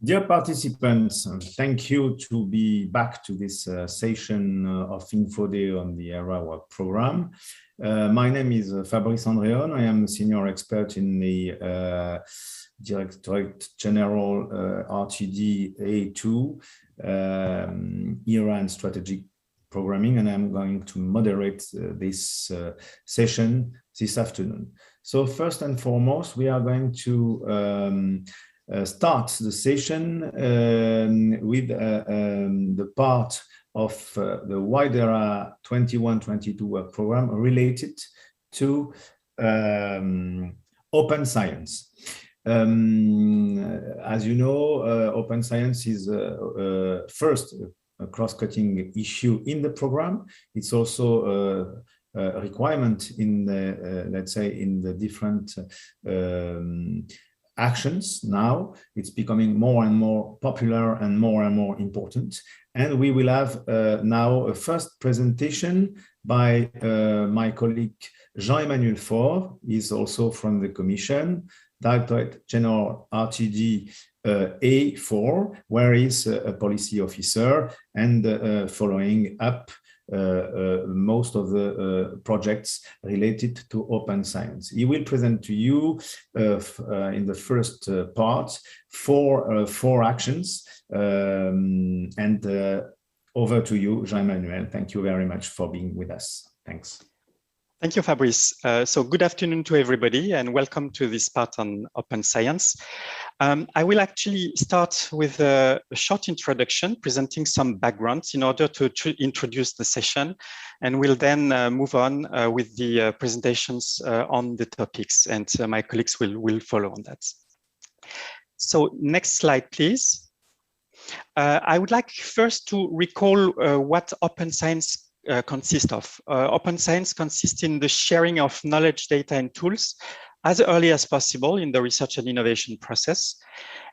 Dear participants, thank you to be back to this session of Info Day on the ERA work program. My name is Fabrice Andréon. I am a senior expert in the Directorate General RTD A2, ERA and Strategic Programming, and I'm going to moderate this session this afternoon. So first and foremost, we are going to start the session with the part of the wider 21-22 work program related to open science. As you know, open science is first a cross-cutting issue in the program. It's also a requirement in the, let's say, in the different actions. Now it's becoming more and more popular and more important. And we will have now a first presentation by my colleague Jean-Emmanuel Faure. He's also from the Commission, Directorate General RTD A4, where he's a policy officer and following up most of the projects related to open science. He will present to you in the first part four actions, and over to you, Jean-Emmanuel. Thank you very much for being with us. Thanks. Thank you, Fabrice. So good afternoon to everybody and welcome to this part on open science. I will actually start with a short introduction, presenting some backgrounds in order to introduce the session, and we'll then move on with the presentations on the topics, and my colleagues will follow on that. So next slide, please. I would like first to recall what open science consists of. Open science consists in the sharing of knowledge, data, and tools as early as possible in the research and innovation process.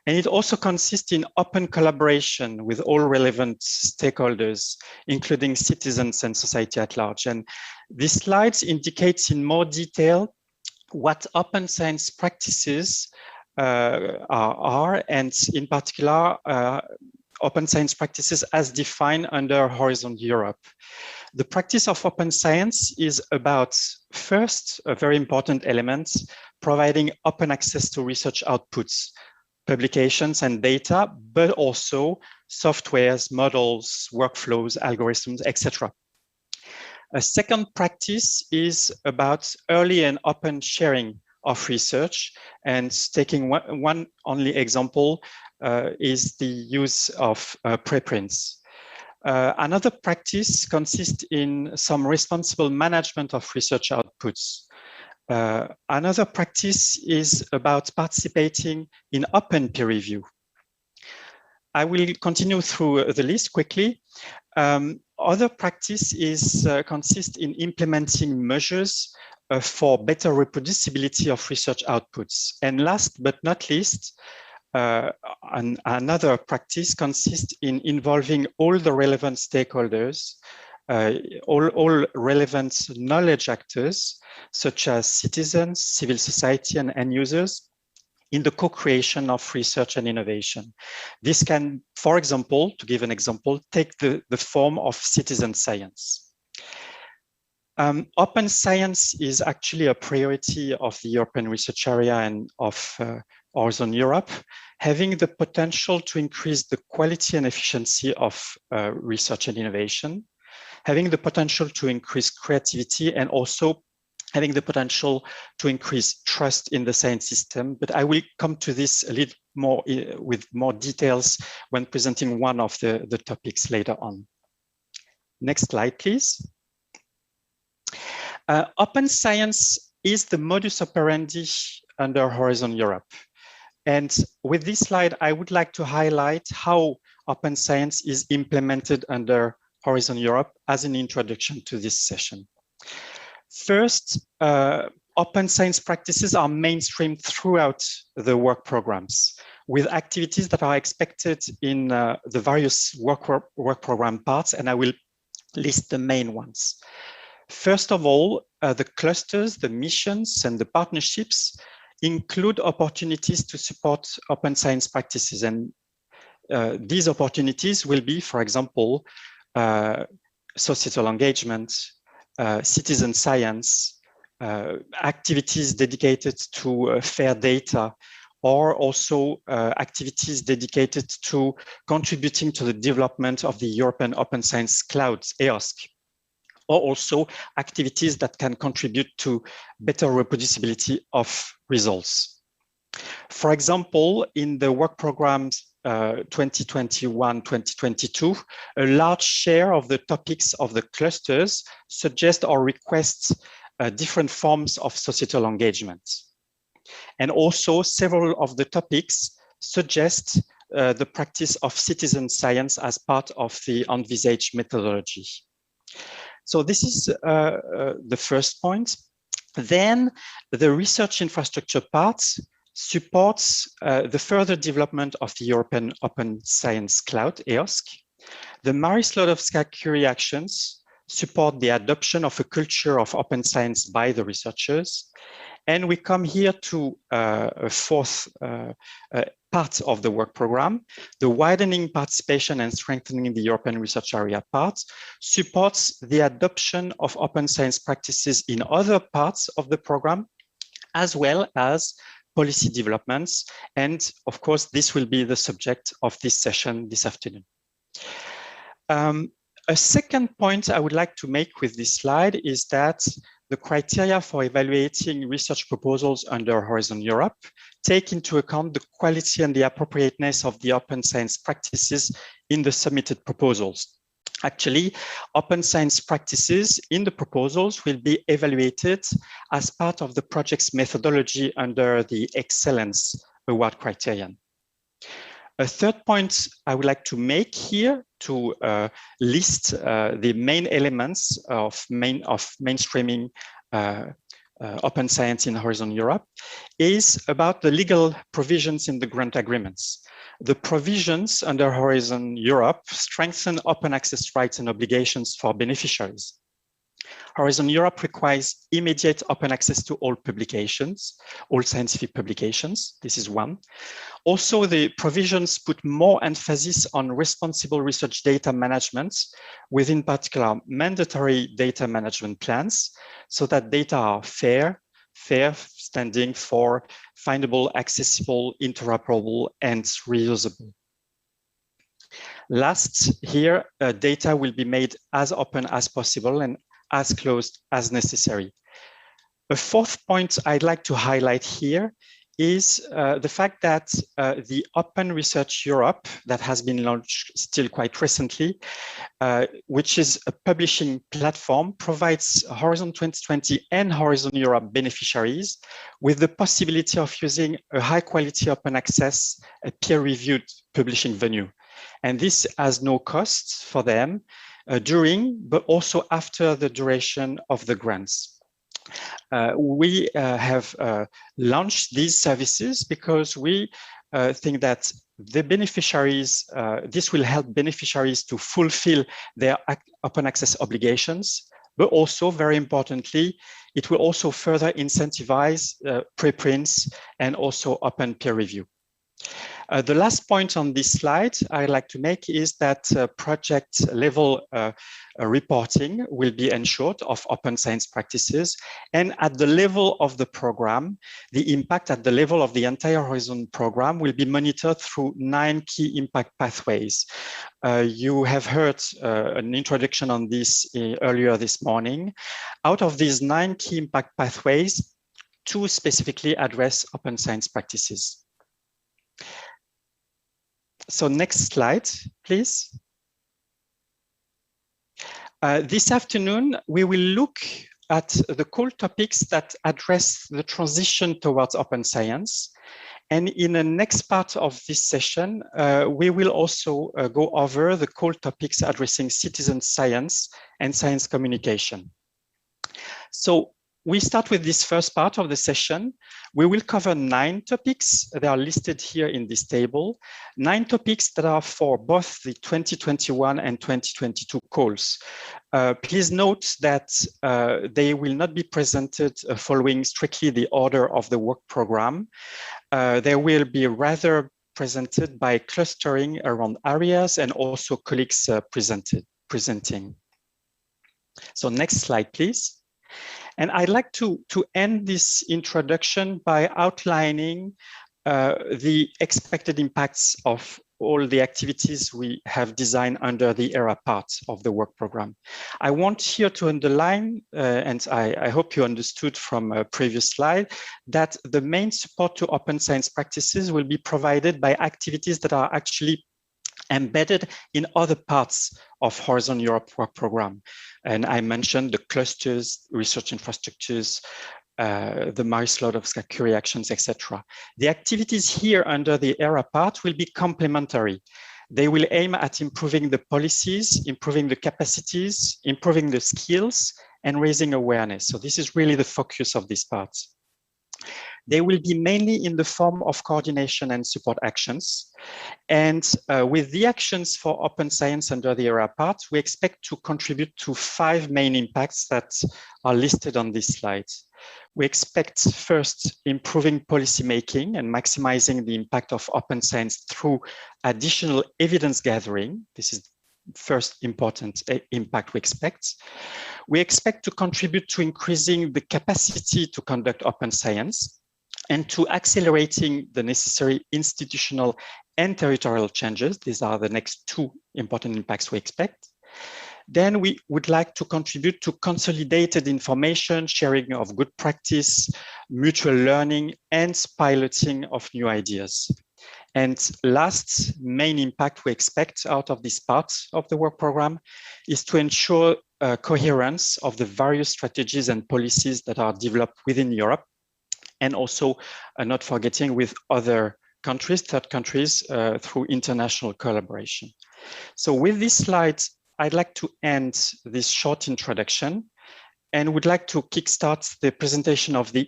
And it also consists in open collaboration with all relevant stakeholders, including citizens and society at large. And this slide indicates in more detail what open science practices are, and in particular, open science practices as defined under Horizon Europe. The practice of open science is about, first, a very important element, providing open access to research outputs, publications and data, but also softwares, models, workflows, algorithms, etc. A second practice is about early and open sharing of research, and taking one only example is the use of preprints. Another practice consists in some responsible management of research outputs. Another practice is about participating in open peer review. I will continue through the list quickly. Other practice consists in implementing measures for better reproducibility of research outputs. And last but not least, another practice consists in involving all the relevant stakeholders, all relevant knowledge actors, such as citizens, civil society, and end users, in the co-creation of research and innovation. This can, for example, to give an example, take the form of citizen science. Open science is actually a priority of the European research area and of Horizon Europe, having the potential to increase the quality and efficiency of research and innovation, having the potential to increase creativity, and also having the potential to increase trust in the science system. But I will come to this a little more with more details when presenting one of the topics later on. Next slide, please. Open science is the modus operandi under Horizon Europe. And with this slide, I would like to highlight how open science is implemented under Horizon Europe as an introduction to this session. First, open science practices are mainstreamed throughout the work programs, with activities that are expected in the various work program parts, and I will list the main ones. First of all, the clusters, the missions, and the partnerships include opportunities to support open science practices. And these opportunities will be, for example, societal engagement, citizen science, activities dedicated to fair data, or also activities dedicated to contributing to the development of the European Open Science Cloud, EOSC, or also activities that can contribute to better reproducibility of results. For example, in the work programs 2021-2022, a large share of the topics of the clusters suggest or request different forms of societal engagement. And also several of the topics suggest the practice of citizen science as part of the envisaged methodology. So this is the first point. Then the research infrastructure part supports the further development of the European Open Science Cloud, EOSC. The Marie-Sklodowska-Curie actions support the adoption of a culture of open science by the researchers. And we come here to a fourth part of the work program. The widening participation and strengthening the European research area part supports the adoption of open science practices in other parts of the program, as well as policy developments. And of course, this will be the subject of this session this afternoon. A second point I would like to make with this slide is that the criteria for evaluating research proposals under Horizon Europe take into account the quality and the appropriateness of the open science practices in the submitted proposals. Actually, open science practices in the proposals will be evaluated as part of the project's methodology under the Excellence Award criterion. A third point I would like to make here to list the main elements of mainstreaming open science in Horizon Europe is about the legal provisions in the grant agreements. The provisions under Horizon Europe strengthen open access rights and obligations for beneficiaries. Horizon Europe requires immediate open access to all publications, all scientific publications. This is one. Also, the provisions put more emphasis on responsible research data management, with in particular mandatory data management plans, so that data are fair, standing for findable, accessible, interoperable, and reusable. Last, here, data will be made as open as possible and as closed as necessary. A fourth point I'd like to highlight here is the fact that the Open Research Europe that has been launched still quite recently, which is a publishing platform, provides Horizon 2020 and Horizon Europe beneficiaries with the possibility of using a high quality open access, a peer-reviewed publishing venue. And this has no cost for them during, but also after the duration of the grants. We have launched these services because we think that the beneficiaries, this will help beneficiaries to fulfill their open access obligations, but also very importantly, it will also further incentivize preprints and also open peer review. The last point on this slide I'd like to make is that project level reporting will be ensured of open science practices, and at the level of the program, the impact at the level of the entire Horizon program will be monitored through 9 key impact pathways. You have heard an introduction on this earlier this morning. Out of these 9 key impact pathways, 2 specifically address open science practices. So next slide, please. This afternoon, we will look at the core topics that address the transition towards open science. And in the next part of this session, we will also go over the core topics addressing citizen science and science communication. So we start with this first part of the session. We will cover 9 topics that are listed here in this table, 9 topics that are for both the 2021 and 2022 calls. Please note that they will not be presented following strictly the order of the work program. They will be rather presented by clustering around areas and also colleagues presenting. So next slide, please. And I'd like to end this introduction by outlining the expected impacts of all the activities we have designed under the ERA part of the work program. I want here to underline, and I hope you understood from a previous slide, that the main support to open science practices will be provided by activities that are actually embedded in other parts of Horizon Europe work program. And I mentioned the clusters, research infrastructures, the Marie-Sklodowska-Curie actions, etc. The activities here under the ERA part will be complementary. They will aim at improving the policies, improving the capacities, improving the skills, and raising awareness. So this is really the focus of this part. They will be mainly in the form of coordination and support actions. And with the actions for open science under the ERA part, we expect to contribute to 5 main impacts that are listed on this slide. We expect first improving policymaking and maximizing the impact of open science through additional evidence gathering. This is first important impact we expect. We expect to contribute to increasing the capacity to conduct open science and to accelerating the necessary institutional and territorial changes. These are the next 2 important impacts we expect. Then we would like to contribute to consolidated information, sharing of good practice, mutual learning, and piloting of new ideas. And last main impact we expect out of this part of the work program is to ensure coherence of the various strategies and policies that are developed within Europe, and also not forgetting with other countries, third countries, through international collaboration. So with this slide, I'd like to end this short introduction and would like to kickstart the presentation of the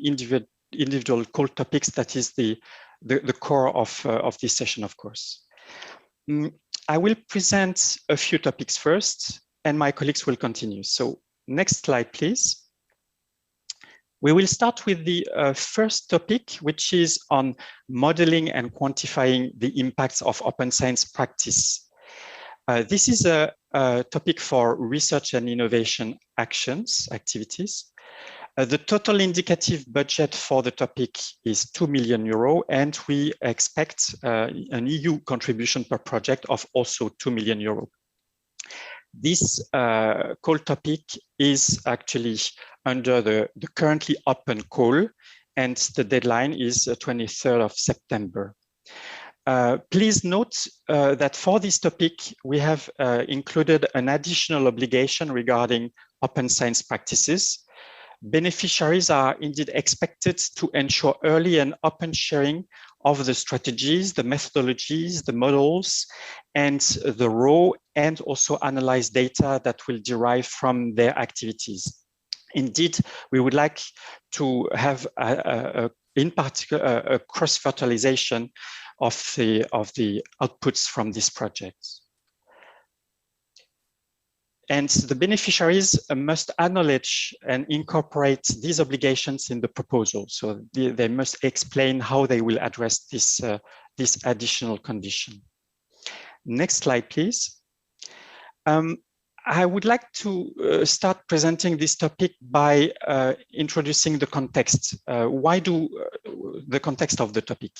individual core topics that is the core of this session, of course. I will present a few topics first, and my colleagues will continue. So next slide, please. We will start with the first topic, which is on modeling and quantifying the impacts of open science practice. This is a topic for research and innovation activities. The total indicative budget for the topic is 2 million euro, and we expect an EU contribution per project of also 2 million euro. This call topic is actually under the currently open call, and the deadline is 23rd of September. Please note that for this topic, we have included an additional obligation regarding open science practices. Beneficiaries are indeed expected to ensure early and open sharing of the strategies, the methodologies, the models, and the raw and also analyzed data that will derive from their activities. Indeed, we would like to have, in particular, a cross-fertilization of the outputs from this project. And the beneficiaries must acknowledge and incorporate these obligations in the proposal. So they must explain how they will address this additional condition. Next slide, please. I would like to start presenting this topic by introducing the context. The context of the topic?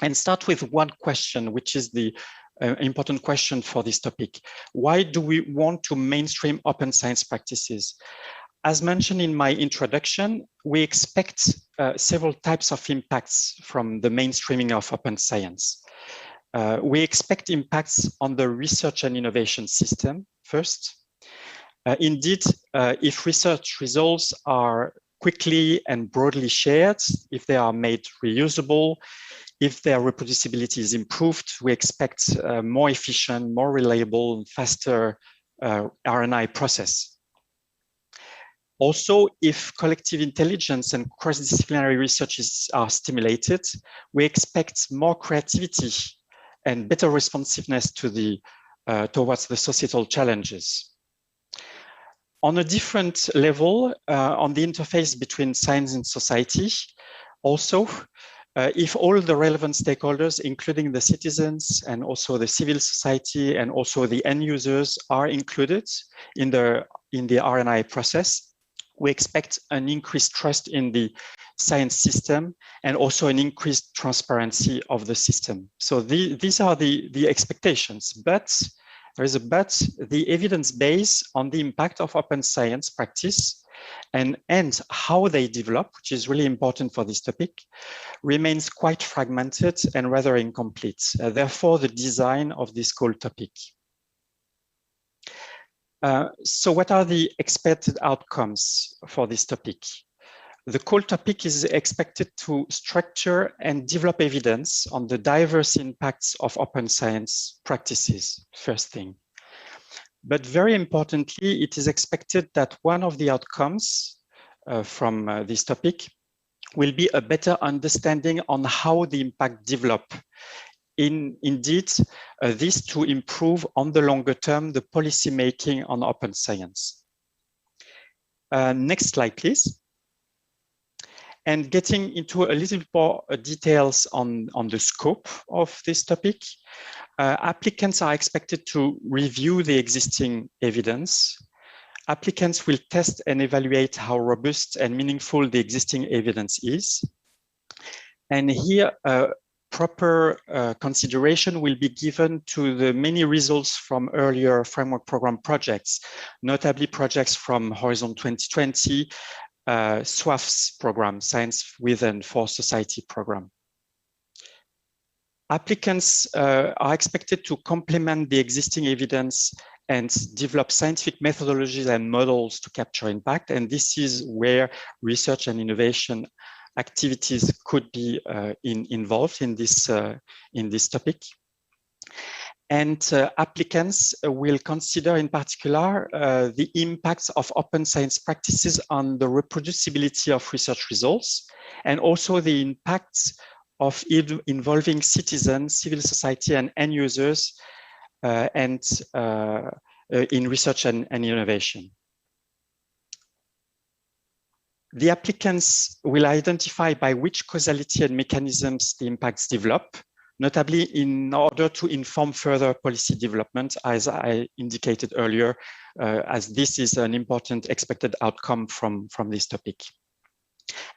And start with one question, which is the important question for this topic. Why do we want to mainstream open science practices? As mentioned in my introduction, we expect several types of impacts from the mainstreaming of open science. We expect impacts on the research and innovation system first. Indeed, if research results are quickly and broadly shared, if they are made reusable, if their reproducibility is improved, we expect a more efficient, more reliable, and faster R&I process. Also, if collective intelligence and cross-disciplinary research are stimulated, we expect more creativity and better responsiveness to towards the societal challenges. On a different level, on the interface between science and society, also, if all the relevant stakeholders, including the citizens and also the civil society and also the end users, are included in the R&I process, we expect an increased trust in the science system and also an increased transparency of the system. So these are the expectations, but there is a but. The evidence base on the impact of open science practice and how they develop, which is really important for this topic, remains quite fragmented and rather incomplete. Therefore, the design of this core topic. So what are the expected outcomes for this topic? The core topic is expected to structure and develop evidence on the diverse impacts of open science practices, first thing. But very importantly, it is expected that one of the outcomes from this topic will be a better understanding on how the impact develop. Indeed, this to improve on the longer term the policy making on open science. Next slide, please. And getting into a little more details on the scope of this topic, applicants are expected to review the existing evidence. Applicants will test and evaluate how robust and meaningful the existing evidence is. And here, proper consideration will be given to the many results from earlier framework program projects, notably projects from Horizon 2020, SWAF's program, Science with and for Society program. Applicants are expected to complement the existing evidence and develop scientific methodologies and models to capture impact. And this is where research and innovation activities could be involved in this topic. And applicants will consider in particular the impacts of open science practices on the reproducibility of research results, and also the impacts of involving citizens, civil society, and end users in research and innovation. The applicants will identify by which causality and mechanisms the impacts develop, notably in order to inform further policy development, as I indicated earlier, as this is an important expected outcome from this topic.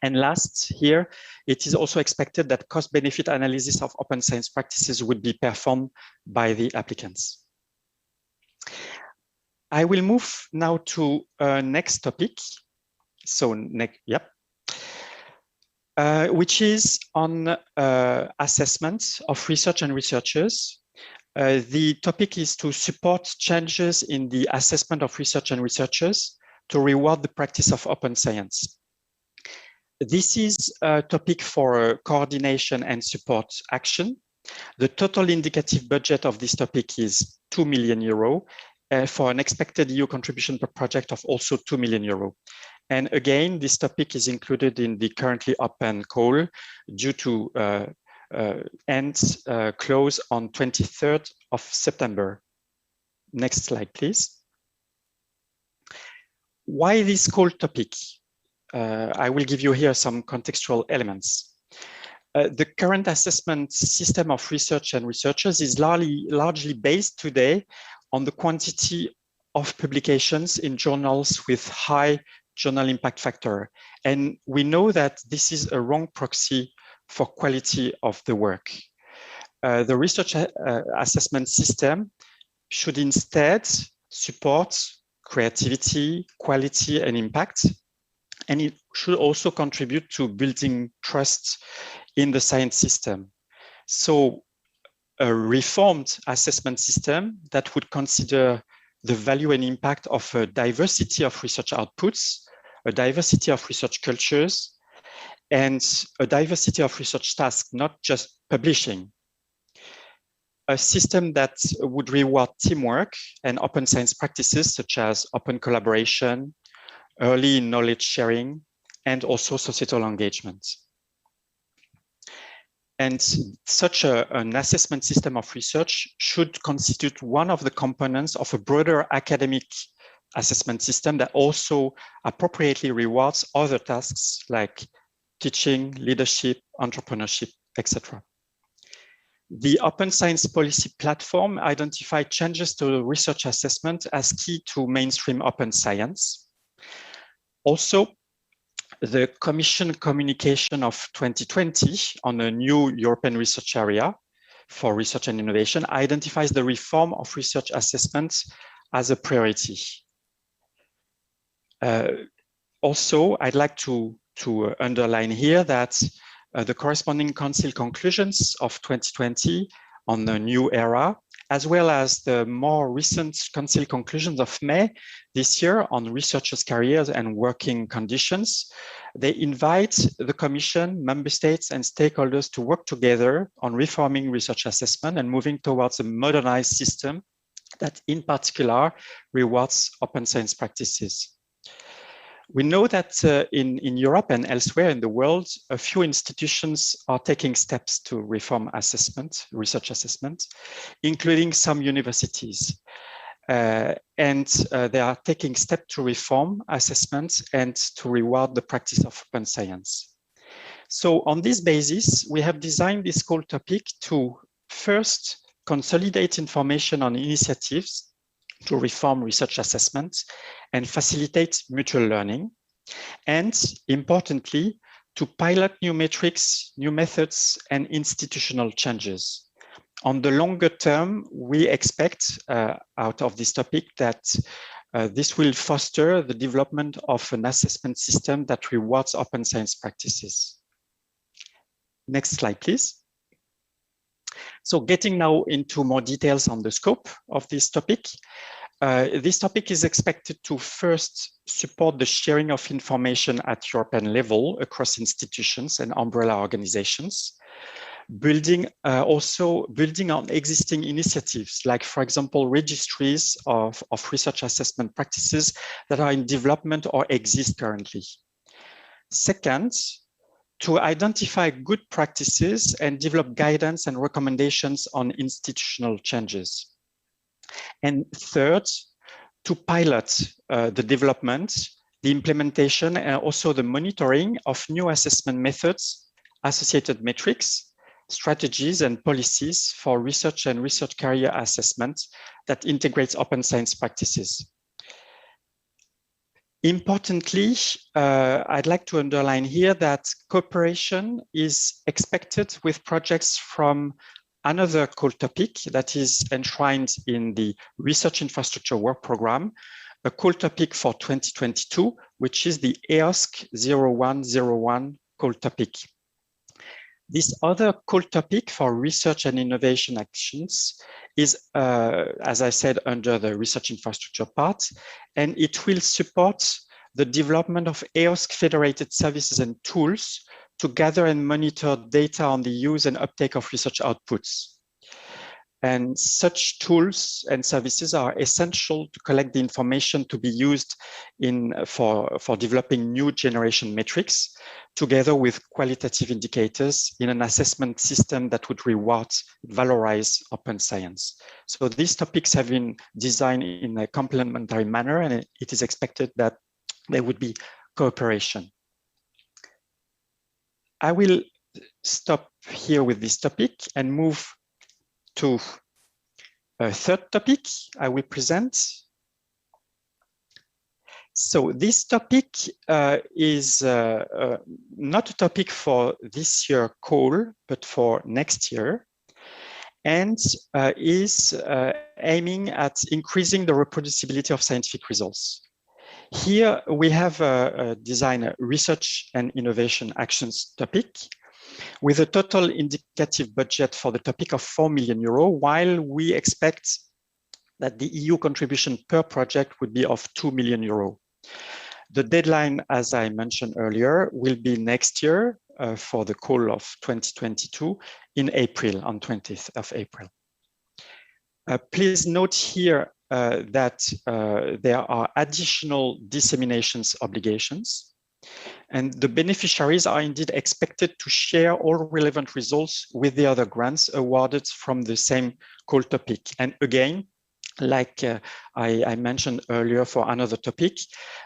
And last here, it is also expected that cost-benefit analysis of open science practices would be performed by the applicants. I will move now to next topic. So next, yep. Which is on assessment of research and researchers. The topic is to support changes in the assessment of research and researchers to reward the practice of open science. This is a topic for coordination and support action. The total indicative budget of this topic is €2 million for an expected EU contribution per project of also €2 million. And again, this topic is included in the currently open call due to end close on 23rd of September. Next slide, please. Why this call topic? I will give you here some contextual elements. The current assessment system of research and researchers is largely based today on the quantity of publications in journals with high journal impact factor. And we know that this is a wrong proxy for quality of the work. The research assessment system should instead support creativity, quality, and impact. And it should also contribute to building trust in the science system. So a reformed assessment system that would consider the value and impact of a diversity of research outputs, a diversity of research cultures, and a diversity of research tasks, not just publishing. A system that would reward teamwork and open science practices such as open collaboration, early knowledge sharing, and also societal engagement. And such an assessment system of research should constitute one of the components of a broader academic assessment system that also appropriately rewards other tasks like teaching, leadership, entrepreneurship, etc. The Open Science Policy Platform identified changes to research assessment as key to mainstream open science. Also, the Commission communication of 2020 on a new European research area for research and innovation identifies the reform of research assessment as a priority. Also, I'd like to underline here that the corresponding Council conclusions of 2020 on the new era, as well as the more recent Council conclusions of May this year on researchers' careers and working conditions, they invite the Commission, member states, and stakeholders to work together on reforming research assessment and moving towards a modernized system that in particular rewards open science practices. We know that in Europe and elsewhere in the world, a few institutions are taking steps to reform assessment, research assessment, including some universities. They are taking steps to reform assessment and to reward the practice of open science. So on this basis, we have designed this core topic to first consolidate information on initiatives to reform research assessment and facilitate mutual learning. And importantly, to pilot new metrics, new methods, and institutional changes. On the longer term, we expect out of this topic that this will foster the development of an assessment system that rewards open science practices. Next slide, please. So getting now into more details on the scope of this topic. This topic is expected to first support the sharing of information at European level across institutions and umbrella organizations, also building on existing initiatives, like, for example, registries of research assessment practices that are in development or exist currently. Second, to identify good practices and develop guidance and recommendations on institutional changes. And third, to pilot the development, the implementation, and also the monitoring of new assessment methods, associated metrics, strategies, and policies for research and research career assessment that integrates open science practices. Importantly, I'd like to underline here that cooperation is expected with projects from another core topic that is enshrined in the Research Infrastructure Work Programme, a core topic for 2022, which is the EOSC 0101 core topic. This other core topic for research and innovation actions is, as I said, under the research infrastructure part, and it will support the development of EOSC federated services and tools to gather and monitor data on the use and uptake of research outputs. And such tools and services are essential to collect the information to be used for developing new generation metrics, together with qualitative indicators in an assessment system that would reward, valorize open science. So these topics have been designed in a complementary manner, and it is expected that there would be cooperation. I will stop here with this topic and move to a third topic I will present. So this topic is not a topic for this year call, but for next year, and is aiming at increasing the reproducibility of scientific results. Here we have designed a research and innovation actions topic with a total indicative budget for the topic of 4 million euro, while we expect that the EU contribution per project would be of 2 million euro. The deadline, as I mentioned earlier, will be next year for the call of 2022 in April, on 20th of April. Please note here that there are additional disseminations obligations, and the beneficiaries are indeed expected to share all relevant results with the other grants awarded from the same call topic. And again, Like I mentioned earlier for another topic,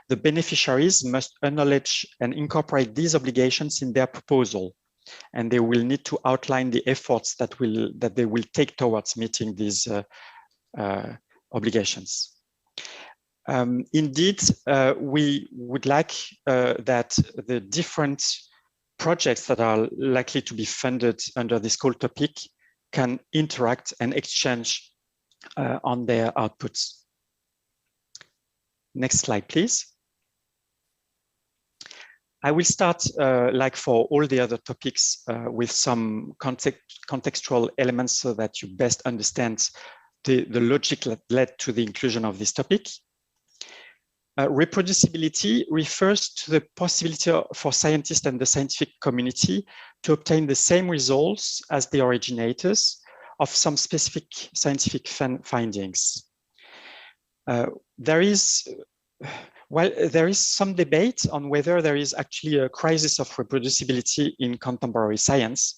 the beneficiaries must acknowledge and incorporate these obligations in their proposal, and they will need to outline the efforts that they will take towards meeting these obligations. Indeed, we would like that the different projects that are likely to be funded under this core topic can interact and exchange on their outputs. Next slide, please. I will start, like for all the other topics, with some contextual elements so that you best understand the logic that led to the inclusion of this topic. Reproducibility refers to the possibility for scientists and the scientific community to obtain the same results as the originators of some specific scientific findings. There is some debate on whether there is actually a crisis of reproducibility in contemporary science,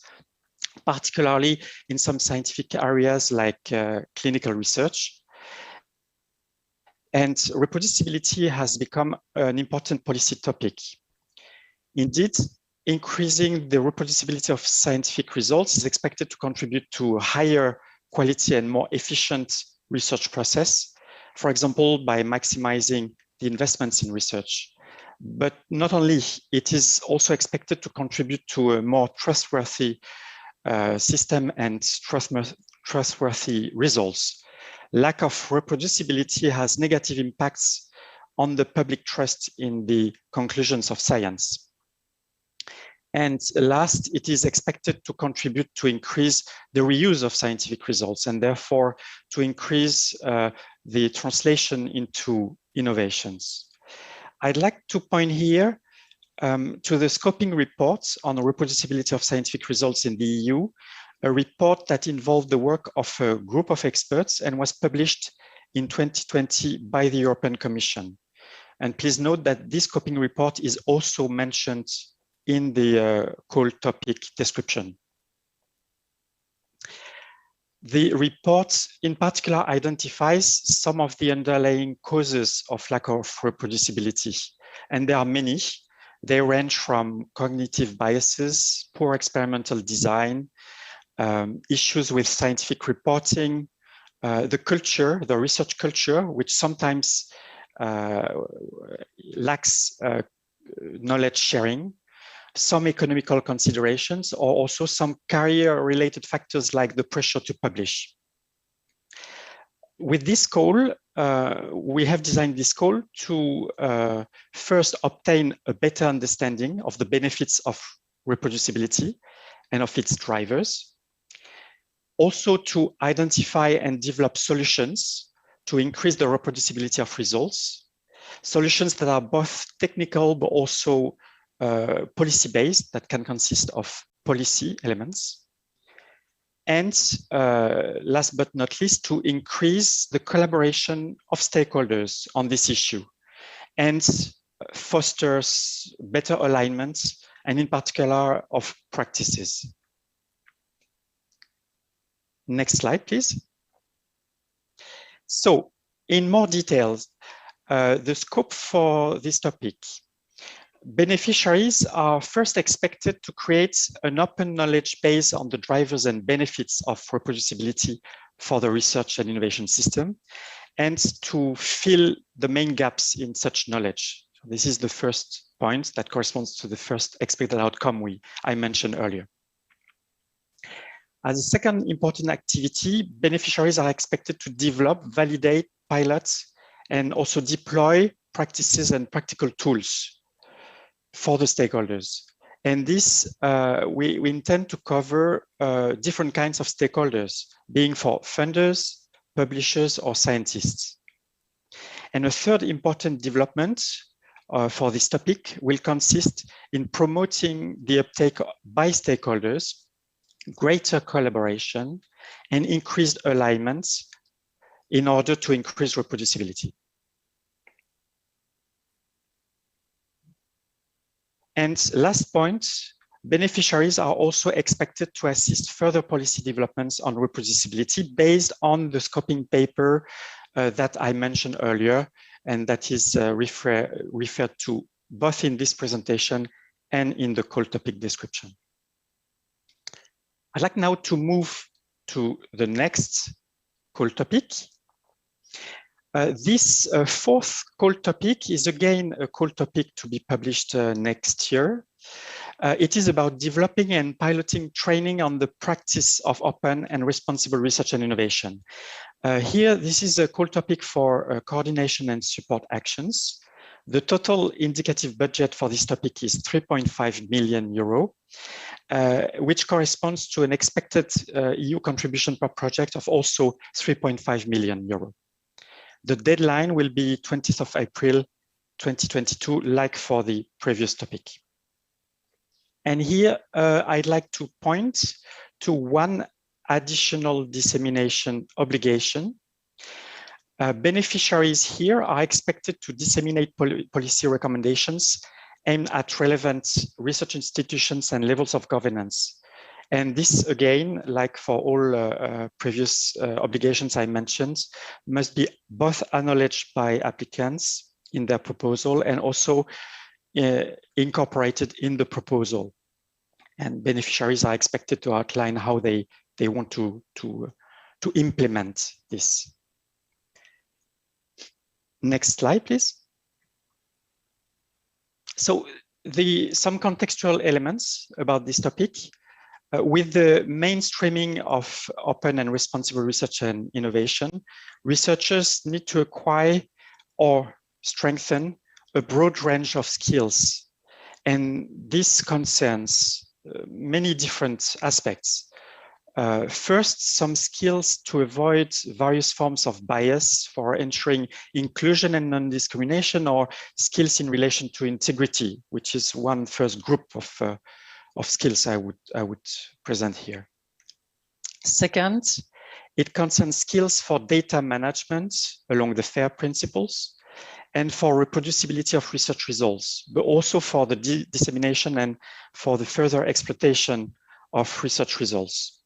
particularly in some scientific areas like clinical research. And reproducibility has become an important policy topic. Indeed, increasing the reproducibility of scientific results is expected to contribute to a higher quality and more efficient research process, for example, by maximizing the investments in research. But not only, it is also expected to contribute to a more trustworthy system and trustworthy results. Lack of reproducibility has negative impacts on the public trust in the conclusions of science. And last, it is expected to contribute to increase the reuse of scientific results and therefore to increase the translation into innovations. I'd like to point here to the scoping reports on the reproducibility of scientific results in the EU, a report that involved the work of a group of experts and was published in 2020 by the European Commission. And please note that this scoping report is also mentioned in the call topic description. The report in particular identifies some of the underlying causes of lack of reproducibility, and there are many. They range from cognitive biases, poor experimental design, issues with scientific reporting, the research culture, which sometimes lacks knowledge sharing, some economical considerations, or also some career-related factors like the pressure to publish. With this call, we have designed this call to first obtain a better understanding of the benefits of reproducibility and of its drivers. Also to identify and develop solutions to increase the reproducibility of results, solutions that are both technical but also policy-based, that can consist of policy elements. And last but not least, to increase the collaboration of stakeholders on this issue and fosters better alignment and in particular of practices. Next slide, please. So in more details, the scope for this topic. Beneficiaries are first expected to create an open knowledge base on the drivers and benefits of reproducibility for the research and innovation system, and to fill the main gaps in such knowledge. So this is the first point that corresponds to the first expected outcome I mentioned earlier. As a second important activity, beneficiaries are expected to develop, validate, pilot, and also deploy practices and practical tools for the stakeholders. And this, we intend to cover different kinds of stakeholders, being for funders, publishers, or scientists. And a third important development for this topic will consist in promoting the uptake by stakeholders, greater collaboration, and increased alignment in order to increase reproducibility. And last point, beneficiaries are also expected to assist further policy developments on reproducibility based on the scoping paper that I mentioned earlier, and that is referred to both in this presentation and in the call topic description. I'd like now to move to the next call topic. This fourth call topic is again a call topic to be published next year. It is about developing and piloting training on the practice of open and responsible research and innovation. Here, this is a call topic for coordination and support actions. The total indicative budget for this topic is 3.5 million euro, which corresponds to an expected EU contribution per project of also 3.5 million euro. The deadline will be 20th of April, 2022, like for the previous topic. And here, I'd like to point to one additional dissemination obligation. Beneficiaries here are expected to disseminate policy recommendations aimed at relevant research institutions and levels of governance. And this, again, like for all previous obligations I mentioned, must be both acknowledged by applicants in their proposal and also incorporated in the proposal. And beneficiaries are expected to outline how they want to implement this. Next slide, please. So some contextual elements about this topic. With the mainstreaming of open and responsible research and innovation, researchers need to acquire or strengthen a broad range of skills. And this concerns many different aspects. First, some skills to avoid various forms of bias for ensuring inclusion and non-discrimination, or skills in relation to integrity, which is one first group of skills I would present here. Second, it concerns skills for data management along the FAIR principles and for reproducibility of research results, but also for the dissemination and for the further exploitation of research results.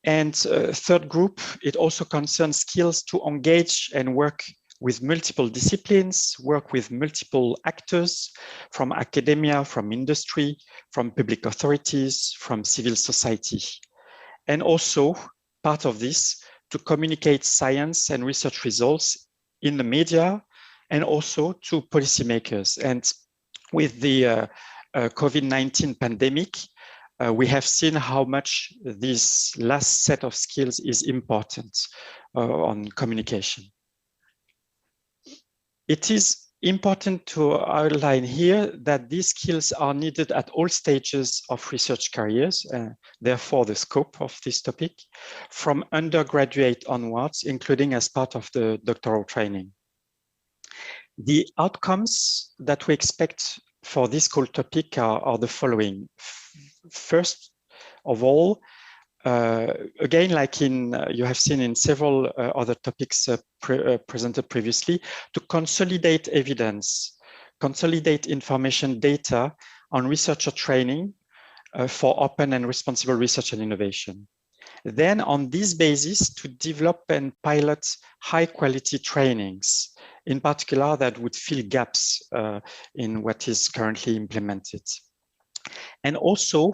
And third group, it also concerns skills to engage and work with multiple disciplines, work with multiple actors from academia, from industry, from public authorities, from civil society. And also, part of this, to communicate science and research results in the media and also to policymakers. And with the COVID-19 pandemic, we have seen how much this last set of skills is important on communication. It is important to outline here that these skills are needed at all stages of research careers, therefore the scope of this topic, from undergraduate onwards, including as part of the doctoral training. The outcomes that we expect for this call topic are the following. First of all, again, like you have seen in several other topics presented previously, to consolidate evidence, consolidate information data on researcher training for open and responsible research and innovation. Then on this basis, to develop and pilot high quality trainings, in particular that would fill gaps in what is currently implemented. And also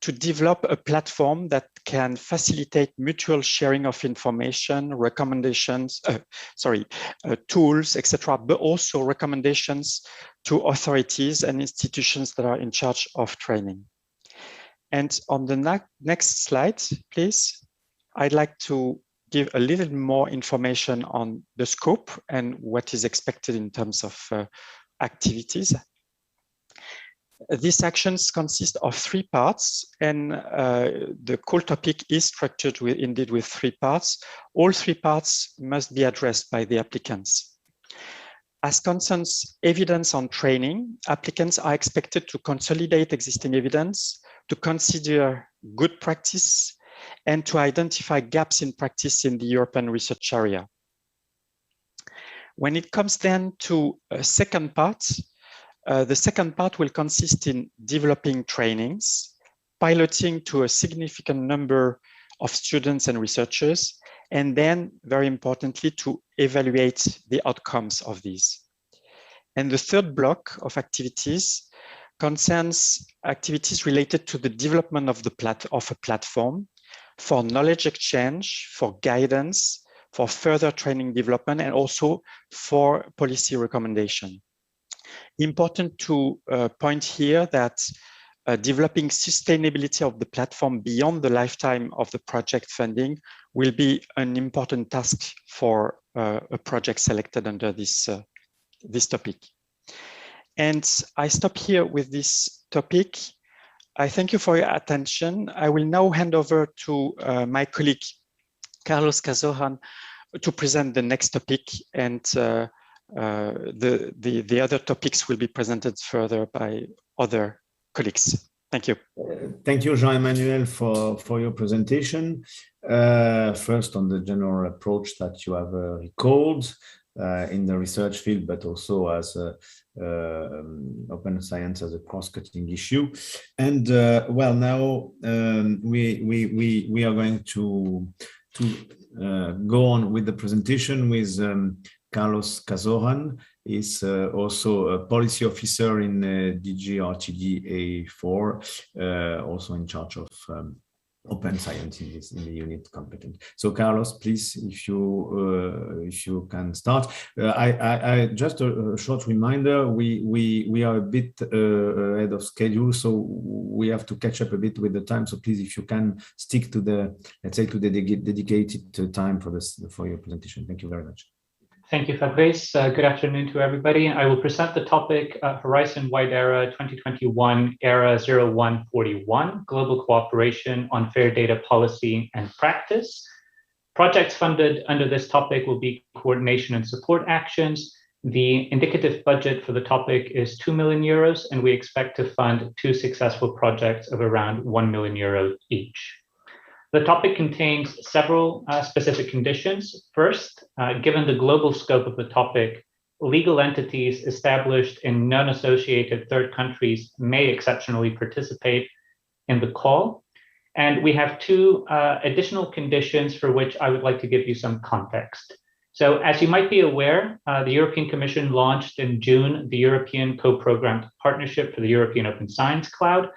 to develop a platform that can facilitate mutual sharing of information, recommendations, tools, etc., but also recommendations to authorities and institutions that are in charge of training. And on the next slide, please, I'd like to give a little more information on the scope and what is expected in terms of activities. These actions consist of 3 parts, and the call topic is structured indeed with 3 parts. All 3 parts must be addressed by the applicants. As concerns evidence on training, applicants are expected to consolidate existing evidence, to consider good practice, and to identify gaps in practice in the European research area. When it comes then to a second part, the second part will consist in developing trainings, piloting to a significant number of students and researchers, and then, very importantly, to evaluate the outcomes of these. And the third block of activities concerns activities related to the development of a platform for knowledge exchange, for guidance, for further training development, and also for policy recommendation. Important to point here that developing sustainability of the platform beyond the lifetime of the project funding will be an important task for a project selected under this topic. And I stop here with this topic. I thank you for your attention. I will now hand over to my colleague, Carlos Cazorran, to present the next topic, and the other topics will be presented further by other colleagues. Thank you. Thank you, Jean-Emmanuel, for your presentation. First, on the general approach that you have recalled in the research field, but also as open science as a cross-cutting issue. And well, now we are going to go on with the presentation with Carlos Cazorran. Is also a policy officer in DG RTD A4, also in charge of open science in the unit Competence. So Carlos, please, if you can start. I just a short reminder, we are a bit ahead of schedule, so we have to catch up a bit with the time. So please, if you can stick to the, let's say, to the dedicated time for your presentation. Thank you very much. Thank you, Fabrice. Good afternoon to everybody. I will present the topic Horizon Wide Era 2021 Era 0141, Global Cooperation on Fair Data Policy and Practice. Projects funded under this topic will be coordination and support actions. The indicative budget for the topic is 2 million euros, and we expect to fund 2 successful projects of around 1 million euros each. The topic contains several specific conditions. First, given the global scope of the topic, legal entities established in non-associated third countries may exceptionally participate in the call. And we have 2 additional conditions for which I would like to give you some context. So as you might be aware, the European Commission launched in June the European Co-Programmed Partnership for the European Open Science Cloud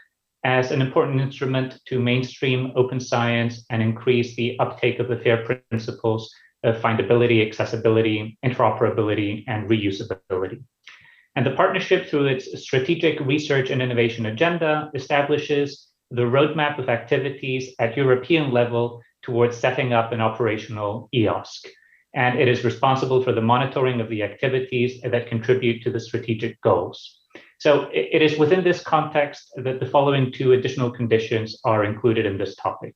as an important instrument to mainstream open science and increase the uptake of the FAIR principles of findability, accessibility, interoperability, and reusability. And the partnership, through its strategic research and innovation agenda, establishes the roadmap of activities at European level towards setting up an operational EOSC. And it is responsible for the monitoring of the activities that contribute to the strategic goals. So it is within this context that the following 2 additional conditions are included in this topic.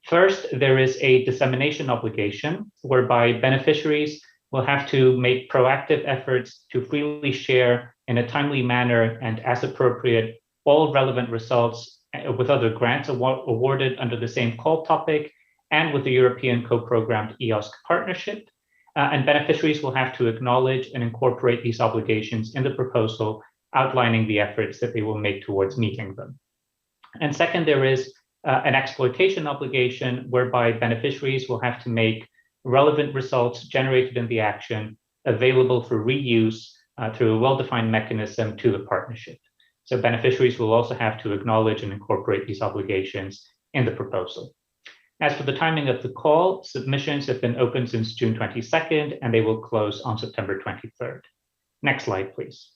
First, there is a dissemination obligation whereby beneficiaries will have to make proactive efforts to freely share in a timely manner and as appropriate all relevant results with other grants awarded under the same call topic and with the European co-programmed EOSC partnership. And beneficiaries will have to acknowledge and incorporate these obligations in the proposal, outlining the efforts that they will make towards meeting them. And second, there is an exploitation obligation whereby beneficiaries will have to make relevant results generated in the action available for reuse through a well-defined mechanism to the partnership. So beneficiaries will also have to acknowledge and incorporate these obligations in the proposal. As for the timing of the call, submissions have been open since June 22nd, and they will close on September 23rd. Next slide, please.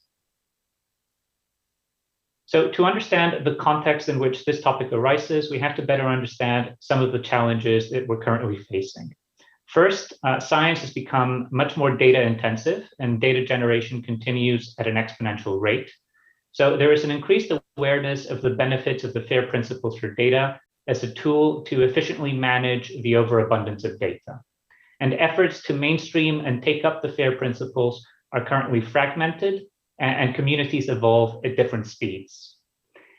So to understand the context in which this topic arises, we have to better understand some of the challenges that we're currently facing. First, science has become much more data intensive, and data generation continues at an exponential rate. So there is an increased awareness of the benefits of the FAIR principles for data as a tool to efficiently manage the overabundance of data. And efforts to mainstream and take up the FAIR principles are currently fragmented, and communities evolve at different speeds.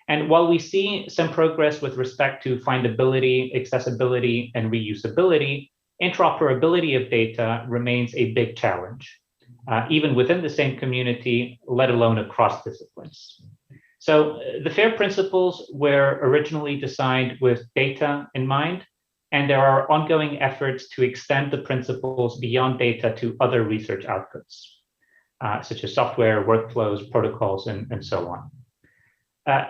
And while we see some progress with respect to findability, accessibility, and reusability, interoperability of data remains a big challenge, even within the same community, let alone across disciplines. So the FAIR principles were originally designed with data in mind, and there are ongoing efforts to extend the principles beyond data to other research outputs, such as software, workflows, protocols, and so on.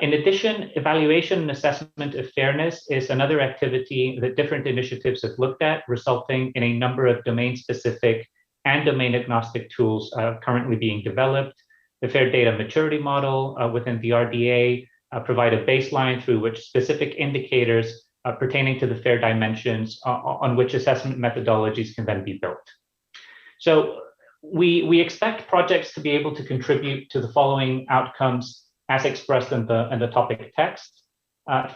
In addition, evaluation and assessment of fairness is another activity that different initiatives have looked at, resulting in a number of domain-specific and domain-agnostic tools currently being developed. The Fair Data Maturity Model within the RDA provide a baseline through which specific indicators pertaining to the fair dimensions on which assessment methodologies can then be built. So we expect projects to be able to contribute to the following outcomes as expressed in the topic text.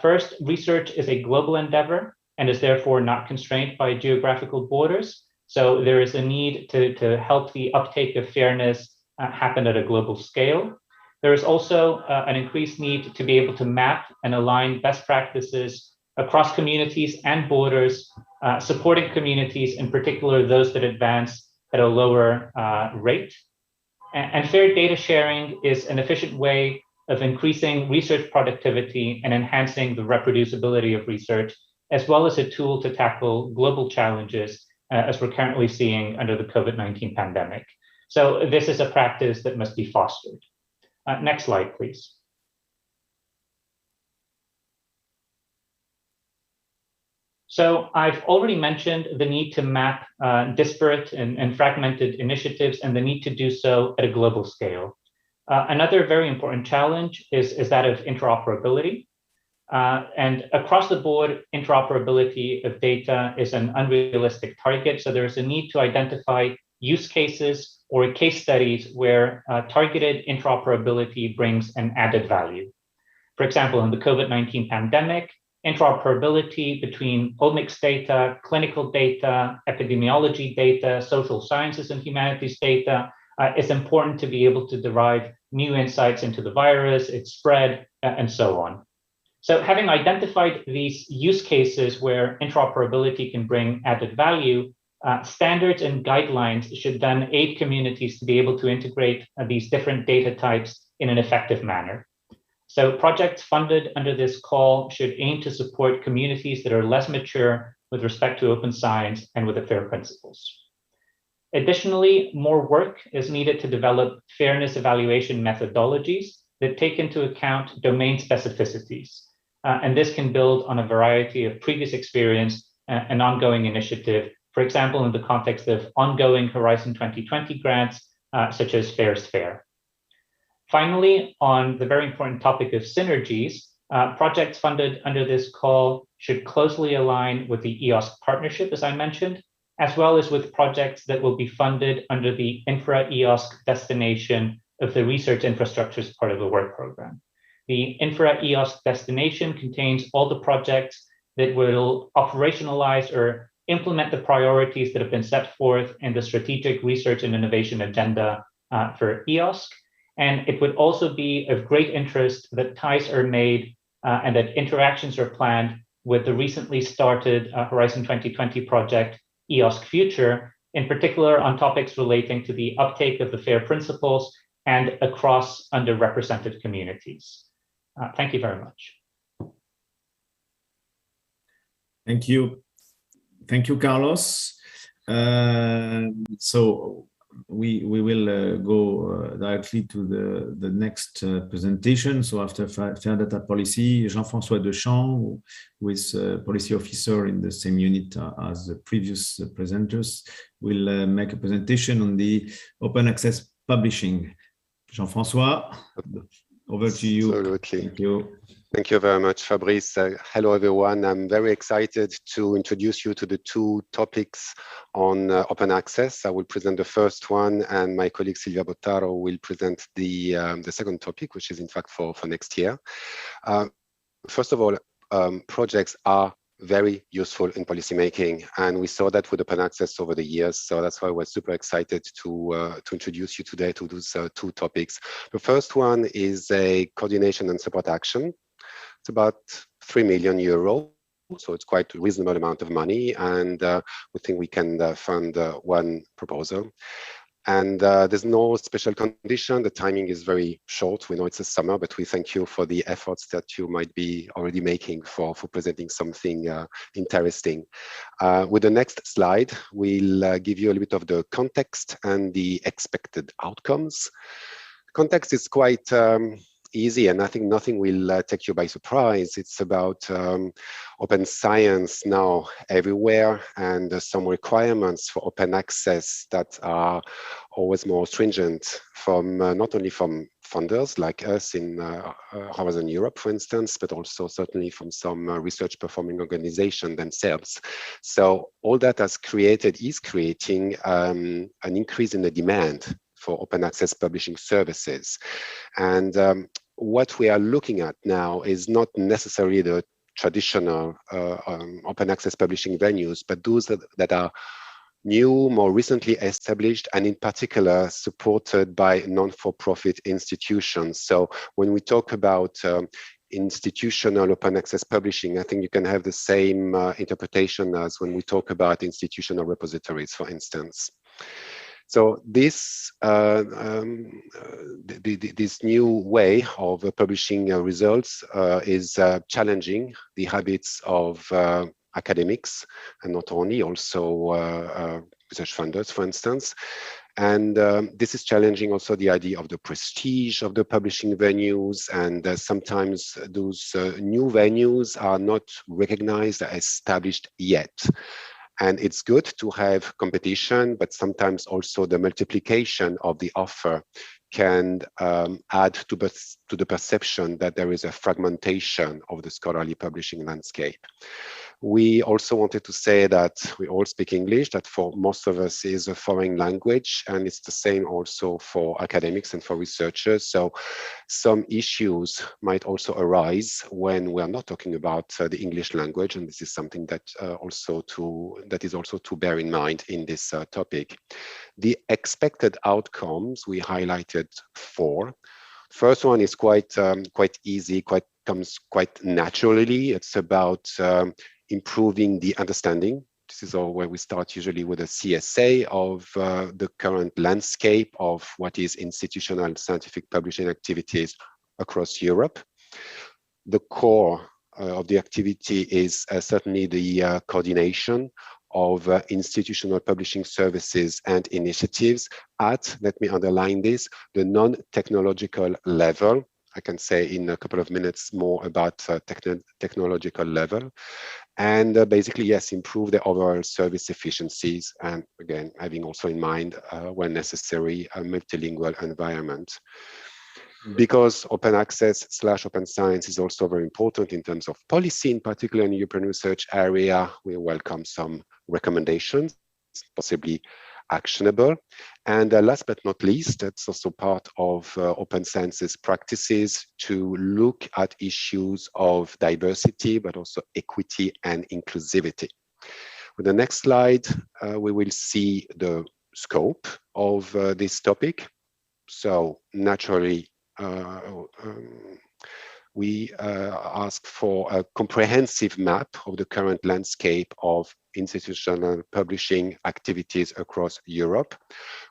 First, research is a global endeavor and is therefore not constrained by geographical borders. So there is a need to help the uptake of fairness happen at a global scale. There is also an increased need to be able to map and align best practices across communities and borders, supporting communities, in particular those that advance at a lower rate. And fair data sharing is an efficient way of increasing research productivity and enhancing the reproducibility of research, as well as a tool to tackle global challenges as we're currently seeing under the COVID-19 pandemic. So this is a practice that must be fostered. Next slide, please. So I've already mentioned the need to map disparate and fragmented initiatives and the need to do so at a global scale. Another very important challenge is that of interoperability. And across the board, interoperability of data is an unrealistic target. So there's a need to identify use cases or case studies where targeted interoperability brings an added value. For example, in the COVID-19 pandemic, interoperability between omics data, clinical data, epidemiology data, social sciences and humanities data is important to be able to derive new insights into the virus, its spread, and so on. So having identified these use cases where interoperability can bring added value, standards and guidelines should then aid communities to be able to integrate these different data types in an effective manner. So projects funded under this call should aim to support communities that are less mature with respect to open science and with the FAIR principles. Additionally, more work is needed to develop fairness evaluation methodologies that take into account domain specificities. And this can build on a variety of previous experience and ongoing initiative, for example, in the context of ongoing Horizon 2020 grants, such as FAIR's FAIR. Finally, on the very important topic of synergies, projects funded under this call should closely align with the EOSC partnership, as I mentioned, as well as with projects that will be funded under the infra-EOSC destination of the research infrastructures part of the work program. The infra-EOSC destination contains all the projects that will operationalize or implement the priorities that have been set forth in the strategic research and innovation agenda for EOSC. And it would also be of great interest that ties are made and that interactions are planned with the recently started Horizon 2020 project, EOSC Future, in particular on topics relating to the uptake of the FAIR principles and across underrepresented communities. Thank you very much. Thank you. Thank you, Carlos. So we will go directly to the next presentation. So after Fair Data Policy, Jean-François Deschamps, who is policy officer in the same unit as the previous presenters, will make a presentation on the open access publishing. Jean-François, over to you. Absolutely. Thank you. Thank you very much, Fabrice. Hello, everyone. I'm very excited to introduce you to the two topics on open access. I will present the first one, and my colleague Silvia Bottaro will present the second topic, which is in fact for next year. First of all, projects are very useful in policymaking, and we saw that with open access over the years. So that's why we're super excited to introduce you today to those two topics. The first one is a coordination and support action. It's about €3 million, so it's quite a reasonable amount of money, and we think we can fund one proposal. And there's no special condition. The timing is very short. We know it's a summer, but we thank you for the efforts that you might be already making for presenting something interesting. With the next slide, we'll give you a little bit of the context and the expected outcomes. Context is quite easy, and I think nothing will take you by surprise. It's about open science now everywhere, and some requirements for open access that are always more stringent from not only from funders like us in Horizon Europe, for instance, but also certainly from some research performing organizations themselves. So all that is creating an increase in the demand for open access publishing services. And what we are looking at now is not necessarily the traditional open access publishing venues, but those that are new, more recently established, and in particular supported by non-for-profit institutions. So when we talk about institutional open access publishing, I think you can have the same interpretation as when we talk about institutional repositories, for instance. So this this new way of publishing results is challenging the habits of academics, and not only, also research funders, for instance. And this is challenging also the idea of the prestige of the publishing venues, and sometimes those new venues are not recognized as established yet. And it's good to have competition, but sometimes also the multiplication of the offer can add to the perception that there is a fragmentation of the scholarly publishing landscape. We also wanted to say that we all speak English, that for most of us is a foreign language, and it's the same also for academics and for researchers. So some issues might also arise when we are not talking about the English language, and this is something that is also to bear in mind in this topic. The expected outcomes, we highlighted 4. First one is quite easy, comes quite naturally. It's about improving the understanding. This is all where we start usually with a CSA of the current landscape of what is institutional scientific publishing activities across Europe. The core of the activity is certainly the coordination of institutional publishing services and initiatives at, let me underline this, the non-technological level. I can say in a couple of minutes more about technological level. And basically, yes, improve the overall service efficiencies, and again, having also in mind, when necessary, a multilingual environment. Because open access / open science is also very important in terms of policy, in particular in the European research area, we welcome some recommendations, possibly actionable. And last but not least, it's also part of open sciences practices to look at issues of diversity, but also equity and inclusivity. With the next slide, we will see the scope of this topic. So naturally, we ask for a comprehensive map of the current landscape of institutional publishing activities across Europe.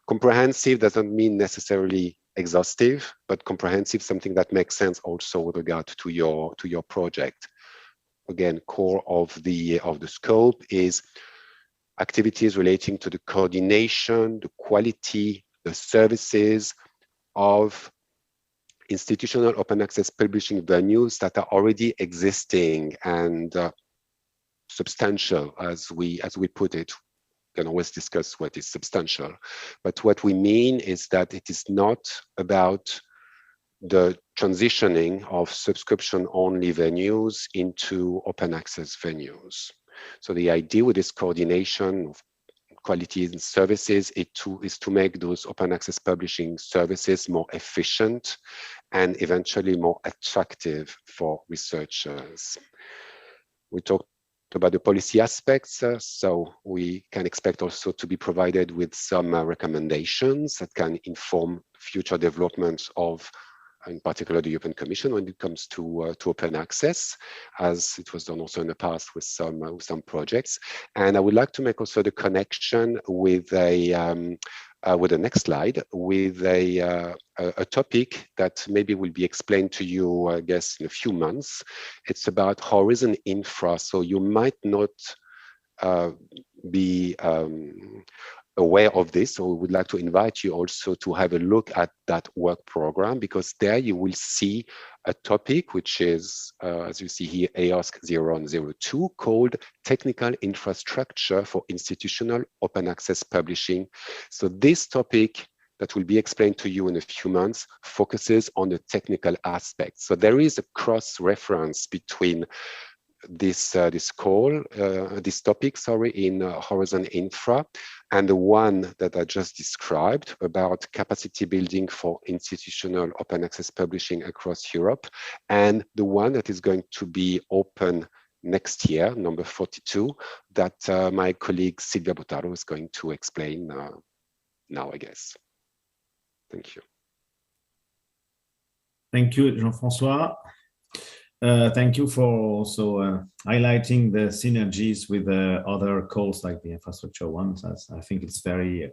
Comprehensive doesn't mean necessarily exhaustive, but comprehensive, something that makes sense also with regard to your project. Again, core of the scope is activities relating to the coordination, the quality, the services of institutional open access publishing venues that are already existing and substantial, as we put it. We can always discuss what is substantial, but what we mean is that it is not about the transitioning of subscription-only venues into open access venues. So the idea with this coordination of quality and services is to make those open access publishing services more efficient and eventually more attractive for researchers. We talked about the policy aspects, so we can expect also to be provided with some recommendations that can inform future developments of, in particular, the European Commission when it comes to open access, as it was done also in the past with some projects. And I would like to make also the connection with a with the next slide, with a topic that maybe will be explained to you, I guess, in a few months. It's about horizon infra. So you might not be aware of this, so we would like to invite you also to have a look at that work program, because there you will see a topic which is, as you see here, AOSC 0102, called Technical Infrastructure for Institutional Open Access Publishing. So this topic that will be explained to you in a few months focuses on the technical aspects. So there is a cross-reference between this topic, in Horizon Infra, and the one that I just described about capacity building for institutional open access publishing across Europe, and the one that is going to be open next year, number 42, that my colleague Silvia Bottaro is going to explain now, I guess. Thank you. Thank you, Jean-François. Thank you for also highlighting the synergies with other calls like the infrastructure ones. I think it's very,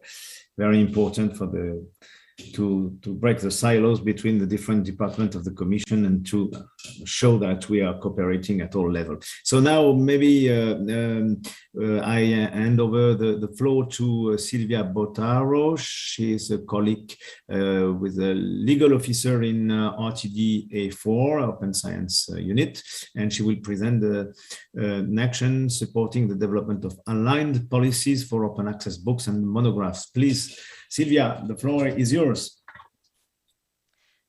very important for to break the silos between the different departments of the Commission and to show that we are cooperating at all levels. So now maybe I hand over the floor to Silvia Bottaro. She is a colleague with a legal officer in RTD A4, Open Science Unit, and she will present an action supporting the development of aligned policies for open access books and monographs. Please, Silvia, the floor is yours.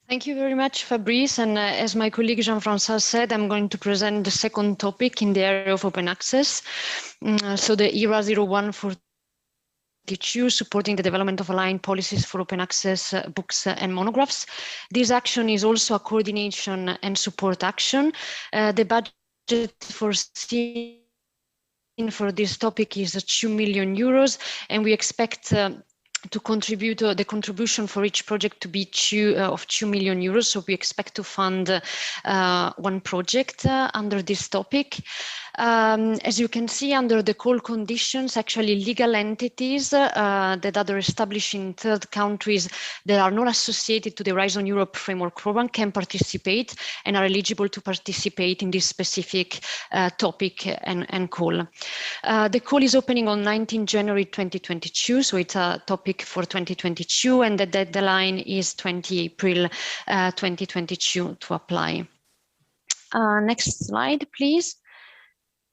Thank you very much, Fabrice. And as my colleague Jean-François said, I'm going to present the second topic in the area of open access. So the ERA 0142, supporting the development of aligned policies for open access books and monographs. This action is also a coordination and support action. The budget foreseen for this topic is €2 million, and we expect to contribute, the contribution for each project to be €2 million. So we expect to fund one project under this topic. As you can see, under the call conditions, actually legal entities that are established in third countries that are not associated to the Horizon Europe Framework Program can participate and are eligible to participate in this specific topic and call. The call is opening on 19 January 2022, so it's a topic for 2022, and the deadline is 20 April 2022 to apply. Next slide, please.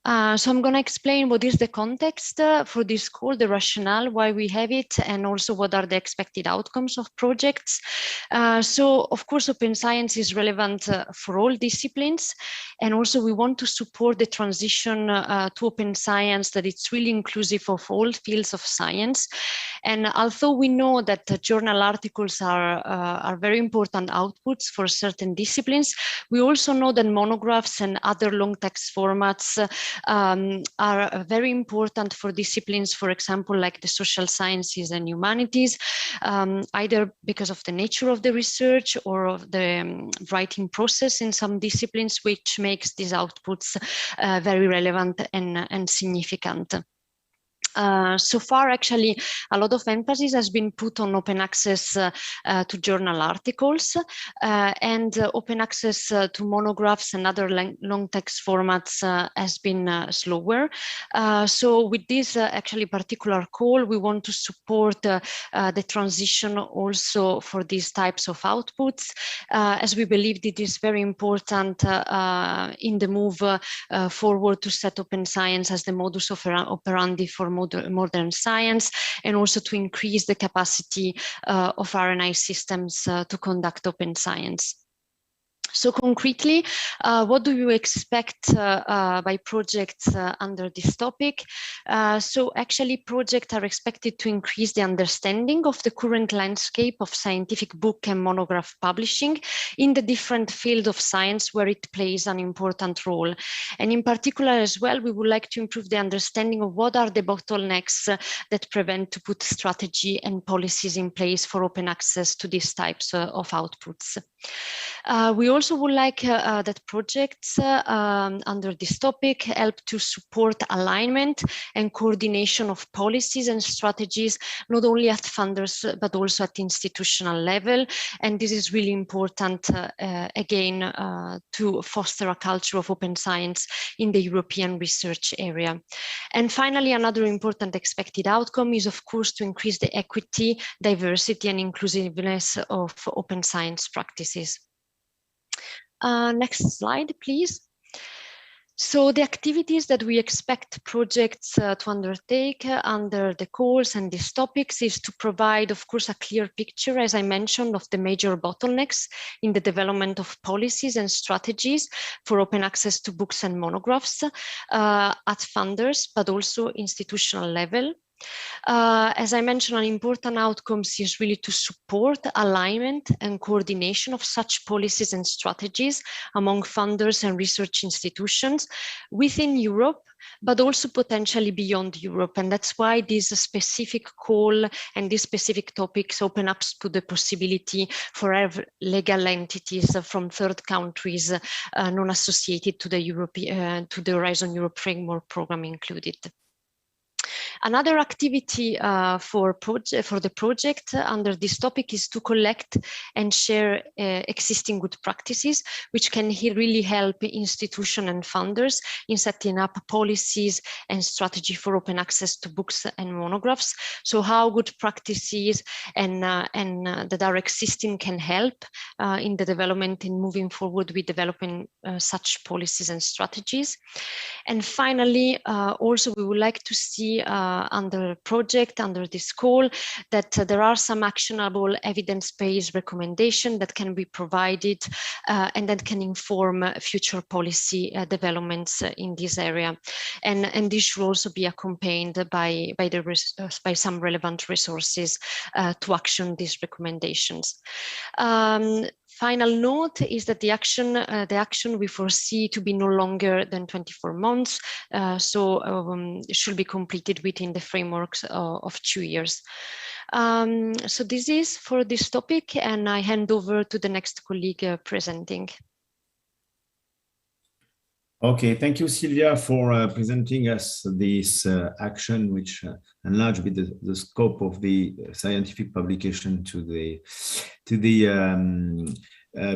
So I'm going to explain what is the context for this call, the rationale, why we have it, and also what are the expected outcomes of projects. So, of course, open science is relevant for all disciplines, and also we want to support the transition to open science, that it's really inclusive of all fields of science. And although we know that journal articles are very important outputs for certain disciplines, we also know that monographs and other long text formats are very important for disciplines, for example, like the social sciences and humanities, either because of the nature of the research or of the writing process in some disciplines, which makes these outputs very relevant and significant. So far, actually, a lot of emphasis has been put on open access to journal articles and open access to monographs and other long text formats has been slower. So with this actually particular call, we want to support the transition also for these types of outputs, as we believe it is very important in the move forward to set open science as the modus operandi for modern science, and also to increase the capacity of RNI systems to conduct open science. So concretely, what do you expect by projects under this topic? So actually projects are expected to increase the understanding of the current landscape of scientific book and monograph publishing in the different fields of science where it plays an important role. And in particular as well, we would like to improve the understanding of what are the bottlenecks that prevent to put strategy and policies in place for open access to these types of outputs. We also would like that projects under this topic help to support alignment and coordination of policies and strategies, not only at funders, but also at institutional level. And this is really important, again, to foster a culture of open science in the European research area. And finally, another important expected outcome is, of course, to increase the equity, diversity, and inclusiveness of open science practices. Next slide, please. So the activities that we expect projects to undertake under the calls and these topics is to provide, of course, a clear picture, as I mentioned, of the major bottlenecks in the development of policies and strategies for open access to books and monographs at funders, but also institutional level. As I mentioned, an important outcome is really to support alignment and coordination of such policies and strategies among funders and research institutions within Europe, but also potentially beyond Europe. And that's why this specific call and these specific topics open up to the possibility for legal entities from third countries non-associated to the Horizon Europe Framework Programme included. Another activity for the project under this topic is to collect and share existing good practices, which can really help institutions and funders in setting up policies and strategy for open access to books and monographs. So how good practices and that are existing can help in the development in moving forward with developing such policies and strategies. And finally, also we would like to see under this call that there are some actionable evidence-based recommendations that can be provided and that can inform future policy developments in this area. And this should also be accompanied by some relevant resources to action these recommendations. Final note is that the action we foresee to be no longer than 24 months, so it should be completed within the frameworks of 2 years. So this is for this topic, and I hand over to the next colleague presenting. Okay, thank you, Silvia, for presenting us this action, which enlarged a bit the scope of the scientific publication to the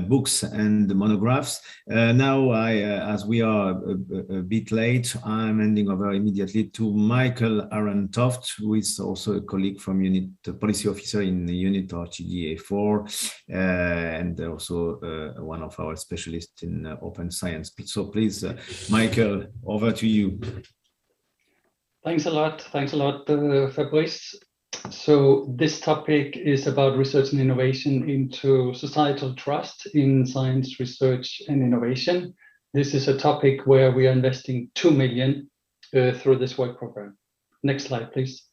books and the monographs. Now, as we are a bit late, I'm handing over immediately to Michael Arentoft, who is also a colleague from policy officer in the unit RTDA4, and also one of our specialists in open science. So please, Michael, over to you. Thanks a lot, Fabrice. So this topic is about research and innovation into societal trust in science research and innovation. This is a topic where we are investing 2 million through this work program. Next slide, please.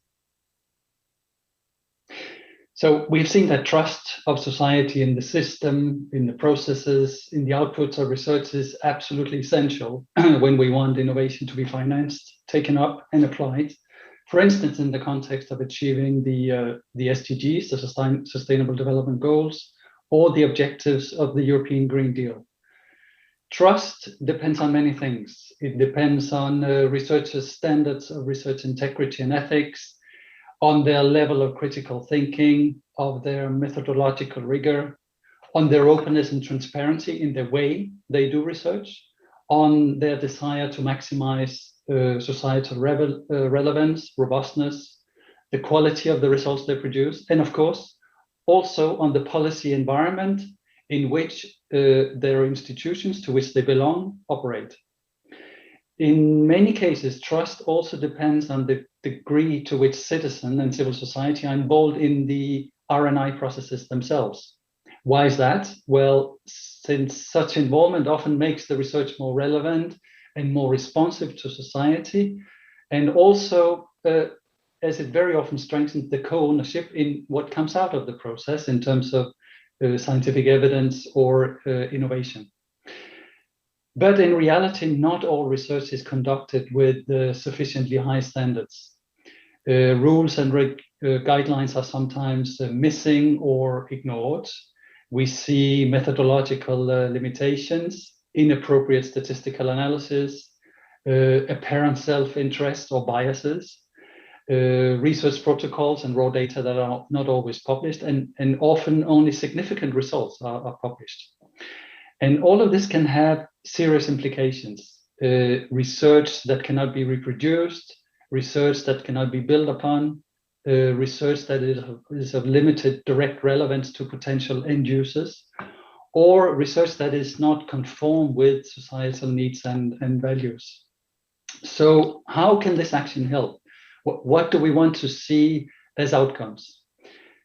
So we've seen that trust of society in the system, in the processes, in the outputs of research is absolutely essential when we want innovation to be financed, taken up and applied. For instance, in the context of achieving the SDGs, the Sustainable Development Goals, or the objectives of the European Green Deal. Trust depends on many things. It depends on researchers' standards of research integrity and ethics, on their level of critical thinking, of their methodological rigor, on their openness and transparency in the way they do research, on their desire to maximize societal relevance, robustness, the quality of the results they produce, and of course, also on the policy environment in which their institutions to which they belong operate. In many cases, trust also depends on the degree to which citizen and civil society are involved in the R&I processes themselves. Why is that? Well, since such involvement often makes the research more relevant and more responsive to society, and also as it very often strengthens the co-ownership in what comes out of the process in terms of scientific evidence or innovation. But in reality, not all research is conducted with sufficiently high standards. Rules and guidelines are sometimes missing or ignored. We see methodological limitations, inappropriate statistical analysis, apparent self-interest or biases, research protocols and raw data that are not always published, and often only significant results are published. And all of this can have serious implications. Research that cannot be reproduced, research that cannot be built upon, research that is of limited direct relevance to potential end users, or research that is not conform with societal needs and values. So how can this action help? What do we want to see as outcomes?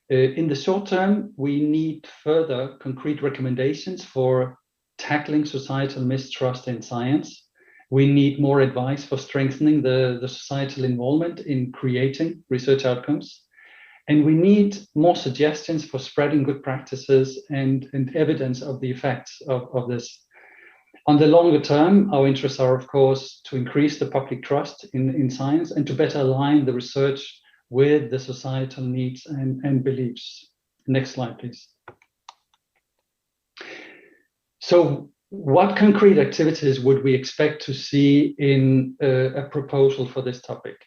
In the short term, we need further concrete recommendations for tackling societal mistrust in science. We need more advice for strengthening the societal involvement in creating research outcomes. And we need more suggestions for spreading good practices and evidence of the effects of this. On the longer term, our interests are, of course, to increase the public trust in science and to better align the research with the societal needs and beliefs. Next slide, please. So what concrete activities would we expect to see in a proposal for this topic?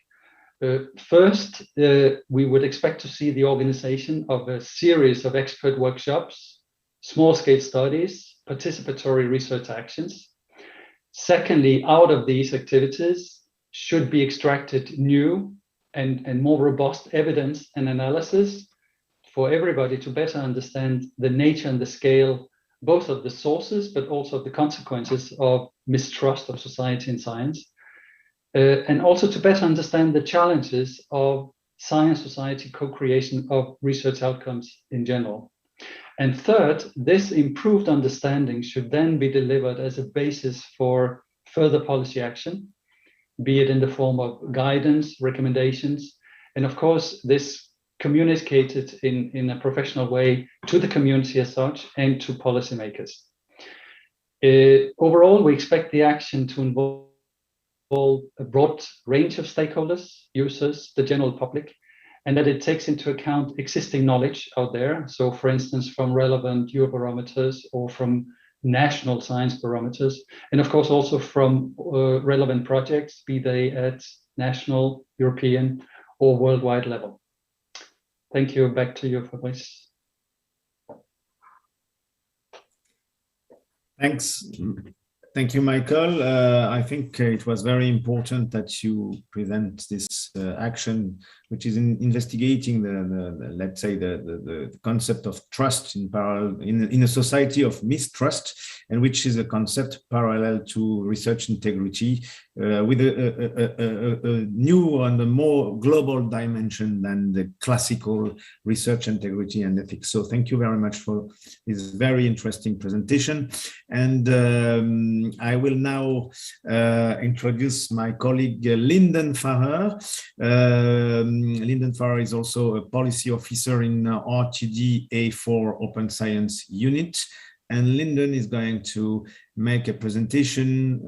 First, we would expect to see the organization of a series of expert workshops, small-scale studies, participatory research actions. Secondly, out of these activities should be extracted new and more robust evidence and analysis for everybody to better understand the nature and the scale, both of the sources, but also of the consequences of mistrust of society and science, and also to better understand the challenges of science-society co-creation of research outcomes in general. And third, this improved understanding should then be delivered as a basis for further policy action, be it in the form of guidance, recommendations, and of course, this communicated in a professional way to the community as such and to policymakers. Overall, we expect the action to involve a broad range of stakeholders, users, the general public, and that it takes into account existing knowledge out there. So for instance, from relevant Eurobarometers or from national science barometers, and of course also from relevant projects, be they at national, European, or worldwide level. Thank you. Back to you, Fabrice. Thanks. Thank you, Michael. I think it was very important that you present this action, which is investigating let's say the concept of trust in parallel in a society of mistrust, and which is a concept parallel to research integrity with a new and a more global dimension than the classical research integrity and ethics. So thank you very much for this very interesting presentation. And I will now introduce my colleague Lyndon Farrell. Lyndon Farrell is also a policy officer in RTD A4 Open Science Unit. And Lyndon is going to make a presentation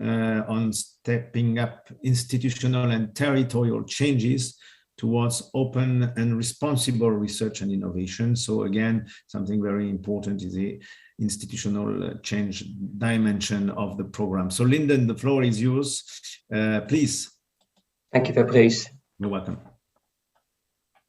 on stepping up institutional and territorial changes towards open and responsible research and innovation. So again, something very important is the institutional change dimension of the program. So Lyndon, the floor is yours. Please. Thank you, Fabrice. You're welcome.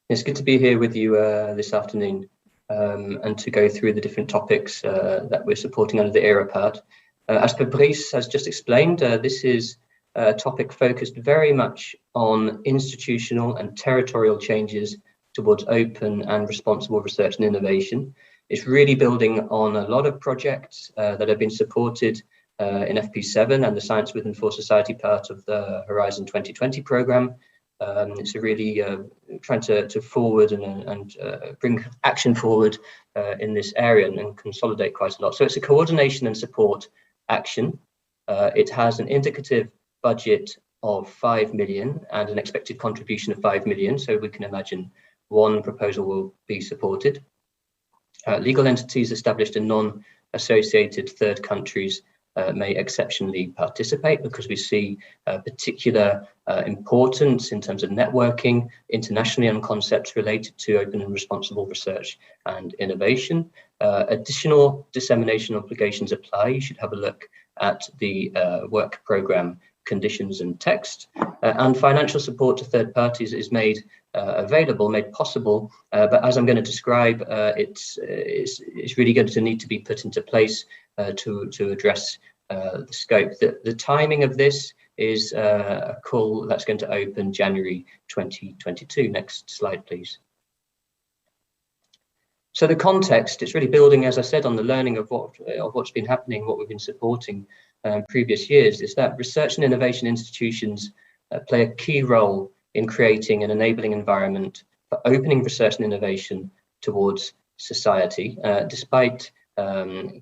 It's good to be here with you this afternoon and to go through the different topics that we're supporting under the ERA part. As Fabrice has just explained, this is a topic focused very much on institutional and territorial changes towards open and responsible research and innovation. It's really building on a lot of projects that have been supported in FP7 and the Science Within For Society part of the Horizon 2020 program. It's really trying to forward and bring action forward in this area and consolidate quite a lot. So it's a coordination and support action. It has an indicative budget of 5 million and an expected contribution of 5 million. So we can imagine one proposal will be supported. Legal entities established in non-associated third countries may exceptionally participate because we see particular importance in terms of networking internationally on concepts related to open and responsible research and innovation. Additional dissemination obligations apply. You should have a look at the work program conditions and text, and financial support to third parties is made available, made possible, but as I'm going to describe, it's really going to need to be put into place to address the scope. The timing of this is a call that's going to open January 2022. Next slide, please. So the context, it's really building, as I said, on the learning of what's been happening, what we've been supporting previous years, is that research and innovation institutions play a key role in creating an enabling environment for opening research and innovation towards society, despite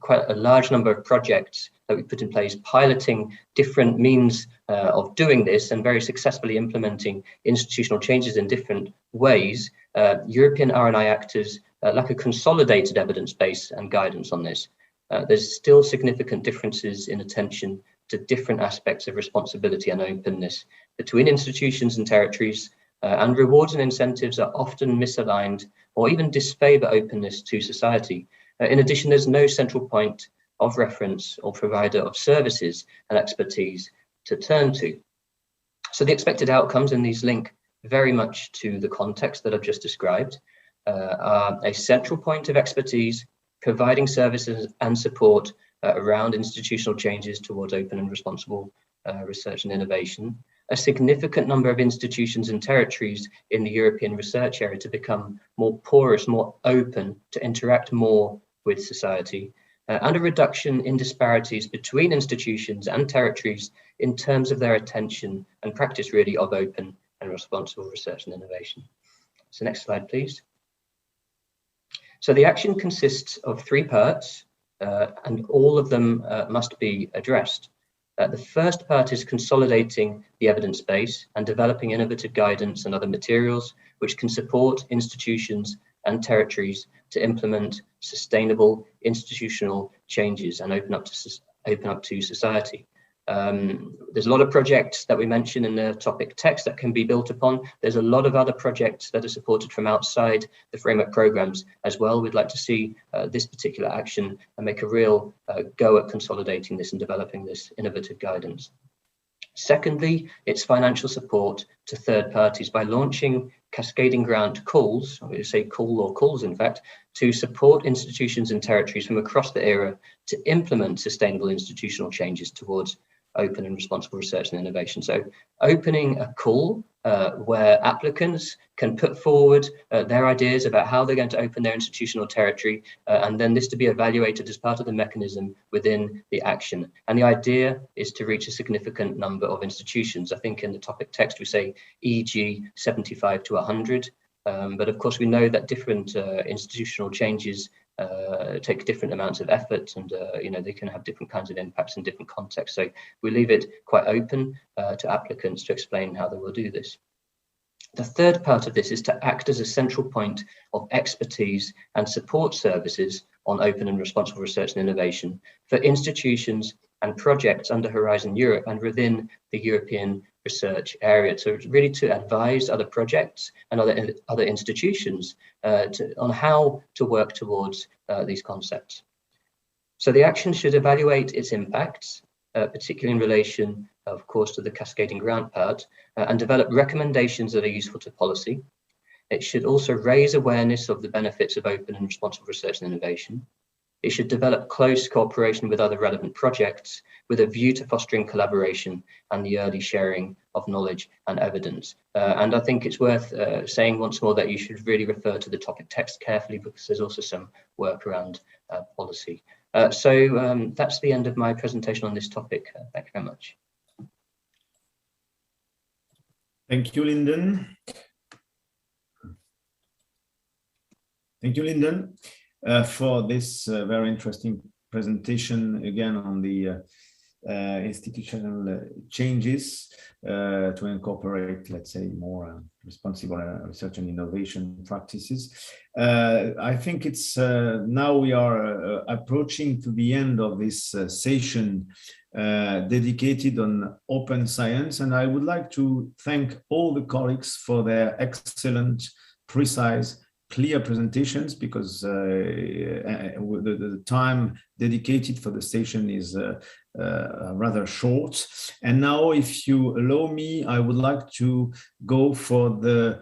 quite a large number of projects that we put in place, piloting different means of doing this and very successfully implementing institutional changes in different ways. European R&I actors lack a consolidated evidence base and guidance on this. There's still significant differences in attention to different aspects of responsibility and openness between institutions and territories, and rewards and incentives are often misaligned or even disfavor openness to society. In addition, there's no central point of reference or provider of services and expertise to turn to. So the expected outcomes, and these link very much to the context that I've just described, are a central point of expertise, providing services and support around institutional changes towards open and responsible research and innovation, a significant number of institutions and territories in the European research area to become more porous, more open, to interact more with society, and a reduction in disparities between institutions and territories in terms of their attention and practice really of open and responsible research and innovation. So next slide, please. So the action consists of 3 parts, and all of them must be addressed. The first part is consolidating the evidence base and developing innovative guidance and other materials which can support institutions and territories to implement sustainable institutional changes and open up to society. There's a lot of projects that we mention in the topic text that can be built upon. There's a lot of other projects that are supported from outside the framework programs as well. We'd like to see this particular action and make a real go at consolidating this and developing this innovative guidance. Secondly, it's financial support to third parties by launching cascading grant calls, I'm going to say call or calls in fact, to support institutions and territories from across the era to implement sustainable institutional changes towards open and responsible research and innovation. So opening a call where applicants can put forward their ideas about how they're going to open their institutional territory, and then this to be evaluated as part of the mechanism within the action. And the idea is to reach a significant number of institutions. I think in the topic text we say e.g. 75 to 100, but of course we know that different institutional changes take different amounts of effort, and you know, they can have different kinds of impacts in different contexts. So we leave it quite open to applicants to explain how they will do this. The third part of this is to act as a central point of expertise and support services on open and responsible research and innovation for institutions and projects under Horizon Europe and within the European research area, to really to advise other projects and other institutions on how to work towards these concepts. So the action should evaluate its impacts, particularly in relation, of course, to the cascading grant part, and develop recommendations that are useful to policy. It should also raise awareness of the benefits of open and responsible research and innovation. It should develop close cooperation with other relevant projects with a view to fostering collaboration and the early sharing of knowledge and evidence. And I think it's worth saying once more that you should really refer to the topic text carefully, because there's also some work around policy. So that's the end of my presentation on this topic. Thank you very much. Thank you, Lyndon. Thank you, Lyndon, for this very interesting presentation again on the institutional changes to incorporate, let's say, more responsible research and innovation practices. I think it's now we are approaching to the end of this session dedicated on open science, and I would like to thank all the colleagues for their excellent, precise, clear presentations, because the time dedicated for the session is rather short. And now, if you allow me, I would like to go for the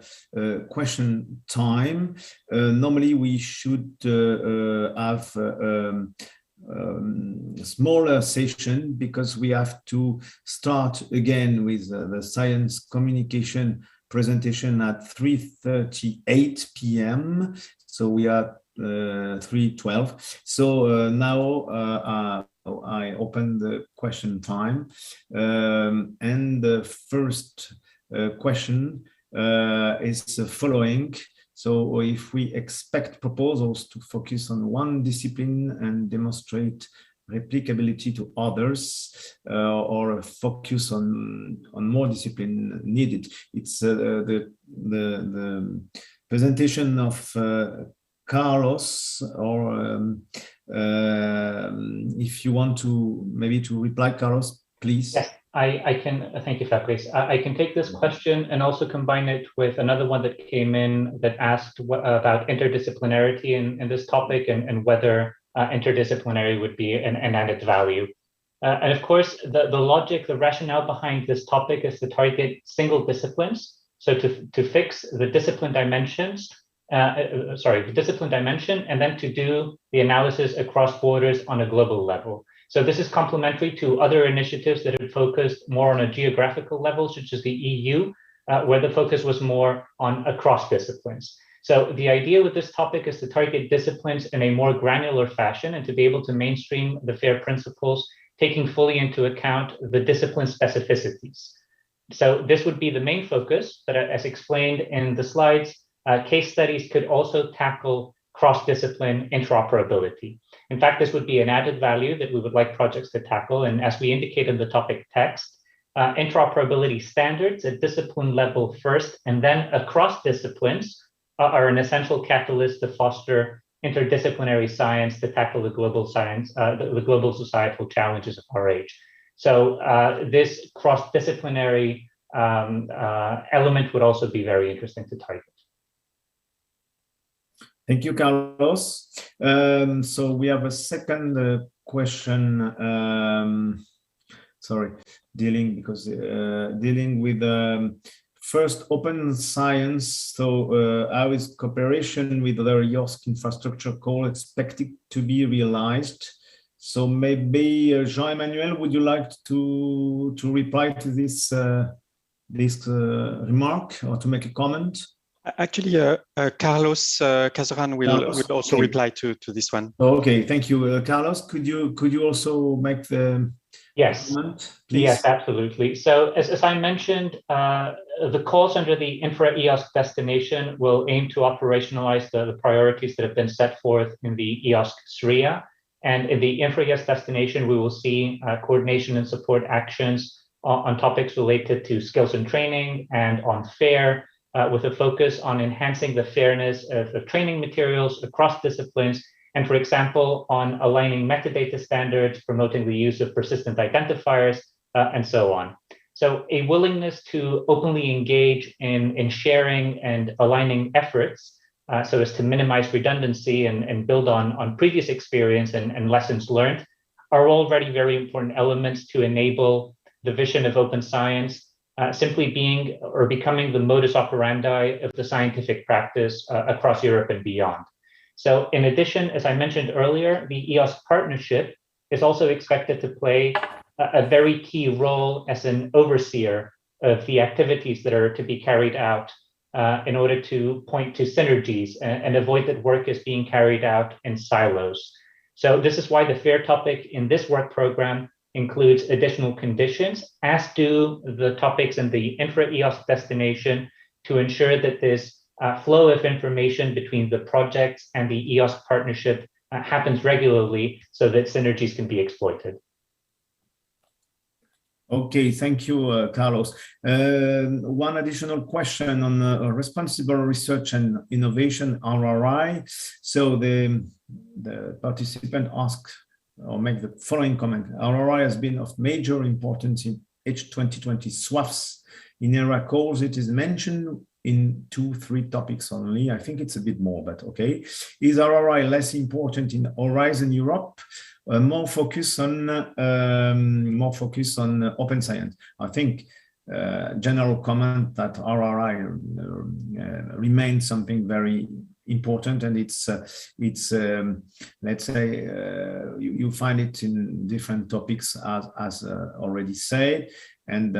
question time. Normally, we should have smaller session because we have to start again with the science communication presentation at 3:38 p.m. So we are 3:12. So now I open the question time, and the first question is the following. So if we expect proposals to focus on one discipline and demonstrate replicability to others, or focus on more discipline needed, it's the presentation of Carlos, or if you want to maybe to reply, Carlos, please. Yes, I can. Thank you, Fabrice. I can take this question and also combine it with another one that came in that asked about interdisciplinarity in this topic, and whether interdisciplinary would be an added value. And of course, the logic, the rationale behind this topic is to target single disciplines. So to fix the discipline dimensions, the discipline dimension, and then to do the analysis across borders on a global level. So this is complementary to other initiatives that have focused more on a geographical level, such as the EU, where the focus was more on across disciplines. So the idea with this topic is to target disciplines in a more granular fashion and to be able to mainstream the FAIR principles, taking fully into account the discipline specificities. So this would be the main focus, but as explained in the slides, case studies could also tackle cross-discipline interoperability. In fact, this would be an added value that we would like projects to tackle. And as we indicate in the topic text, interoperability standards at discipline level first, and then across disciplines are an essential catalyst to foster interdisciplinary science to tackle the global science, the global societal challenges of our age. So this cross-disciplinary element would also be very interesting to target. Thank you, Carlos. So we have a second question. Dealing with first open science. So how is cooperation with other IOSC infrastructure call expected to be realized? So maybe Jean-Emmanuel, would you like to reply to this remark or to make a comment? Actually, Carlos Cazaran will also reply to this one. Okay, thank you, Carlos. Could you also make the comment, please? Yes, absolutely. So as I mentioned, the calls under the infra-EOSC destination will aim to operationalize the priorities that have been set forth in the EOSC SRIA. And in the infra-EOSC destination, we will see coordination and support actions on topics related to skills and training and on FAIR, with a focus on enhancing the fairness of training materials across disciplines, and for example, on aligning metadata standards, promoting the use of persistent identifiers, and so on. So a willingness to openly engage in sharing and aligning efforts so as to minimize redundancy and build on previous experience and lessons learned are all very important elements to enable the vision of open science simply being or becoming the modus operandi of the scientific practice across Europe and beyond. So in addition, as I mentioned earlier, the EOSC partnership is also expected to play a very key role as an overseer of the activities that are to be carried out in order to point to synergies and avoid that work is being carried out in silos. So this is why the FAIR topic in this work program includes additional conditions, as do the topics in the infra-EOSC destination, to ensure that this flow of information between the projects and the EOSC partnership happens regularly so that synergies can be exploited. Okay, thank you, Carlos. One additional question on responsible research and innovation, RRI. So the participant asked or make the following comment. RRI has been of major importance in H2020 SWAFs. In ERA calls, it is mentioned in 2-3 topics only. I think it's a bit more, but okay. Is RRI less important in Horizon Europe, more focus on open science. I think general comment that RRI remains something very important, and it's let's say you find it in different topics as already said, and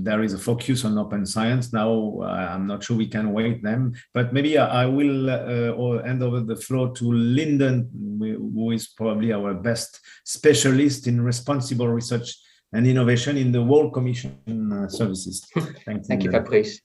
there is a focus on open science now. I'm not sure we can weight them, but maybe I will hand over the floor to Lyndon, who is probably our best specialist in responsible research and innovation in the World Commission services. Thank you, Fabrice.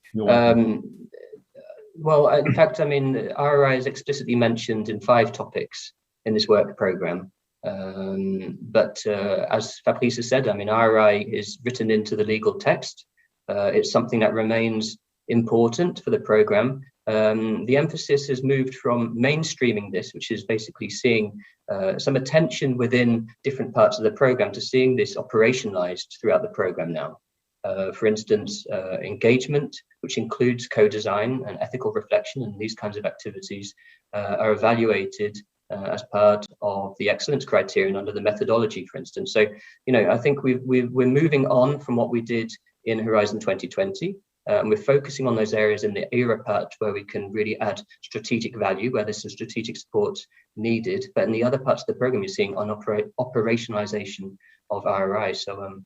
Well, in fact, I mean, RRI is explicitly mentioned in 5 topics in this work program. But as Fabrice has said, I mean, RRI is written into the legal text. It's something that remains important for the program. The emphasis has moved from mainstreaming this, which is basically seeing some attention within different parts of the program, to seeing this operationalized throughout the program now. For instance, engagement, which includes co-design and ethical reflection, and these kinds of activities are evaluated as part of the excellence criterion under the methodology, for instance. So, you know, I think we're moving on from what we did in Horizon 2020, and we're focusing on those areas in the ERA part where we can really add strategic value, where there's some strategic support needed. But in the other parts of the program, you're seeing on operationalization of RRI. So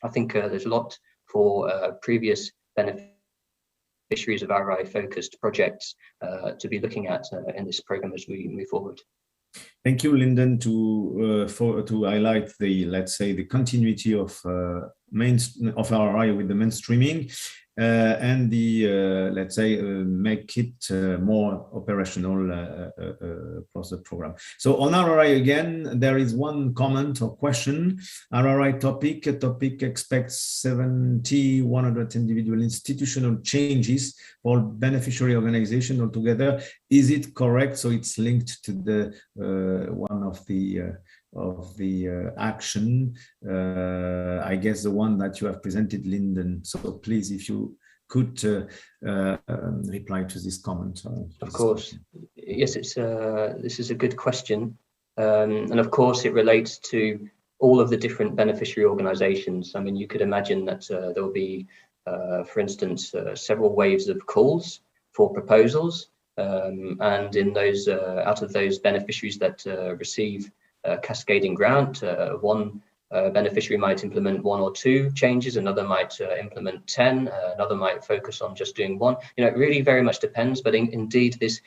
I think there's a lot for previous beneficiaries of RRI focused projects to be looking at in this program as we move forward. Thank you, Lyndon, to highlight the, let's say, the continuity of RRI with the mainstreaming and the let's say make it more operational across the program. So on RRI again, there is one comment or question. RRI topic expects 100 individual institutional changes for beneficiary organization altogether. Is it correct? So it's linked to the one of the action, I guess the one that you have presented, Lyndon. So please, if you could reply to this comment. Of course, yes. It's this is a good question, and of course it relates to all of the different beneficiary organisations. I mean, you could imagine that there will be, for instance, several waves of calls for proposals, and in those out of those beneficiaries that receive cascading grant, one beneficiary might implement 1 or 2 changes, another might implement 10, another might focus on just doing 1. You know, it really very much depends, but indeed this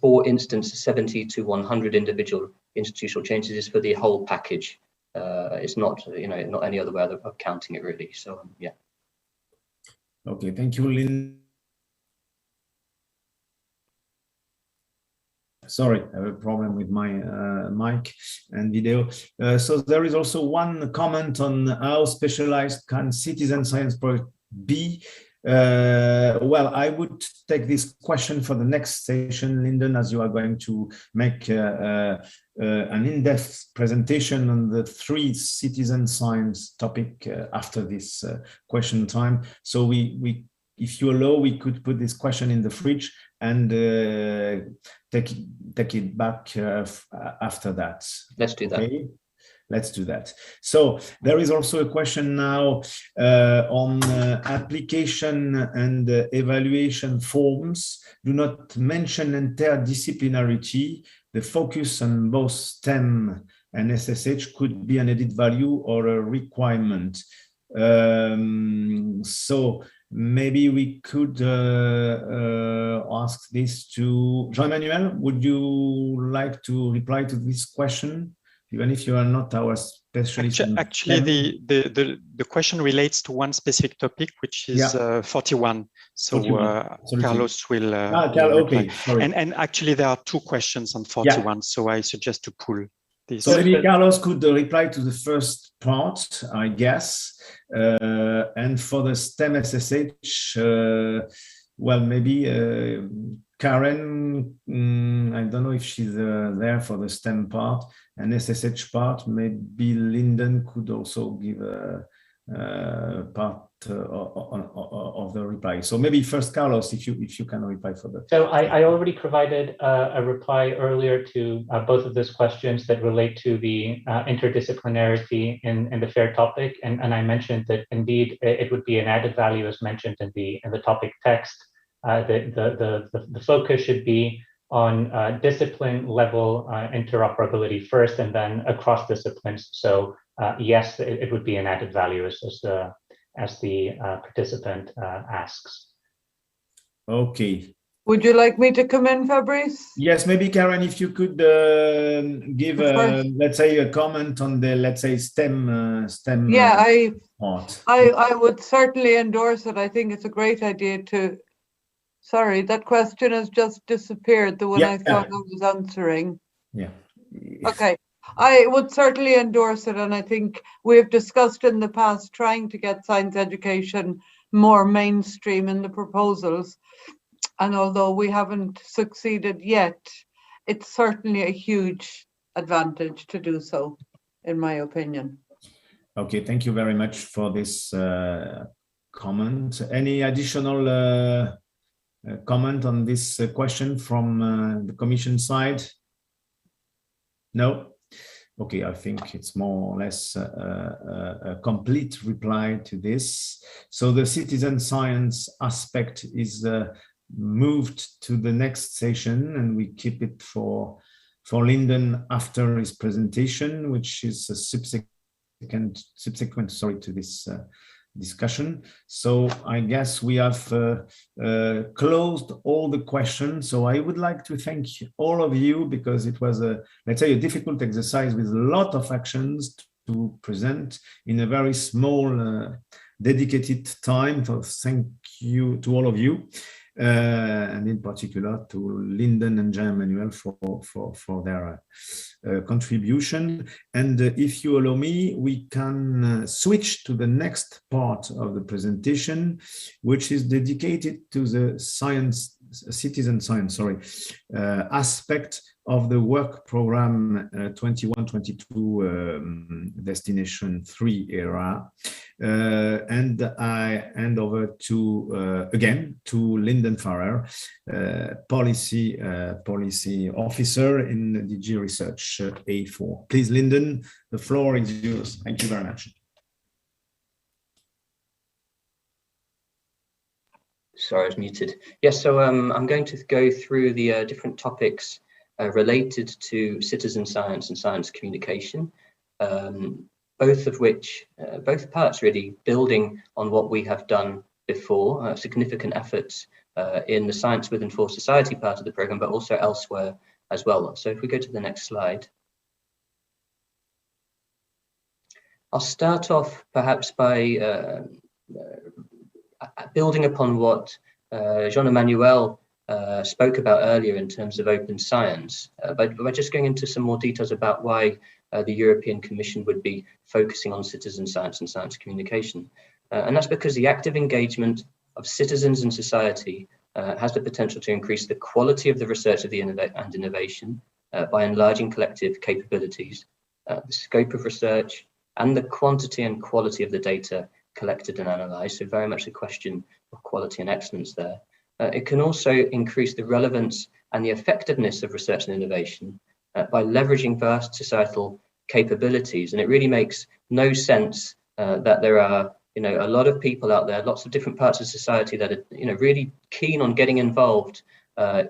for instance 70 to 100 individual institutional changes is for the whole package. It's not, you know, not any other way of counting it really. So yeah. Okay, thank you, Lynn. Sorry, I have a problem with my mic and video. So there is also one comment on how specialized can citizen science project be. Well, I would take this question for the next session, Lyndon, as you are going to make an in-depth presentation on the 3 citizen science topic after this question time. So we, if you allow, we could put this question in the fridge and take it back after that. Let's do that. Okay? Let's do that. So there is also a question now on application and evaluation forms. Do not mention interdisciplinarity. The focus on both STEM and SSH could be an added value or a requirement. So maybe we could ask this to Jean-Emmanuel. Would you like to reply to this question, even if you are not our specialist? Actually, the question relates to one specific topic, which is 41. So 41. Carlos will. Okay. Sorry. And actually, there are 2 questions on 41. So I suggest to pull this. So maybe Carlos could reply to the first part, I guess. And for the STEM SSH, well, maybe Karen, I don't know if she's there for the STEM part and SSH part. Maybe Lyndon could also give part of the reply. So maybe first, Carlos, if you can reply for that. So I already provided a reply earlier to both of those questions that relate to the interdisciplinarity in the FAIR topic, and I mentioned that indeed it would be an added value as mentioned in the topic text. The focus should be on discipline level interoperability first, and then across disciplines. So yes, it would be an added value as the participant asks. Okay. Would you like me to come in, Fabrice? Yes, maybe Karen, if you could give, let's say, a comment on the, let's say, STEM. Yeah, part. I would certainly endorse it. I think it's a great idea to. Sorry, that question has just disappeared. The one I thought I was answering. Yeah. Okay. I would certainly endorse it, and I think we've discussed in the past trying to get science education more mainstream in the proposals. And although we haven't succeeded yet, it's certainly a huge advantage to do so, in my opinion. Okay, thank you very much for this comment. Any additional comment on this question from the Commission side? No? Okay, I think it's more or less a complete reply to this. So the citizen science aspect is moved to the next session, and we keep it for Lyndon after his presentation, which is a subsequent to this discussion. So I guess we have closed all the questions. So I would like to thank all of you, because it was let's say a difficult exercise with a lot of actions to present in a very small dedicated time. So thank you to all of you. And in particular to Lyndon and Jean-Emmanuel for their contribution. And if you allow me, we can switch to the next part of the presentation, which is dedicated to the citizen science aspect of the work program 21-22 Destination 3 era. And I hand over to again to Lyndon Farrell, policy officer in DG Research A4. Please, Lyndon, the floor is yours. Thank you very much. Sorry, I was muted. Yes, so I'm going to go through the different topics related to citizen science and science communication, both of which, both parts really building on what we have done before, significant efforts in the Science with and for Society part of the program, but also elsewhere as well. So if we go to the next slide. I'll start off perhaps by building upon what Jean-Emmanuel spoke about earlier in terms of open science, by just going into some more details about why the European Commission would be focusing on citizen science and science communication. And that's because the active engagement of citizens and society has the potential to increase the quality of the research of and innovation by enlarging collective capabilities, the scope of research, and the quantity and quality of the data collected and analysed. So very much a question of quality and excellence there. It can also increase the relevance and the effectiveness of research and innovation by leveraging vast societal capabilities. And it really makes no sense that there are, a lot of people out there, lots of different parts of society that are, really keen on getting involved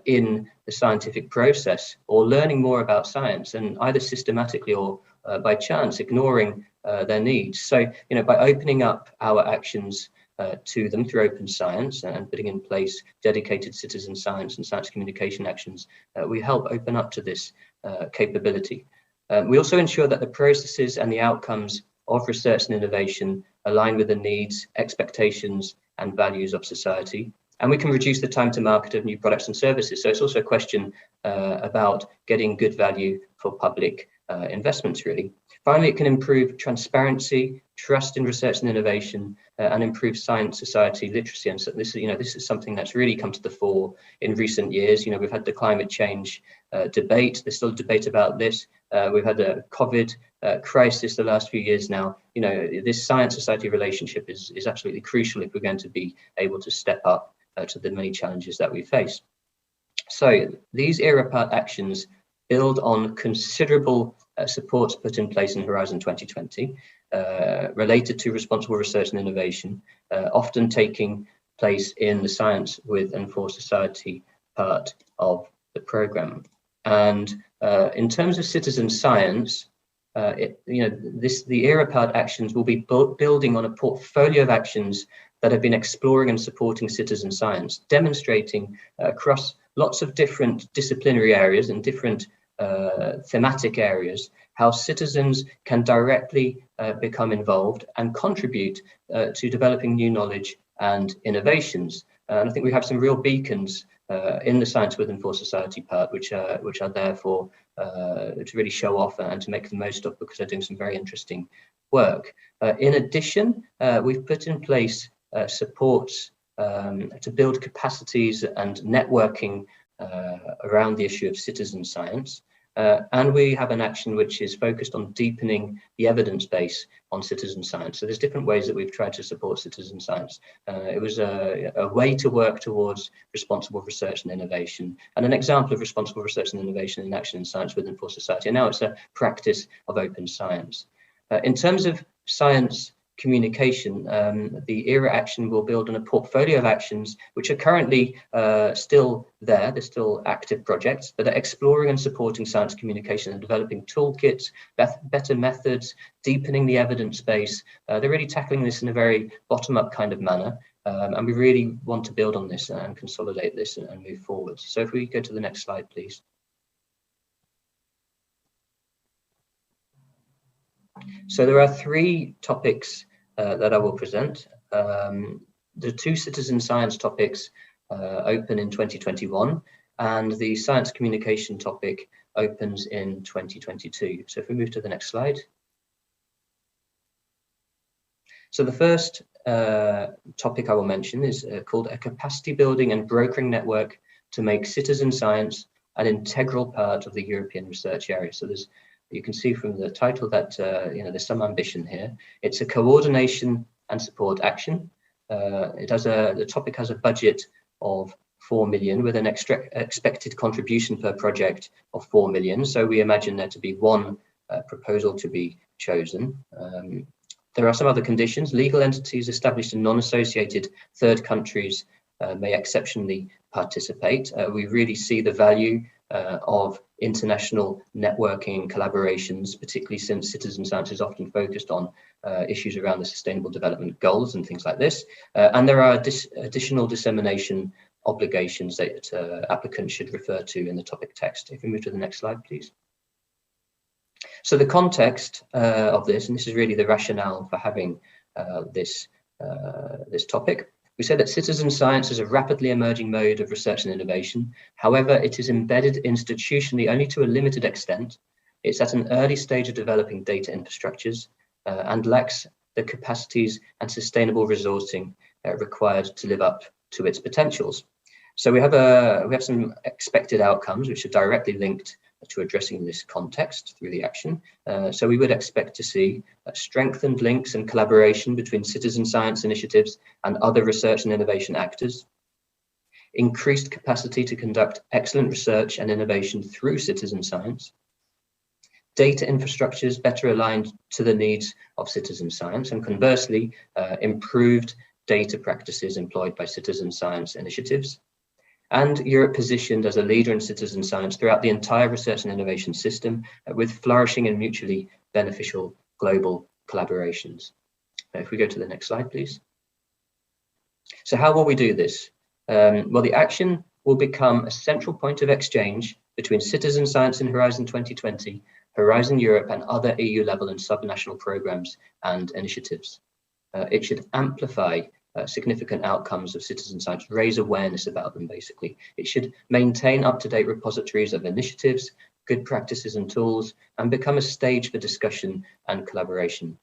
in the scientific process or learning more about science, and either systematically or by chance ignoring their needs. So, by opening up our actions to them through open science and putting in place dedicated citizen science and science communication actions, we help open up to this capability. We also ensure that the processes and the outcomes of research and innovation align with the needs, expectations, and values of society. And we can reduce the time to market of new products and services. So it's also a question about getting good value for public investments, really. Finally, it can improve transparency, trust in research and innovation, and improve science society literacy. And so this is something that's really come to the fore in recent years. We've had the climate change debate. There's still a debate about this, We've had a COVID crisis the last few years now. You know, this science-society relationship is absolutely crucial if we're going to be able to step up to the many challenges that we face. So these ERA part actions build on considerable supports put in place in Horizon 2020 related to responsible research and innovation, often taking place in the science with and for society part of the program. And in terms of citizen science, the ERA part actions will be building on a portfolio of actions that have been exploring and supporting citizen science, demonstrating across lots of different disciplinary areas and different thematic areas how citizens can directly become involved and contribute to developing new knowledge and innovations. And I think we have some real beacons in the science with and for society part, which are there for to really show off and to make the most of, because they're doing some very interesting work. In addition, we've put in place supports to build capacities and networking around the issue of citizen science. And we have an action which is focused on deepening the evidence base on citizen science. So there's different ways that we've tried to support citizen science. It was a way to work towards responsible research and innovation, and an example of responsible research and innovation in action in science with and for society. And now it's a practice of open science. In terms of science communication, the ERA action will build on a portfolio of actions which are currently still there. They're still active projects that are exploring and supporting science communication and developing toolkits, better methods, deepening the evidence base. They're really tackling this in a very bottom-up kind of manner. And we really want to build on this and consolidate this and move forward. So if we go to the next slide, please. So there are three topics that I will present. The two citizen science topics open in 2021, and the science communication topic opens in 2022. So if we move to the next slide. So the first topic I will mention is called a capacity building and brokering network to make citizen science an integral part of the European research area. So you can see from the title that there's some ambition here. It's a coordination and support action. The topic has a budget of 4 million with an expected contribution per project of 4 million. So we imagine there to be one proposal to be chosen. There are some other conditions. Legal entities established in non-associated third countries may exceptionally participate. We really see the value of international networking and collaborations, particularly since citizen science is often focused on issues around the sustainable development goals and things like this. And there are additional dissemination obligations that applicants should refer to in the topic text. If we move to the next slide, please. So the context of this, and this is really the rationale for having this topic. We said that citizen science is a rapidly emerging mode of research and innovation. However, it is embedded institutionally only to a limited extent. It's at an early stage of developing data infrastructures and lacks the capacities and sustainable resourcing required to live up to its potentials. So we have some expected outcomes which are directly linked to addressing this context through the action. So we would expect to see strengthened links and collaboration between citizen science initiatives and other research and innovation actors, increased capacity to conduct excellent research and innovation through citizen science, data infrastructures better aligned to the needs of citizen science, and conversely, improved data practices employed by citizen science initiatives, and Europe positioned as a leader in citizen science throughout the entire research and innovation system with flourishing and mutually beneficial global collaborations. If we go to the next slide, please. So how will we do this? Well, the action will become a central point of exchange between citizen science in Horizon 2020, Horizon Europe, and other EU level and subnational programs and initiatives. It should amplify significant outcomes of citizen science, raise awareness about them, basically. It should maintain up-to-date repositories of initiatives, good practices and tools, and become a stage for discussion and collaboration.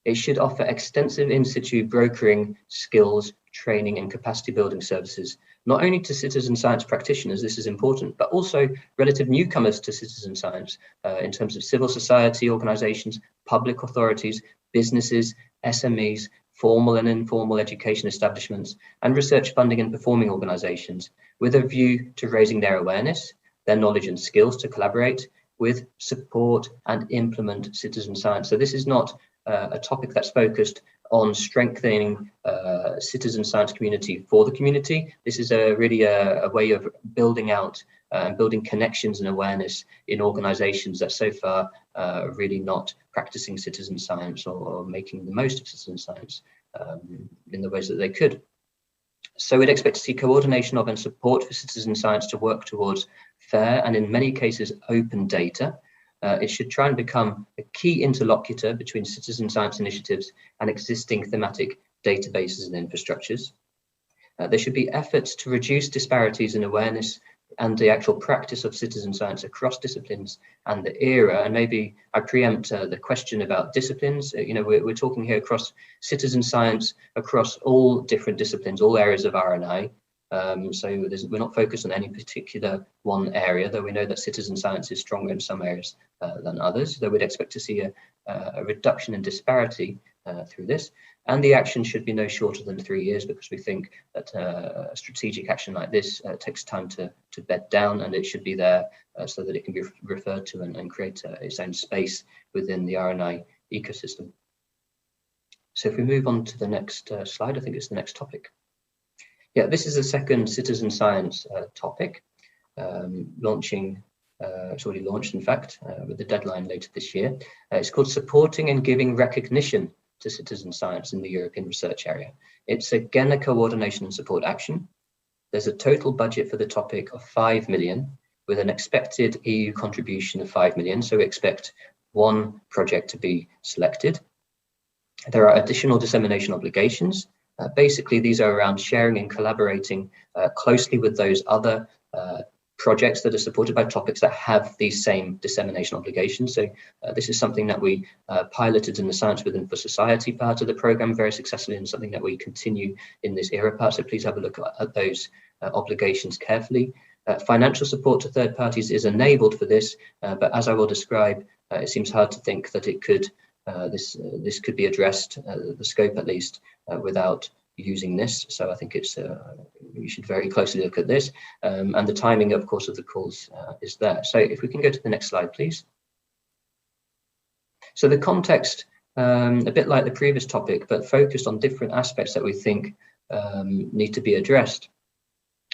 It should offer extensive in situ brokering skills, training, and capacity building services not only to citizen science practitioners, this is important, but also relative newcomers to citizen science in terms of civil society organizations, public authorities, businesses, SMEs, formal and informal education establishments, and research funding and performing organizations, with a view to raising their awareness, their knowledge and skills to collaborate with, support, and implement citizen science. So this is not a topic that's focused on strengthening citizen science community for the community. This is really a way of building out and building connections and awareness in organizations that so far are really not practicing citizen science or making the most of citizen science in the ways that they could. So we'd expect to see coordination of and support for citizen science to work towards fair and in many cases open data. It should try and become a key interlocutor between citizen science initiatives and existing thematic databases and infrastructures. There should be efforts to reduce disparities in awareness and the actual practice of citizen science across disciplines and the era. And maybe I preempt the question about disciplines. We're talking here across citizen science, across all different disciplines, all areas of R&I. So we're not focused on any particular one area, though we know that citizen science is stronger in some areas than others, though we'd expect to see a reduction in disparity through this. And the action should be no shorter than 3 years, because we think that a strategic action like this takes time to bed down, and it should be there so that it can be referred to and create its own space within the R&I ecosystem. So if we move on to the next slide, I think it's the next topic. Yeah, this is the second citizen science topic, launching, it's already launched in fact, with the deadline later this year. It's called Supporting and Giving Recognition to Citizen Science in the European Research Area. It's again a coordination and support action. There's a total budget for the topic of 5 million, with an expected EU contribution of 5 million. So we expect one project to be selected. There are additional dissemination obligations. Basically, these are around sharing and collaborating closely with those other projects that are supported by topics that have these same dissemination obligations. So this is something that we piloted in the Science Within for Society part of the program very successfully, and something that we continue in this era part. So please have a look at those obligations carefully. Financial support to third parties is enabled for this, but as I will describe, it seems hard to think that it could this could be addressed, the scope at least, without using this. So I think it's you should very closely look at this, and the timing, of course, of the calls is there. So if we can go to the next slide, please. So the context, a bit like the previous topic, but focused on different aspects that we think need to be addressed.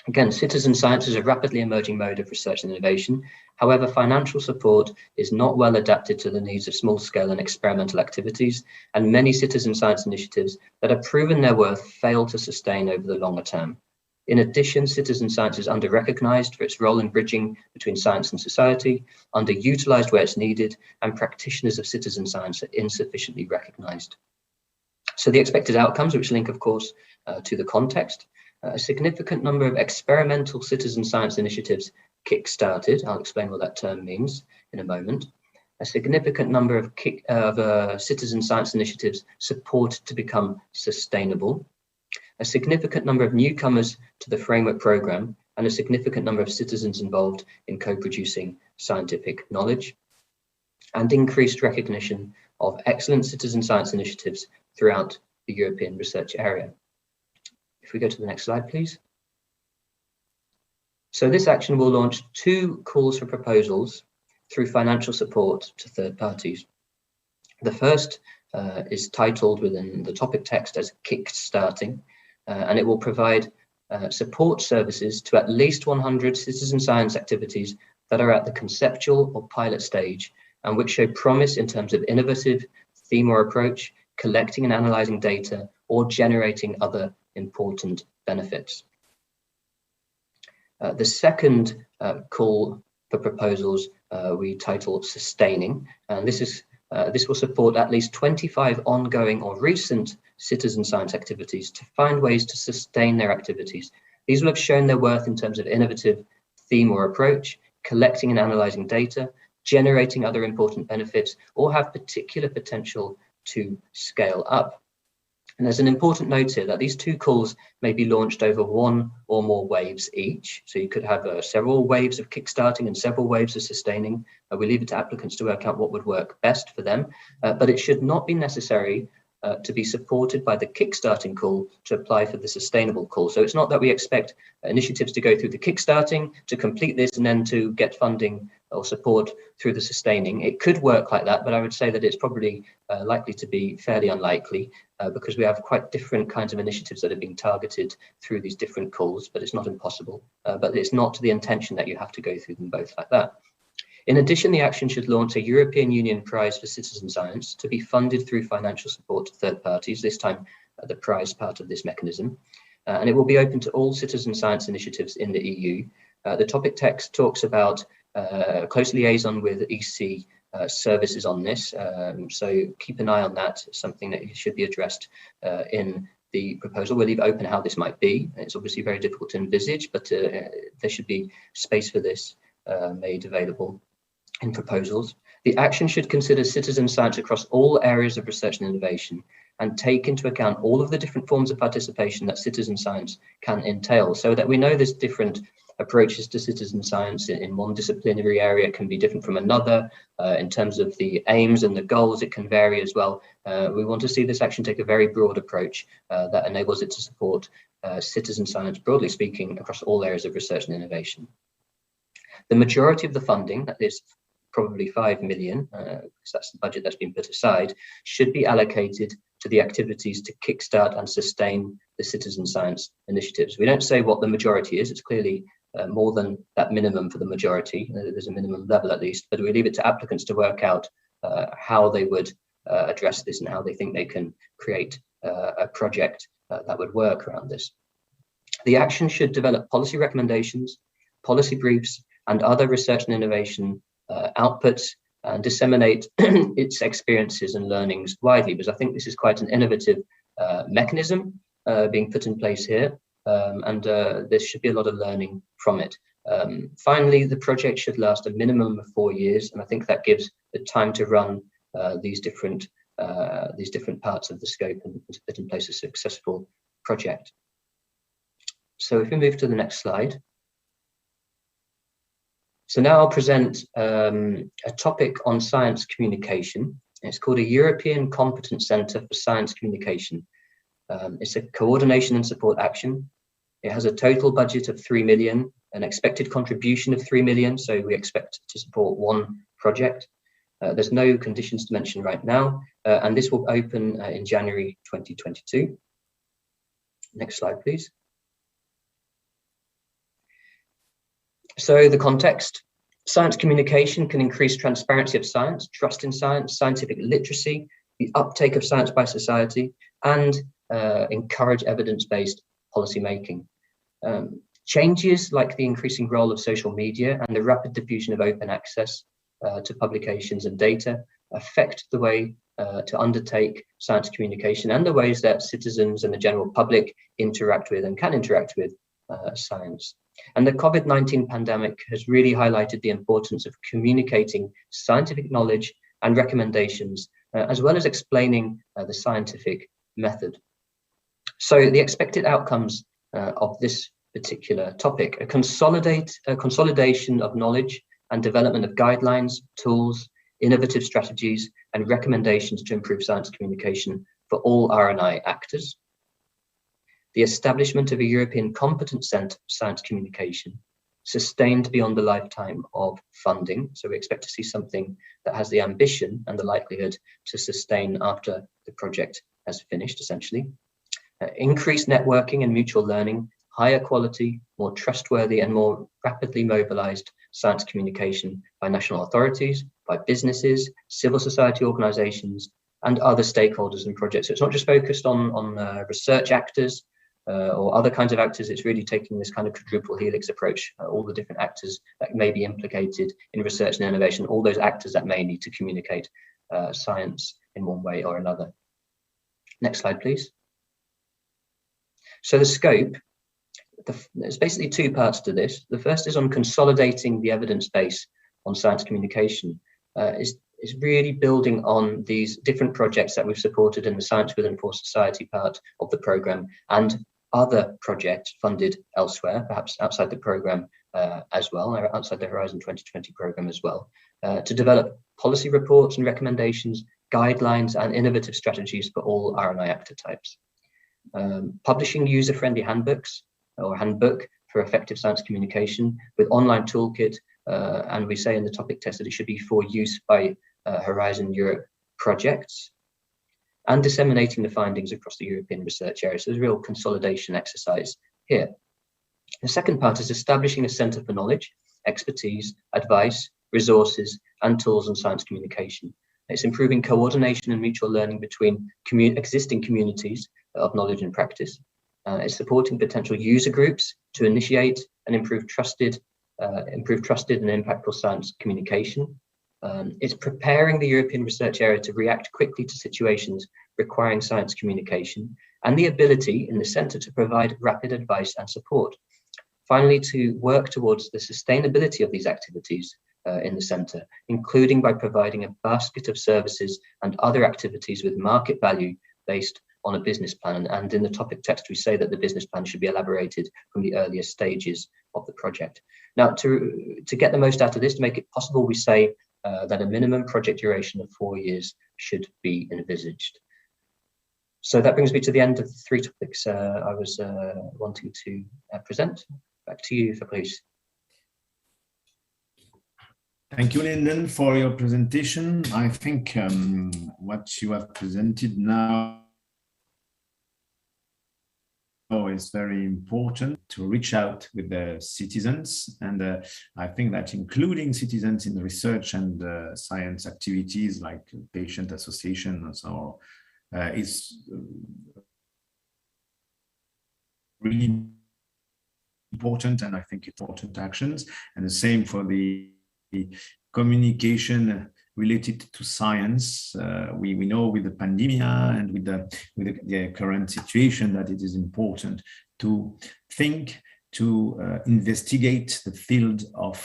Again, citizen science is a rapidly emerging mode of research and innovation. However, financial support is not well adapted to the needs of small-scale and experimental activities, and many citizen science initiatives that have proven their worth fail to sustain over the longer term. In addition, citizen science is under-recognized for its role in bridging between science and society, underutilized where it's needed, and practitioners of citizen science are insufficiently recognized. So the expected outcomes, which link, of course, to the context. A significant number of experimental citizen science initiatives kick-started. I'll explain what that term means in a moment. A significant number of citizen science initiatives supported to become sustainable. A significant number of newcomers to the framework program, and a significant number of citizens involved in co-producing scientific knowledge. And increased recognition of excellent citizen science initiatives throughout the European research area. If we go to the next slide, please. So this action will launch 2 calls for proposals through financial support to third parties. The first is titled within the topic text as Kickstarting, and it will provide support services to at least 100 citizen science activities that are at the conceptual or pilot stage, and which show promise in terms of innovative theme or approach, collecting and analyzing data, or generating other important benefits. The second call for proposals we title Sustaining, and this will support at least 25 ongoing or recent citizen science activities to find ways to sustain their activities. These will have shown their worth in terms of innovative theme or approach, collecting and analyzing data, generating other important benefits, or have particular potential to scale up. And there's an important note here that these two calls may be launched over one or more waves each. So you could have several waves of kickstarting and several waves of sustaining. We leave it to applicants to work out what would work best for them, but it should not be necessary to be supported by the kickstarting call to apply for the sustainable call. So it's not that we expect initiatives to go through the kickstarting to complete this and then to get funding or support through the sustaining. It could work like that, but I would say that it's probably likely to be fairly unlikely because we have quite different kinds of initiatives that are being targeted through these different calls, but it's not impossible. But it's not the intention that you have to go through them both like that. In addition, the action should launch a European Union Prize for Citizen Science to be funded through financial support to third parties, this time the prize part of this mechanism. And it will be open to all citizen science initiatives in the EU. The topic text talks about close liaison with EC services on this. So keep an eye on that. It's something that should be addressed in the proposal. We'll leave open how this might be. It's obviously very difficult to envisage, but there should be space for this made available in proposals. The action should consider citizen science across all areas of research and innovation and take into account all of the different forms of participation that citizen science can entail, so that we know there's different approaches to citizen science in one disciplinary area. It can be different from another. In terms of the aims and the goals, it can vary as well. We want to see this action take a very broad approach that enables it to support citizen science, broadly speaking, across all areas of research and innovation. The majority of the funding, that is probably 5 million, because that's the budget that's been put aside, should be allocated to the activities to kickstart and sustain the citizen science initiatives. We don't say what the majority is. It's clearly more than that minimum for the majority. There's a minimum level at least, but we leave it to applicants to work out how they would address this and how they think they can create a project that would work around this. The action should develop policy recommendations, policy briefs, and other research and innovation outputs, and disseminate its experiences and learnings widely, because I think this is quite an innovative mechanism being put in place here, and there should be a lot of learning from it. Finally, the project should last a minimum of 4 years, and I think that gives the time to run these different parts of the scope and to put in place a successful project. So if we move to the next slide. So now I'll present a topic on science communication. It's called a European Competence Centre for Science Communication. It's a coordination and support action. It has a total budget of 3 million, an expected contribution of 3 million. So we expect to support one project. There's no conditions to mention right now. And this will open in January 2022. Next slide, please. So the context: science communication can increase transparency of science, trust in science, scientific literacy, the uptake of science by society, and encourage evidence-based policymaking. Changes like the increasing role of social media and the rapid diffusion of open access to publications and data affect the way to undertake science communication and the ways that citizens and the general public interact with and can interact with science. And the COVID-19 pandemic has really highlighted the importance of communicating scientific knowledge and recommendations, as well as explaining the scientific method. So the expected outcomes of this particular topic: a consolidation of knowledge and development of guidelines, tools, innovative strategies, and recommendations to improve science communication for all R&I actors. The establishment of a European Competence Centre for Science Communication, sustained beyond the lifetime of funding. So we expect to see something that has the ambition and the likelihood to sustain after the project has finished, essentially. Increased networking and mutual learning, higher quality, more trustworthy, and more rapidly mobilized science communication by national authorities, by businesses, civil society organizations, and other stakeholders and projects. So it's not just focused on research actors, or other kinds of actors. It's really taking this kind of quadruple helix approach, all the different actors that may be implicated in research and innovation, all those actors that may need to communicate science in one way or another. Next slide, please. So the scope, there's basically two parts to this. The first is on consolidating the evidence base on science communication. is really building on these different projects that we've supported in the Science With and for Society part of the programme, and other projects funded elsewhere, perhaps outside the programme as well, or outside the Horizon 2020 programme as well, to develop policy reports and recommendations, guidelines and innovative strategies for all RNI actor types. Publishing user-friendly handbooks or handbook for effective science communication with online toolkit, and we say in the topic text that it should be for use by Horizon Europe projects, and disseminating the findings across the European research area. So there's a real consolidation exercise here. The second part is establishing a centre for knowledge, expertise, advice, resources, and tools on science communication. It's improving coordination and mutual learning between existing communities of knowledge and practice. It's supporting potential user groups to initiate and improve trusted and impactful science communication. It's preparing the European research area to react quickly to situations requiring science communication, and the ability in the centre to provide rapid advice and support. Finally, to work towards the sustainability of these activities in the centre, including by providing a basket of services and other activities with market value based on a business plan. And in the topic text, we say that the business plan should be elaborated from the earliest stages of the project. Now, to get the most out of this, to make it possible, we say that a minimum project duration of 4 years should be envisaged. So that brings me to the end of the 3 topics I was wanting to present. Back to you, Fabrice. Thank you, Lyndon, for your presentation. I think what you have presented now is very important to reach out with the citizens, and I think that including citizens in research and science activities like patient association and so on is really important, and I think important actions, and the same for the communication related to science. We know with the pandemic and with the current situation that it is important to think, to investigate the field of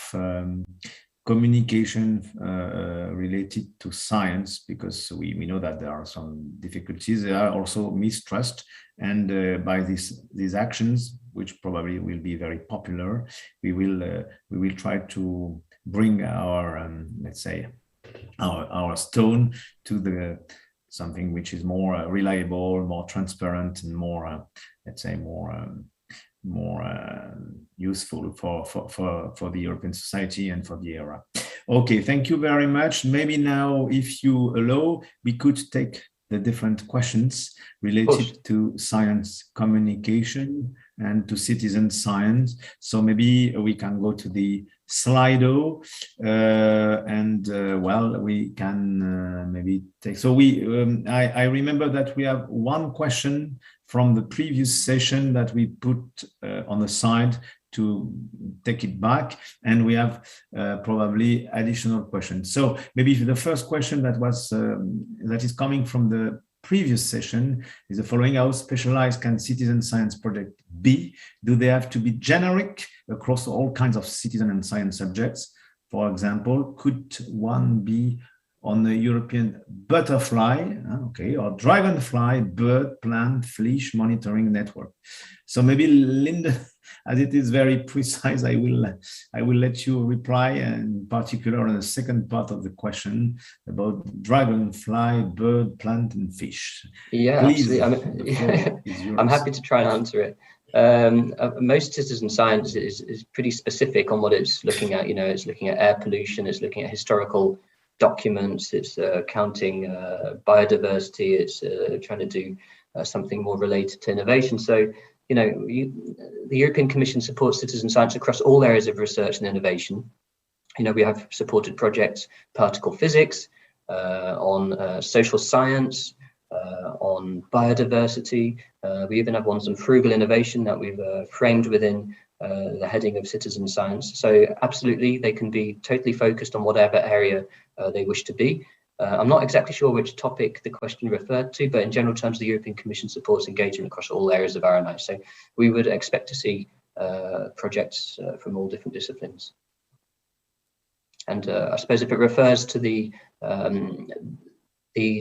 communication related to science, because we know that there are some difficulties. There are also mistrust, and by these actions, which probably will be very popular, we will try to bring our let's say our stone to the something which is more reliable, more transparent, and more let's say more useful for the European society and for the era. Okay, thank you very much. Maybe now, if you allow, we could take the different questions related to science communication and to citizen science. So maybe we can go to the Slido and well, we can maybe take. So I remember that we have one question from the previous session that we put on the side to take it back, and we have probably additional questions. So maybe the first question that is coming from the previous session is the following: how specialized can citizen science project be? Do they have to be generic across all kinds of citizen and science subjects? For example, could one be on the European butterfly, or dragonfly, bird, plant, fish monitoring network? So maybe Linda, as it is very precise, I will let you reply, in particular on the second part of the question about dragonfly, bird, plant, and fish. Yeah, please, absolutely. I'm happy to try and answer it. Most citizen science is pretty specific on what it's looking at. It's looking at air pollution, it's looking at historical documents, it's counting biodiversity, it's trying to do something more related to innovation. So, the European Commission supports citizen science across all areas of research and innovation. We have supported projects, particle physics, on social science, on biodiversity. We even have ones on frugal innovation that we've framed within the heading of citizen science. So absolutely, they can be totally focused on whatever area they wish to be. I'm not exactly sure which topic the question referred to, but in general terms, the European Commission supports engagement across all areas of RNI. So we would expect to see projects from all different disciplines. And I suppose if it refers to the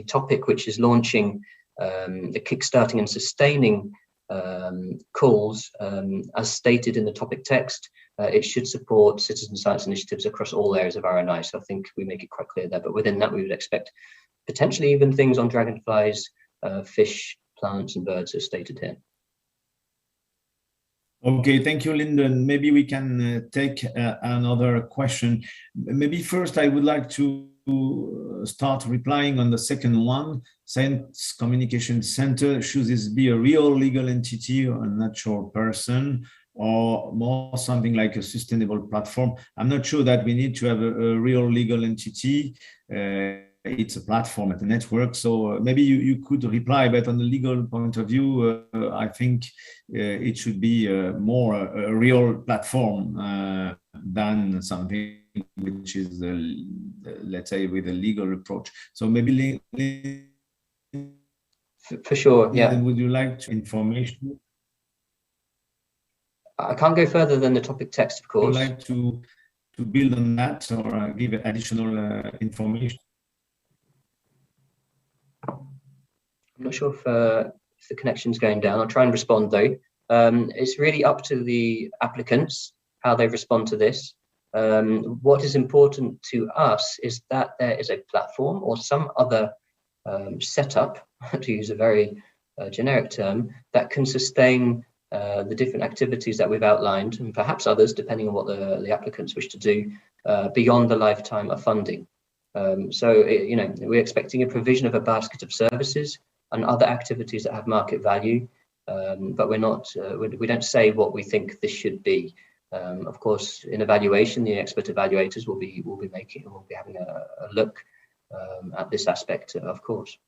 topic which is launching the kickstarting and sustaining calls, as stated in the topic text, it should support citizen science initiatives across all areas of RNI. So I think we make it quite clear there, but within that we would expect potentially even things on dragonflies, fish, plants and birds as stated here. Okay, thank you, Lyndon. Maybe we can take another question. Maybe first I would like to start replying on the second one. Science Communication Center, should this be a real legal entity or a natural person, or more something like a sustainable platform? I'm not sure that we need to have a real legal entity. It's a platform at a network, so maybe you could reply, but on the legal point of view, I think it should be more a real platform than something which is, let's say, with a legal approach. So maybe for sure, yeah. Would you like to information? I can't go further than the topic text, of course. Would you like to build on that or give additional information? I'm not sure if the connection's going down. I'll try and respond though. It's really up to the applicants how they respond to this. What is important to us is that there is a platform or some other setup, to use a very generic term, that can sustain the different activities that we've outlined, and perhaps others, depending on what the applicants wish to do, beyond the lifetime of funding. We're expecting a provision of a basket of services and other activities that have market value, but we don't say what we think this should be. Of course, in evaluation, the expert evaluators will be having a look at this aspect, of course.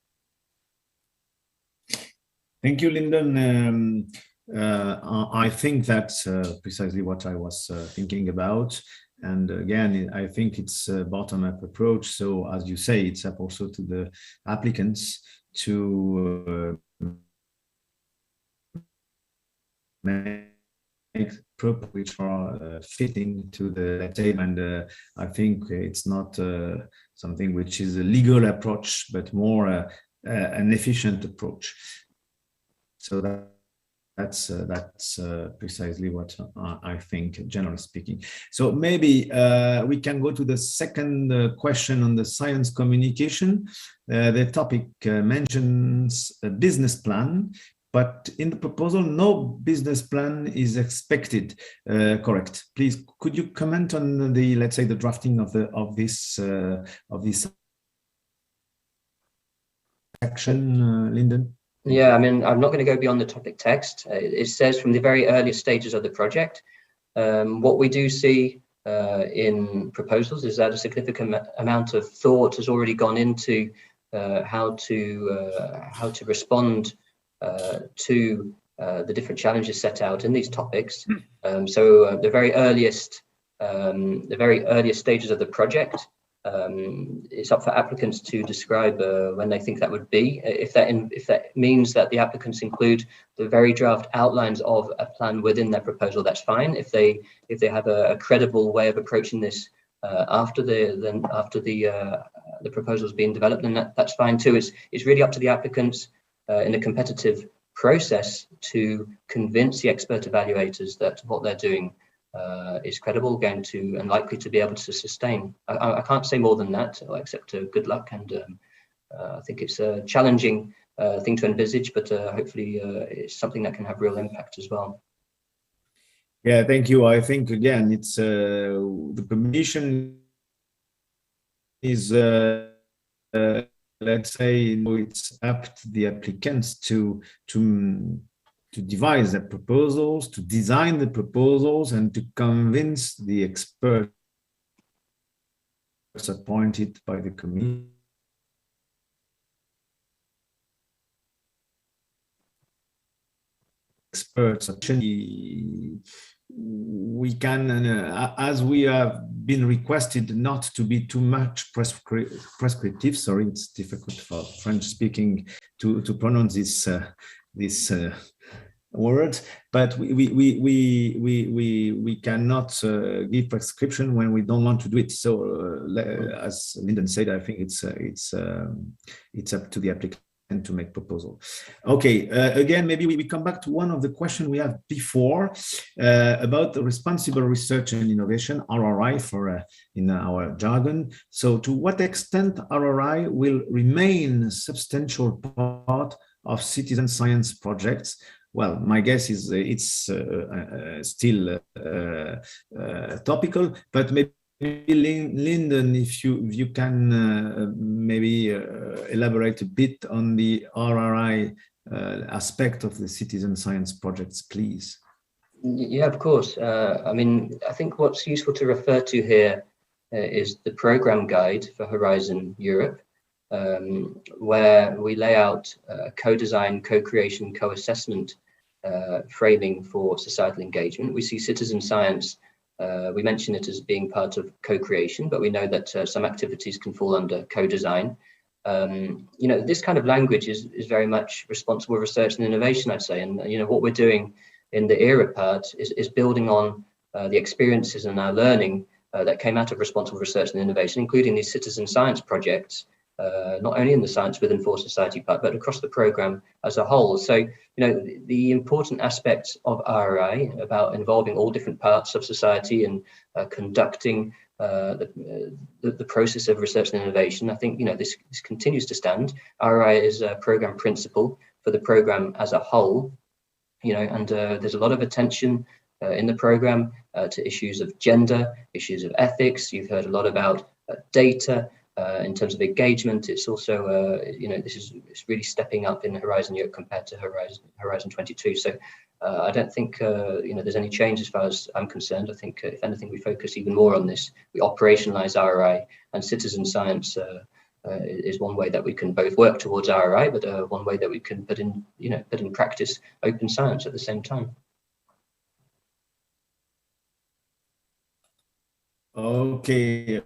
Thank you, Lyndon. I think that's precisely what I was thinking about. And again, I think it's a bottom-up approach. So as you say, it's up also to the applicants to make proposals which are fitting to the table. And I think it's not something which is a legal approach, but more an efficient approach. So that's precisely what I think, generally speaking. So maybe we can go to the second question on the science communication. The topic mentions a business plan, but in the proposal, no business plan is expected. Correct. Please, could you comment on the, let's say, the drafting of this section, Lyndon? Yeah, I mean, I'm not going to go beyond the topic text. It says from the very earliest stages of the project, what we do see in proposals is that a significant amount of thought has already gone into how to respond to the different challenges set out in these topics. So the very earliest stages of the project, it's up for applicants to describe when they think that would be. If that means that the applicants include the very draft outlines of a plan within their proposal, that's fine. If they have a credible way of approaching this after the proposal's being developed, then that's fine too. It's really up to the applicants in a competitive process to convince the expert evaluators that what they're doing is credible, going to and likely to be able to sustain. I can't say more than that, except good luck. And I think it's a challenging thing to envisage, but hopefully it's something that can have real impact as well. Yeah, thank you. I think again, it's the Commission is let's say it's up to the applicants to devise the proposals, to design the proposals, and to convince the experts appointed by the committee. Experts, actually, we can, as we have been requested not to be too much prescriptive. Sorry, it's difficult for French speaking to pronounce this words, but we cannot give prescription when we don't want to do it. So as Lyndon said, I think it's up to the applicant to make proposal. Okay, again, maybe we come back to one of the questions we have before about the responsible research and innovation, RRI for in our jargon. So to what extent RRI will remain a substantial part of citizen science projects? Well, my guess is it's still topical, but maybe Lyndon, if you can maybe elaborate a bit on the RRI aspect of the citizen science projects, please. Yeah, of course. I mean, I think what's useful to refer to here is the program guide for Horizon Europe, where we lay out a co-design, co-creation, co-assessment framing for societal engagement. We see citizen science, we mention it as being part of co-creation, but we know that some activities can fall under co-design. You know, this kind of language is very much responsible research and innovation, I'd say. And, you know, what we're doing in the ERA part is building on the experiences and our learning that came out of responsible research and innovation, including these citizen science projects, not only in the Science Within For Society part, but across the program as a whole. So, you know, the important aspects of RRI about involving all different parts of society and conducting the process of research and innovation, I think, you know, this continues to stand. RRI is a program principle for the program as a whole, you know, and there's a lot of attention in the program to issues of gender, issues of ethics. You've heard a lot about data. In terms of engagement, it's also, you know, it's really stepping up in Horizon Europe compared to Horizon 22. So I don't think, you know, there's any change as far as I'm concerned. I think, if anything, we focus even more on this. We operationalize RRI, and citizen science is one way that we can both work towards RRI, but one way that we can put in practice open science at the same time. Okay.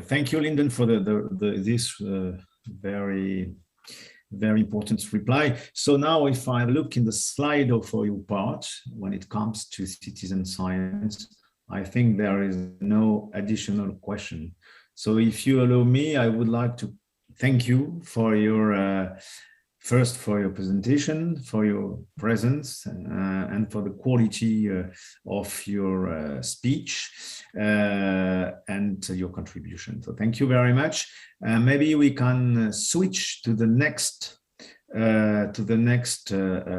Thank you, Lyndon, for this very important reply. So now, if I look in the Slido for your part, when it comes to citizen science, I think there is no additional question. So if you allow me, I would like to thank you for your first for your presentation, for your presence, and for the quality of your speech and your contribution. So thank you very much. Maybe we can switch to the next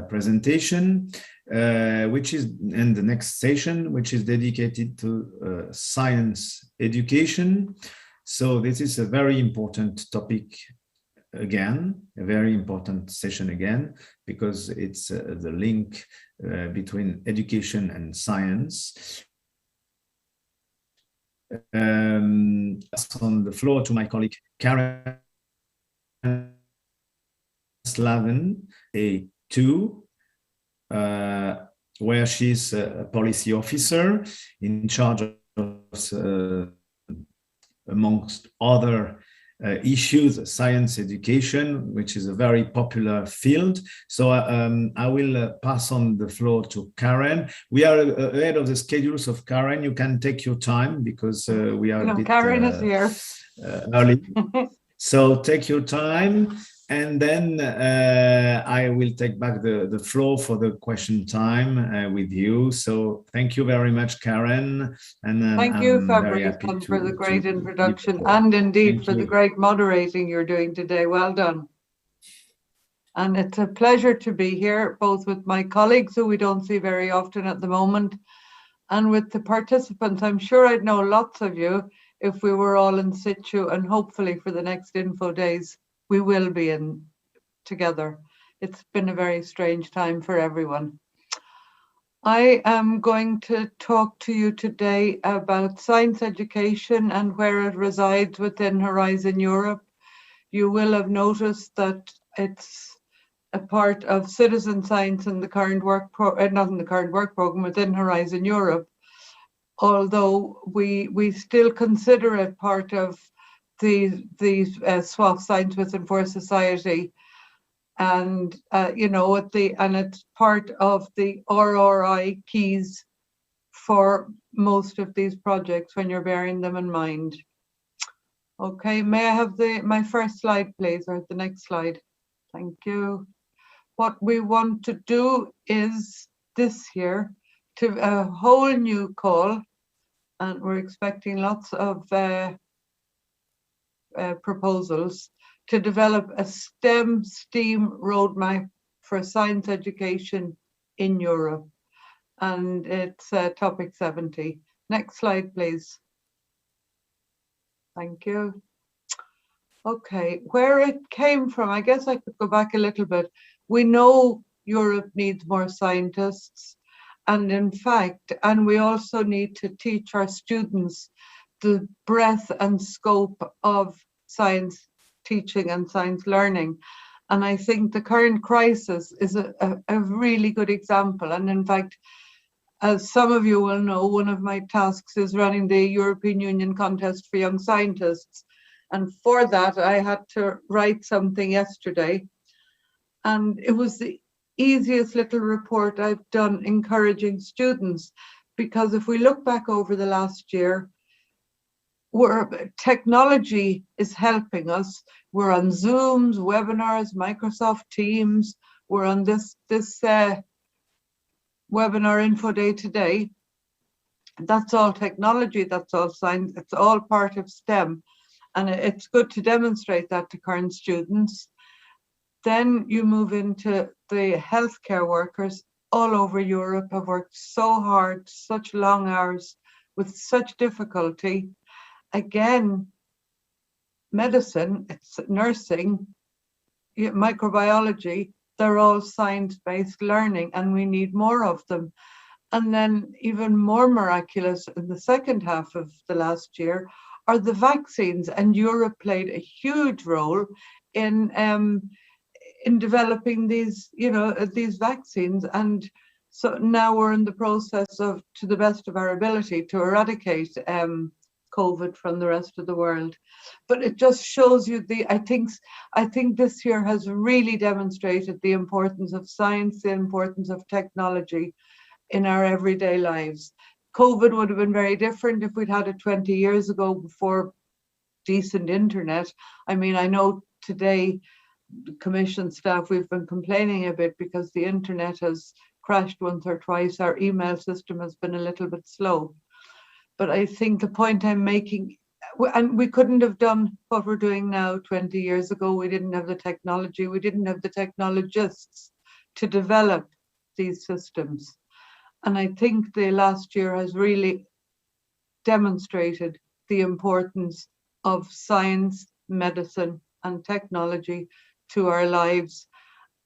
presentation, which is in the next session, which is dedicated to science education. So this is a very important topic. Again, a very important session again, because it's the link between education and science. On the floor to my colleague Karen Slaven, A2, where she's a policy officer in charge of, amongst other issues, science education, which is a very popular field. So I will pass on the floor to Karen. We are ahead of the schedules of Karen. You can take your time because we are a bit Karen is here. Early. So take your time, and then I will take back the floor for the question time with you. So thank you very much, Karen. And thank you, Fabrice, for the great introduction, and indeed for the great moderating you're doing today. Well done. And it's a pleasure to be here, both with my colleagues, who we don't see very often at the moment, and with the participants. I'm sure I'd know lots of you if we were all in situ, and hopefully for the next info days, we will be in together. It's been a very strange time for everyone. I am going to talk to you today about science education and where it resides within Horizon Europe. You will have noticed that it's a part of citizen science in the current work not in the current work program, within Horizon Europe, although we still consider it part of the SWOF, Science Within For Society. and you know, and it's part of the RRI keys for most of these projects when you're bearing them in mind. Okay, may I have my first slide, please, or the next slide? Thank you. What we want to do is this year to a whole new call, and we're expecting lots of proposals to develop a STEM roadmap for science education in Europe. And it's topic 70. Next slide, please. Thank you. Okay, where it came from, I guess I could go back a little bit. We know Europe needs more scientists, and in fact, and we also need to teach our students the breadth and scope of science teaching and science learning. And I think the current crisis is a really good example. And in fact, as some of you will know, one of my tasks is running the European Union contest for young scientists. And for that, I had to write something yesterday. And it was the easiest little report I've done encouraging students, because if we look back over the last year, technology is helping us. We're on Zooms, webinars, Microsoft Teams. We're on this webinar info day today. That's all technology, that's all science, it's all part of STEM. And it's good to demonstrate that to current students. Then you move into the healthcare workers all over Europe have worked so hard, such long hours with such difficulty. Again, medicine, it's nursing, microbiology, they're all science-based learning, and we need more of them. And then even more miraculous in the second half of the last year are the vaccines, and Europe played a huge role in developing these, these vaccines. And so now we're in the process of, to the best of our ability, to eradicate COVID from the rest of the world. But it just shows you I think this year has really demonstrated the importance of science, the importance of technology in our everyday lives. COVID would have been very different if we'd had it 20 years ago before decent internet. I mean, I know today, the Commission staff, we've been complaining a bit because the internet has crashed once or twice. Our email system has been a little bit slow. But I think the point I'm making, and we couldn't have done what we're doing now 20 years ago. We didn't have the technology. We didn't have the technologists to develop these systems. And I think the last year has really demonstrated the importance of science, medicine, and technology to our lives.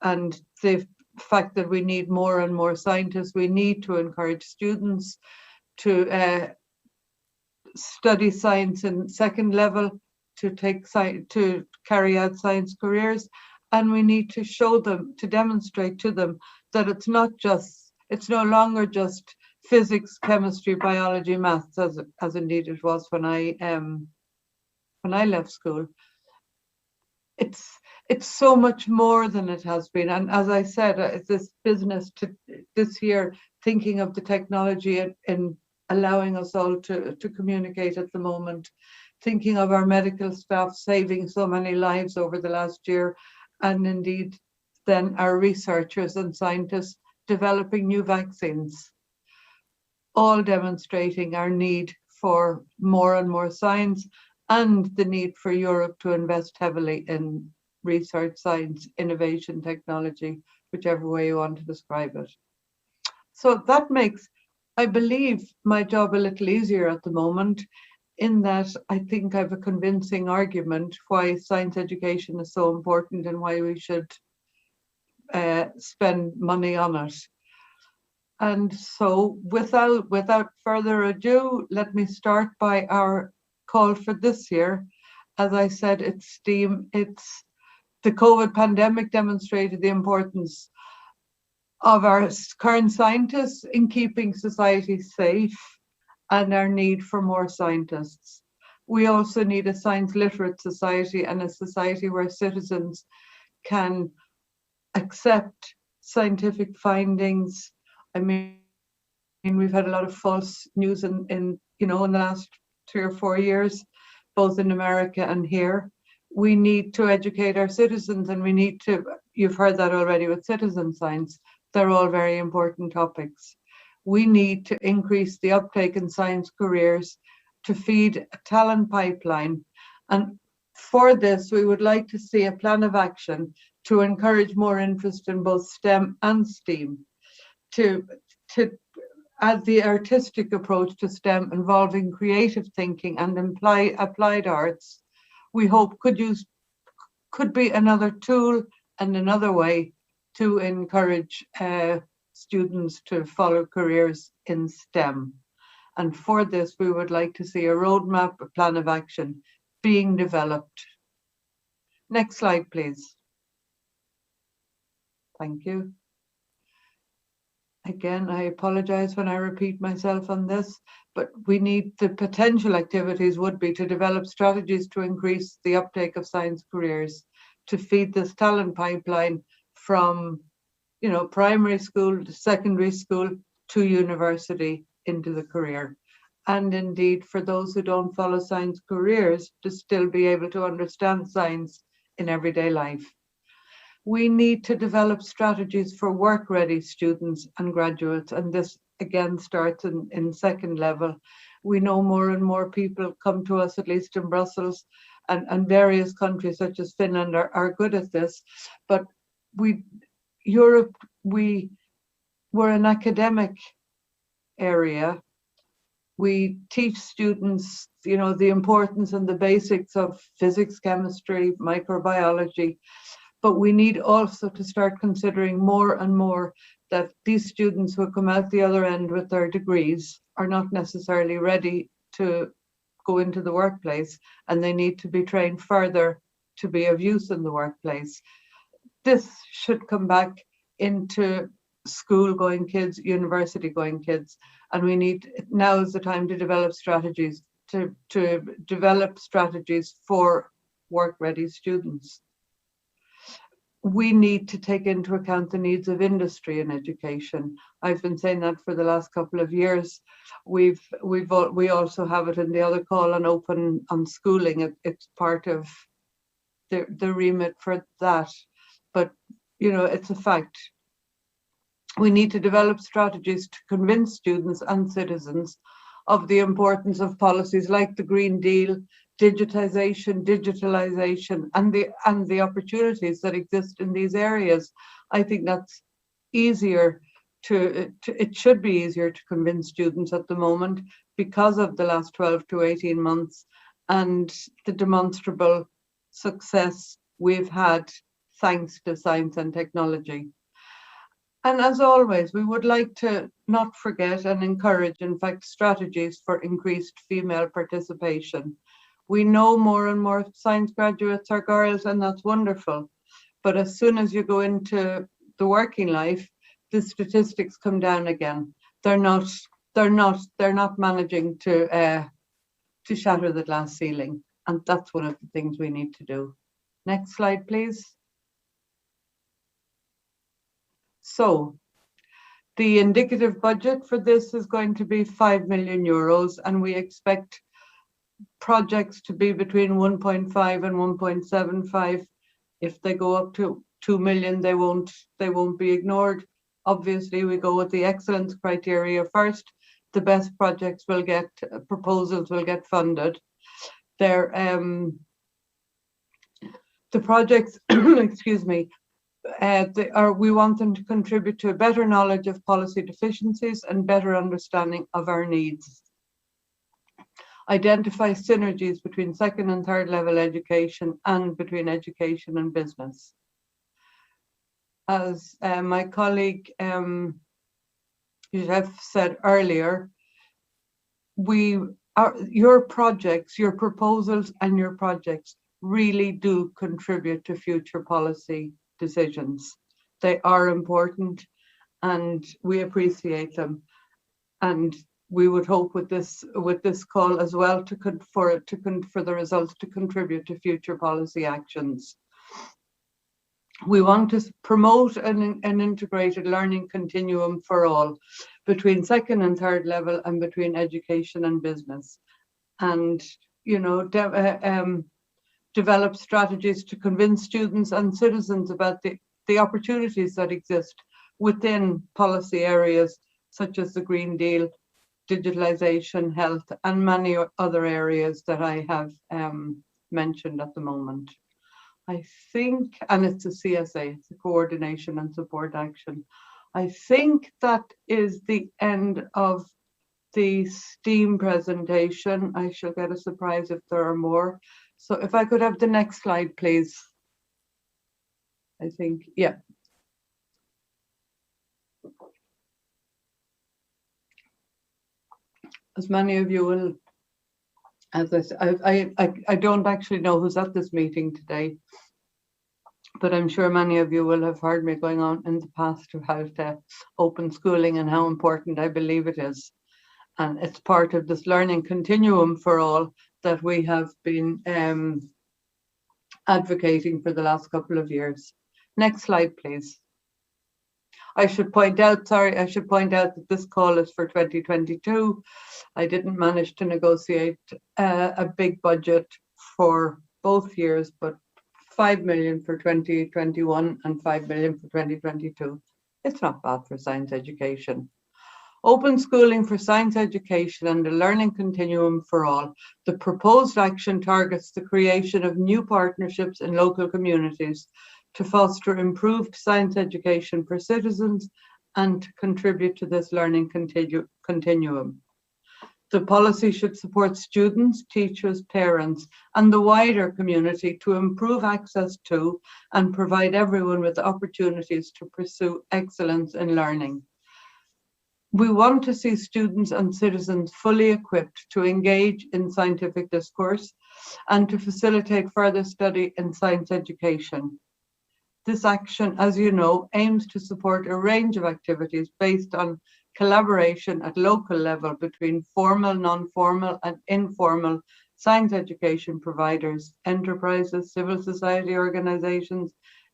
And the fact that we need more and more scientists, we need to encourage students to study science in second level, to carry out science careers, and we need to show them, to demonstrate to them that it's no longer just physics, chemistry, biology, maths, as indeed it was when I left school. It's so much more than it has been. And as I said, it's this business this year, thinking of the technology and allowing us all to communicate at the moment, thinking of our medical staff saving so many lives over the last year, and indeed then our researchers and scientists developing new vaccines, all demonstrating our need for more and more science and the need for Europe to invest heavily in research, science, innovation, technology, whichever way you want to describe it. So that makes, I believe, my job a little easier at the moment, in that I think I have a convincing argument why science education is so important and why we should spend money on it. And so without further ado, let me start by our call for this year. As I said, it's STEAM. It's the COVID pandemic demonstrated the importance of our current scientists in keeping society safe and our need for more scientists. We also need a science literate society and a society where citizens can accept scientific findings. I mean, we've had a lot of false news in the last 3 or 4 years, both in America and here. We need to educate our citizens, and we need to, you've heard that already with citizen science, they're all very important topics. We need to increase the uptake in science careers to feed a talent pipeline. And for this, we would like to see a plan of action to encourage more interest in both STEM and STEAM, to add the artistic approach to STEM involving creative thinking and applied arts. We hope could be another tool and another way to encourage students to follow careers in STEM. And for this, we would like to see a roadmap, a plan of action being developed. Next slide, please. Thank you. Again, I apologize when I repeat myself on this, but we need, the potential activities would be to develop strategies to increase the uptake of science careers, to feed this talent pipeline from, primary school to secondary school to university into the career. And indeed, for those who don't follow science careers, to still be able to understand science in everyday life. We need to develop strategies for work-ready students and graduates, and this again starts in second level. We know more and more people come to us, at least in Brussels, and various countries such as Finland are good at this, but Europe, we're an academic area. We teach students, the importance and the basics of physics, chemistry, microbiology, but we need also to start considering more and more that these students who come out the other end with their degrees are not necessarily ready to go into the workplace, and they need to be trained further to be of use in the workplace. This should come back into school-going kids, university-going kids, and now is the time to develop strategies, to develop strategies for work-ready students. We need to take into account the needs of industry in education. I've been saying that for the last couple of years. We also have it in the other call on schooling. It's part of the remit for that. But it's a fact. We need to develop strategies to convince students and citizens of the importance of policies like the Green Deal, digitization, digitalization, and the opportunities that exist in these areas. I think that's easier it should be easier to convince students at the moment because of the last 12 to 18 months and the demonstrable success we've had thanks to science and technology. And as always, we would like to not forget and encourage, in fact, strategies for increased female participation. We know more and more science graduates are girls, and that's wonderful. But as soon as you go into the working life, the statistics come down again. They're not managing to shatter the glass ceiling, and that's one of the things we need to do. Next slide, please. So the indicative budget for this is going to be 5 million euros, and we expect projects to be between 1.5 and 1.75. If they go up to 2 million, they won't be ignored. Obviously, we go with the excellence criteria first. The best projects will get proposals will get funded. The projects, excuse me, we want them to contribute to a better knowledge of policy deficiencies and better understanding of our needs. Identify synergies between second and third level education and between education and business. As my colleague Jeff said earlier, your projects, your proposals and your projects really do contribute to future policy decisions. They are important and we appreciate them. And we would hope with this call as well for the results to contribute to future policy actions. We want to promote an integrated learning continuum for all, between second and third level and between education and business. And, you know, develop strategies to convince students and citizens about the opportunities that exist within policy areas such as the Green Deal, digitalization, health, and many other areas that I have mentioned at the moment. I think, and it's a CSA, it's a coordination and support action. I think that is the end of the STEAM presentation. I shall get a surprise if there are more. So if I could have the next slide, please. I think, yeah. As many of you will, as I don't actually know who's at this meeting today, but I'm sure many of you will have heard me going on in the past about open schooling and how important I believe it is. And it's part of this learning continuum for all that we have been advocating for the last couple of years. Next slide, please. I should point out that this call is for 2022. I didn't manage to negotiate a big budget for both years, but 5 million for 2021 and 5 million for 2022. It's not bad for science education. Open schooling for science education and a learning continuum for all. The proposed action targets the creation of new partnerships in local communities to foster improved science education for citizens and to contribute to this learning continuum. The policy should support students, teachers, parents, and the wider community to improve access to and provide everyone with opportunities to pursue excellence in learning. We want to see students and citizens fully equipped to engage in scientific discourse and to facilitate further study in science education. This action, as you know, aims to support a range of activities based on collaboration at local level between formal, non-formal, and informal science education providers, enterprises, civil society organizations,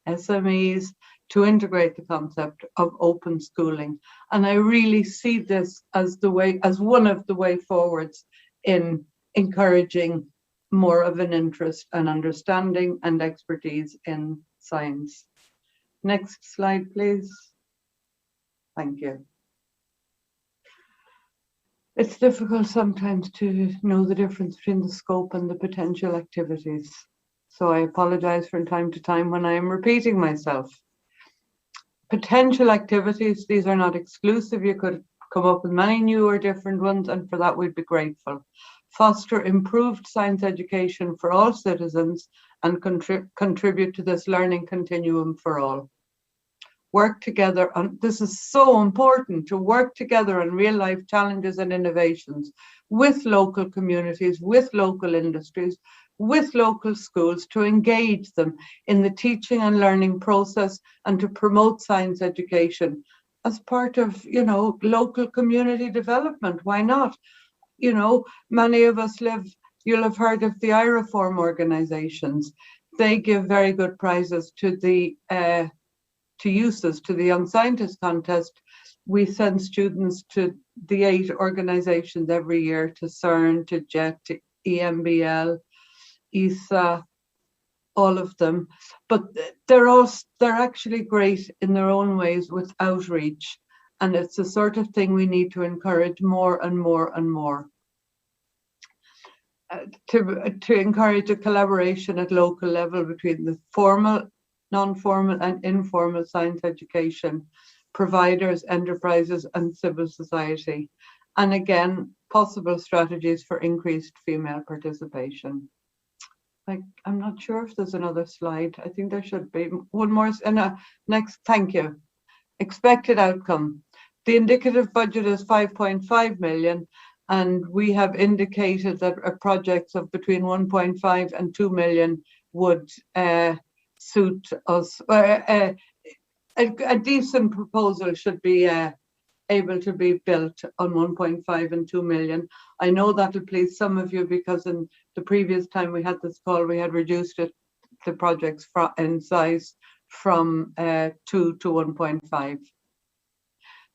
SMEs, to integrate the concept of open schooling. And I really see this as one of the way forwards in encouraging more of an interest and understanding and expertise in science. Next slide, please. Thank you. It's difficult sometimes to know the difference between the scope and the potential activities. So I apologize from time to time when I am repeating myself. Potential activities, these are not exclusive. You could come up with many new or different ones, and for that we'd be grateful. Foster improved science education for all citizens and contribute to this learning continuum for all. Work together on, this is so important, to work together on real life challenges and innovations with local communities, with local industries, with local schools, to engage them in the teaching and learning process and to promote science education as part of, you know, local community development. Why not? You know, many of us live, you'll have heard of the IREFORM organizations. They give very good prizes to the to the Young Scientist Contest. We send students to the 8 organizations every year, to CERN, to JET, to EMBL, ESA, all of them. But they're actually great in their own ways with outreach. And it's the sort of thing we need to encourage more and more and more. To encourage a collaboration at local level between the formal, non-formal and informal science education providers, enterprises and civil society. And again, possible strategies for increased female participation. I'm not sure if there's another slide. I think there should be one more. Next, thank you. Expected outcome. The indicative budget is 5.5 million. And we have indicated that projects of between 1.5 and 2 million would suit us. A decent proposal should be able to be built on 1.5 and 2 million. I know that'll please some of you, because in the previous time we had this call, we had reduced the projects in size from 2 to 1.5.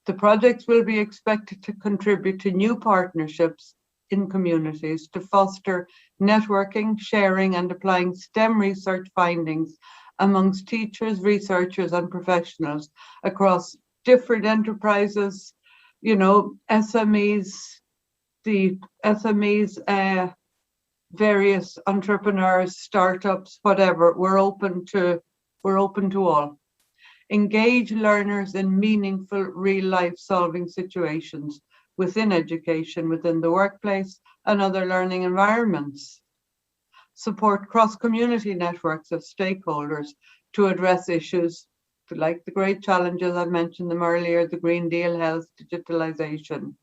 The projects will be expected to contribute to new partnerships in communities to foster networking, sharing, and applying STEM research findings amongst teachers, researchers, and professionals across different enterprises, you know, SMEs, the SMEs, various entrepreneurs, startups, whatever. We're open to all. Engage learners in meaningful real-life solving situations within education, within the workplace, and other learning environments. Support cross-community networks of stakeholders to address issues like the great challenges, I mentioned them earlier, the Green Deal, health, digitalization.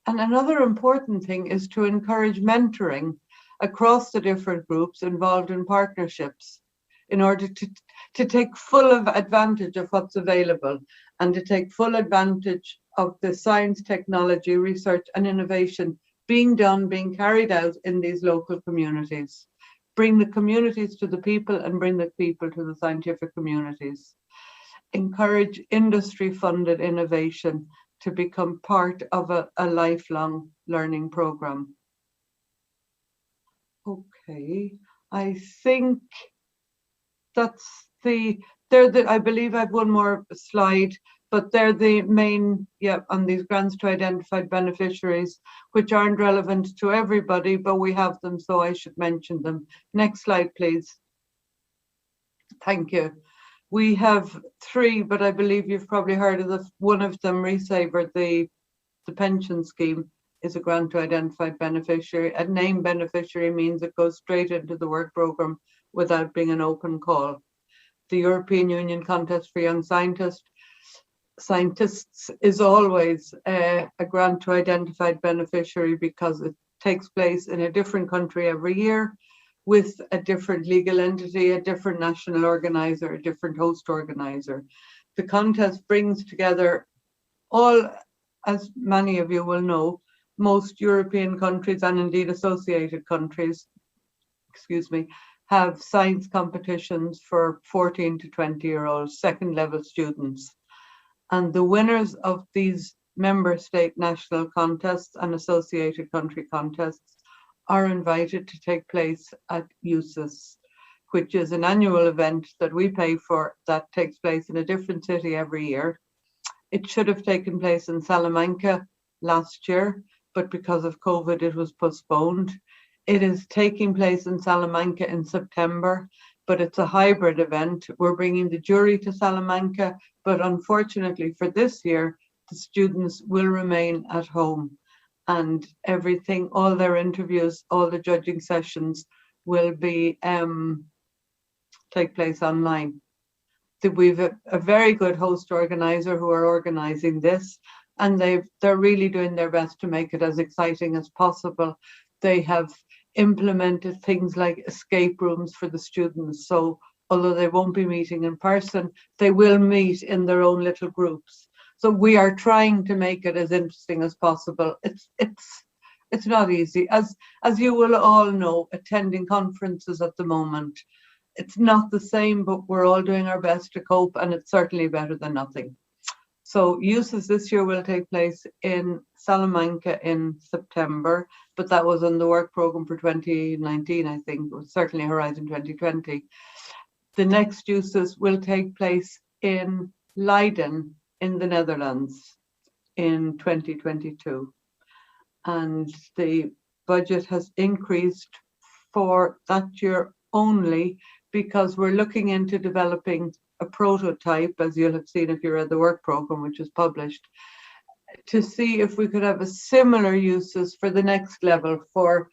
And another important thing is to encourage mentoring across the different groups involved in partnerships in order to take full advantage of what's available and to take full advantage of the science, technology, research, and innovation being carried out in these local communities. Bring the communities to the people and bring the people to the scientific communities. Encourage industry-funded innovation to become part of a lifelong learning program. Okay, I think that's I believe I have one more slide, but they're the main, on these grants to identified beneficiaries, which aren't relevant to everybody, but we have them, so I should mention them. Next slide, please. Thank you. We have 3, but I believe you've probably heard of one of them, Resaver, the pension scheme, is a grant to identified beneficiary. A named beneficiary means it goes straight into the work program without being an open call. The European Union Contest for Young Scientists is always a grant to identified beneficiary because it takes place in a different country every year with a different legal entity, a different national organizer, a different host organizer. The contest brings together all, as many of you will know, most European countries and indeed associated countries, have science competitions for 14 to 20-year-olds, second level students. And the winners of these member state national contests and associated country contests are invited to take place at USIS, which is an annual event that we pay for that takes place in a different city every year. It should have taken place in Salamanca last year, but because of COVID, it was postponed. It is taking place in Salamanca in September, but it's a hybrid event. We're bringing the jury to Salamanca, but unfortunately for this year, the students will remain at home, and everything, all their interviews, all the judging sessions will be take place online. We've a very good host organizer who are organizing this, and they're really doing their best to make it as exciting as possible. They have implemented things like escape rooms for the students. So although they won't be meeting in person, they will meet in their own little groups. So we are trying to make it as interesting as possible. It's not easy. As you will all know, attending conferences at the moment, it's not the same, but we're all doing our best to cope, and it's certainly better than nothing. So USIS this year will take place in Salamanca in September, but that was on the work program for 2019, I think. It was certainly Horizon 2020. The next USIS will take place in Leiden in the Netherlands in 2022. And the budget has increased for that year only because we're looking into developing a prototype, as you'll have seen if you read the work program, which is published, to see if we could have a similar uses for the next level for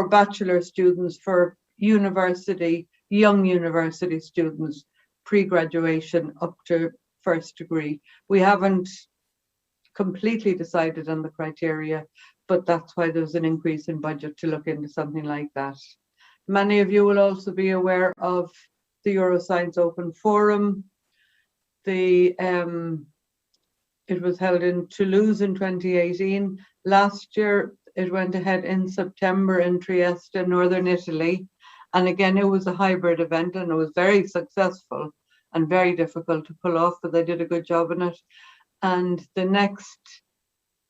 bachelor students, for university, young university students, pre-graduation up to first degree. We haven't completely decided on the criteria, but that's why there's an increase in budget to look into something like that. Many of you will also be aware of the Euroscience Open Forum. It was held in Toulouse in 2018. Last year, it went ahead in September in Trieste, Northern Italy. And again, it was a hybrid event and it was very successful. and very difficult to pull off, but they did a good job in it. And the next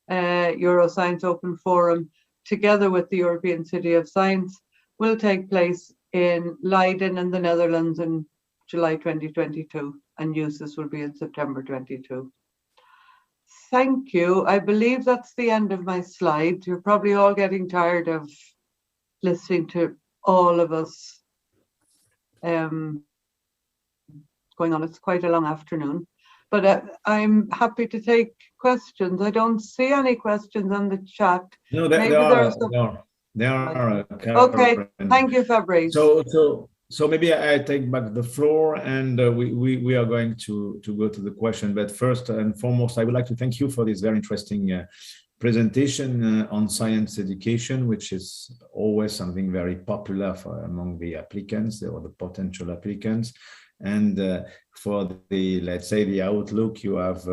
Euroscience Open Forum, together with the European City of Science, will take place in Leiden in the Netherlands in July 2022, and USIS will be in September 22. Thank you. I believe that's the end of my slides. You're probably all getting tired of listening to all of us going on. It's quite a long afternoon, but I'm happy to take questions. I don't see any questions on the chat. No, there are. Okay, thank you, Fabrice. So maybe I take back the floor, and we are going to go to the question. But first and foremost, I would like to thank you for this very interesting presentation on science education, which is always something very popular among the applicants or the potential applicants. And for the, let's say, the outlook you have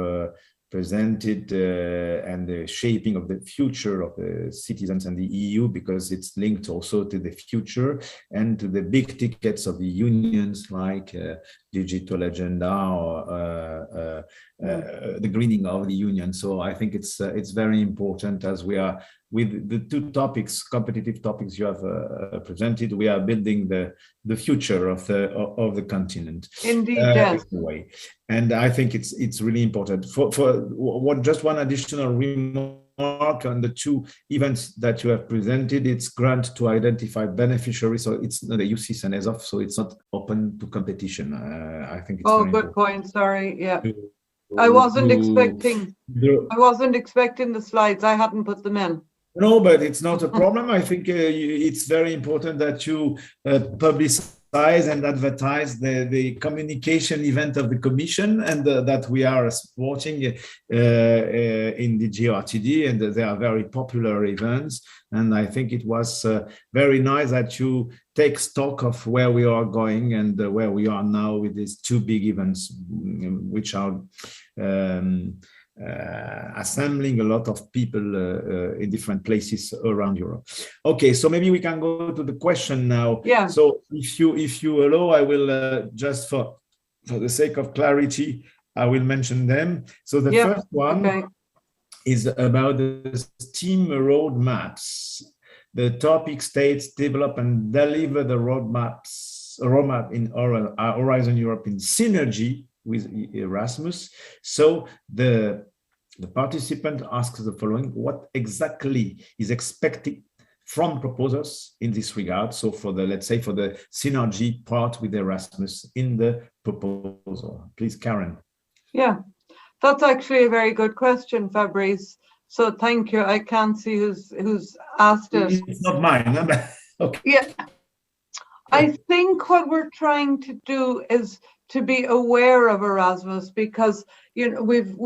presented and the shaping of the future of the citizens and the EU, because it's linked also to the future and to the big tickets of the unions like digital agenda or the greening of the union. So I think it's very important, as we are with the two topics, competitive topics you have presented. We are building the future of the continent. Indeed, yes. And I think it's really important. For just one additional remark on the two events that you have presented, it's grant to identify beneficiaries. So it's not a USIS and ESOF, so it's not open to competition. I think it's very good point. Sorry, yeah. I wasn't expecting the slides. I hadn't put them in. No, but it's not a problem. I think it's very important that you publicize and advertise the communication event of the Commission, and that we are supporting in the GRTD, and they are very popular events. And I think it was very nice that you take stock of where we are going and where we are now with these two big events, which are assembling a lot of people in different places around Europe. Okay, so maybe we can go to the question now. Yeah. So if you allow, I will just for the sake of clarity, I will mention them. So the first one is about the STEAM roadmaps. The topic states develop and deliver the roadmap in Horizon Europe in synergy with Erasmus. So the participant asks the following: what exactly is expected from proposers in this regard? So for the, let's say, for the synergy part with Erasmus in the proposal. Please, Karen. Yeah, that's actually a very good question, Fabrice. So thank you. I can't see who's asked it. It's not mine. Okay. Yeah. I think what we're trying to do is to be aware of Erasmus, because we've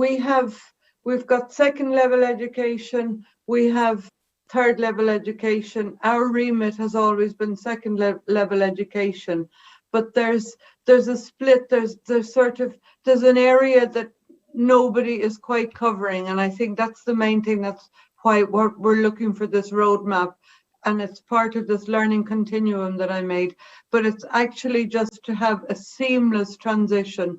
got second level education, we have third level education. Our remit has always been second level education, but there's a split. There's an area that nobody is quite covering, and I think that's the main thing. That's why we're looking for this roadmap. And it's part of this learning continuum that I made, but it's actually just to have a seamless transition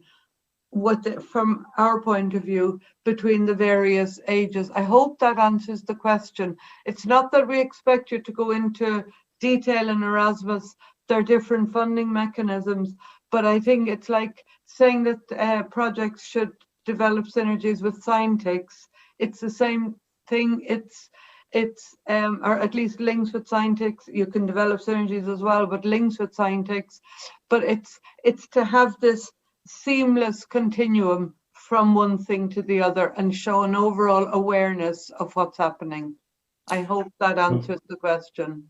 from our point of view between the various ages. I hope that answers the question. It's not that we expect you to go into detail in Erasmus. There are different funding mechanisms, but I think it's like saying that projects should develop synergies with Scientix. It's the same thing. Or at least links with Scientix. You can develop synergies as well, but links with Scientix. But it's to have this seamless continuum from one thing to the other and show an overall awareness of what's happening. I hope that answers the question.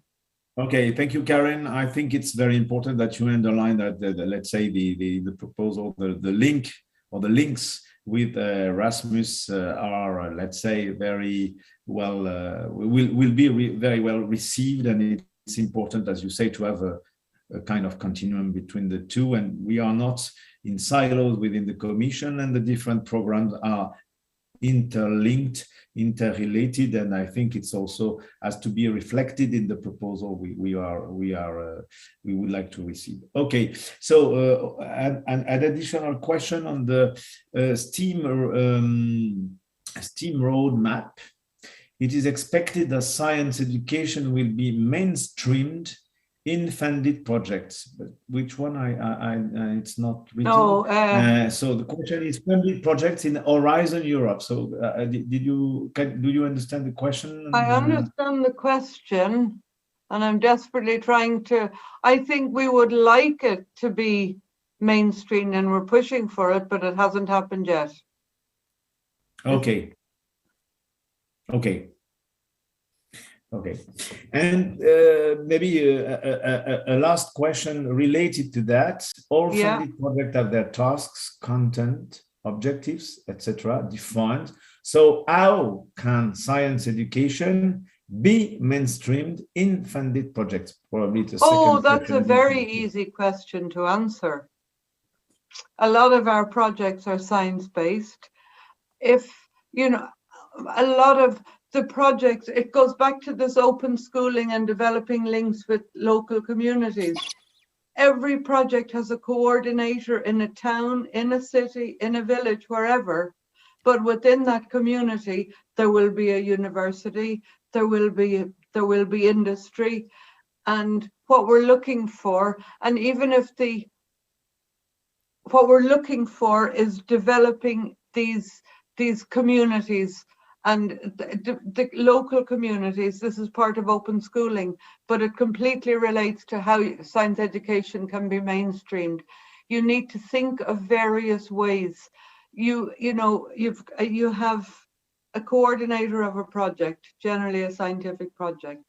Okay, thank you, Karen. I think it's very important that you underline that let's say the proposal, the link or the links with Erasmus are, let's say, very well, will be very well received, and it's important, as you say, to have a kind of continuum between the two. And we are not in silos within the Commission, and the different programs are interlinked, interrelated, and I think it's also has to be reflected in the proposal we would like to receive. Okay, so an additional question on the STEAM roadmap. It is expected that science education will be mainstreamed in funded projects, but which one? It's not written. No. So the question is funded projects in Horizon Europe. So do you understand the question? I understand the question, and I'm desperately trying to. I think we would like it to be mainstream, and we're pushing for it, but it hasn't happened yet. Okay. Okay. Okay, and maybe a last question related to that. All funded projects have their tasks, content, objectives, etc. defined. So how can science education be mainstreamed in funded projects? Probably the second. Oh, that's a very easy question to answer. A lot of our projects are science-based. If, you know, a lot of the projects, it goes back to this open schooling and developing links with local communities. Every project has a coordinator in a town, in a city, in a village, wherever. But within that community, there will be a university, there will be industry, and what we're looking for, and even if what we're looking for is developing these communities. And the local communities, this is part of open schooling, but it completely relates to how science education can be mainstreamed. You need to think of various ways. You have a coordinator of a project, generally a scientific project.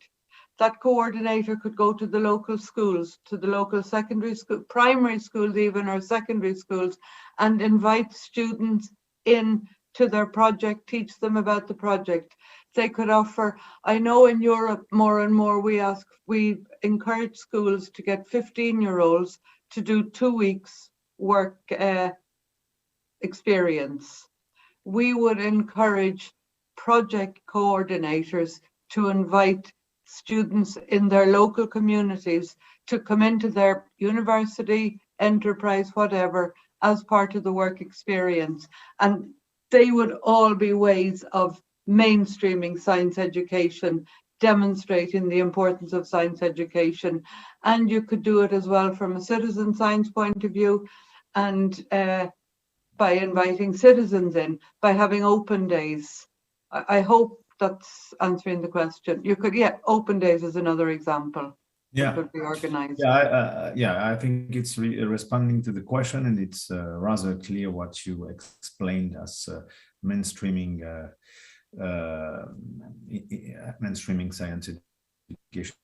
That coordinator could go to the local schools, to the local secondary school, primary schools even, or secondary schools, and invite students in to their project, teach them about the project. They could offer, I know in Europe more and more we encourage schools to get 15-year-olds to do 2 weeks work experience. We would encourage project coordinators to invite students in their local communities to come into their university, enterprise, whatever, as part of the work experience. And they would all be ways of mainstreaming science education, demonstrating the importance of science education. And you could do it as well from a citizen science point of view, and by inviting citizens in, by having open days. I hope that's answering the question. You could, open days is another example. Yeah, could be organized. I think it's responding to the question, and it's rather clear what you explained as mainstreaming science education.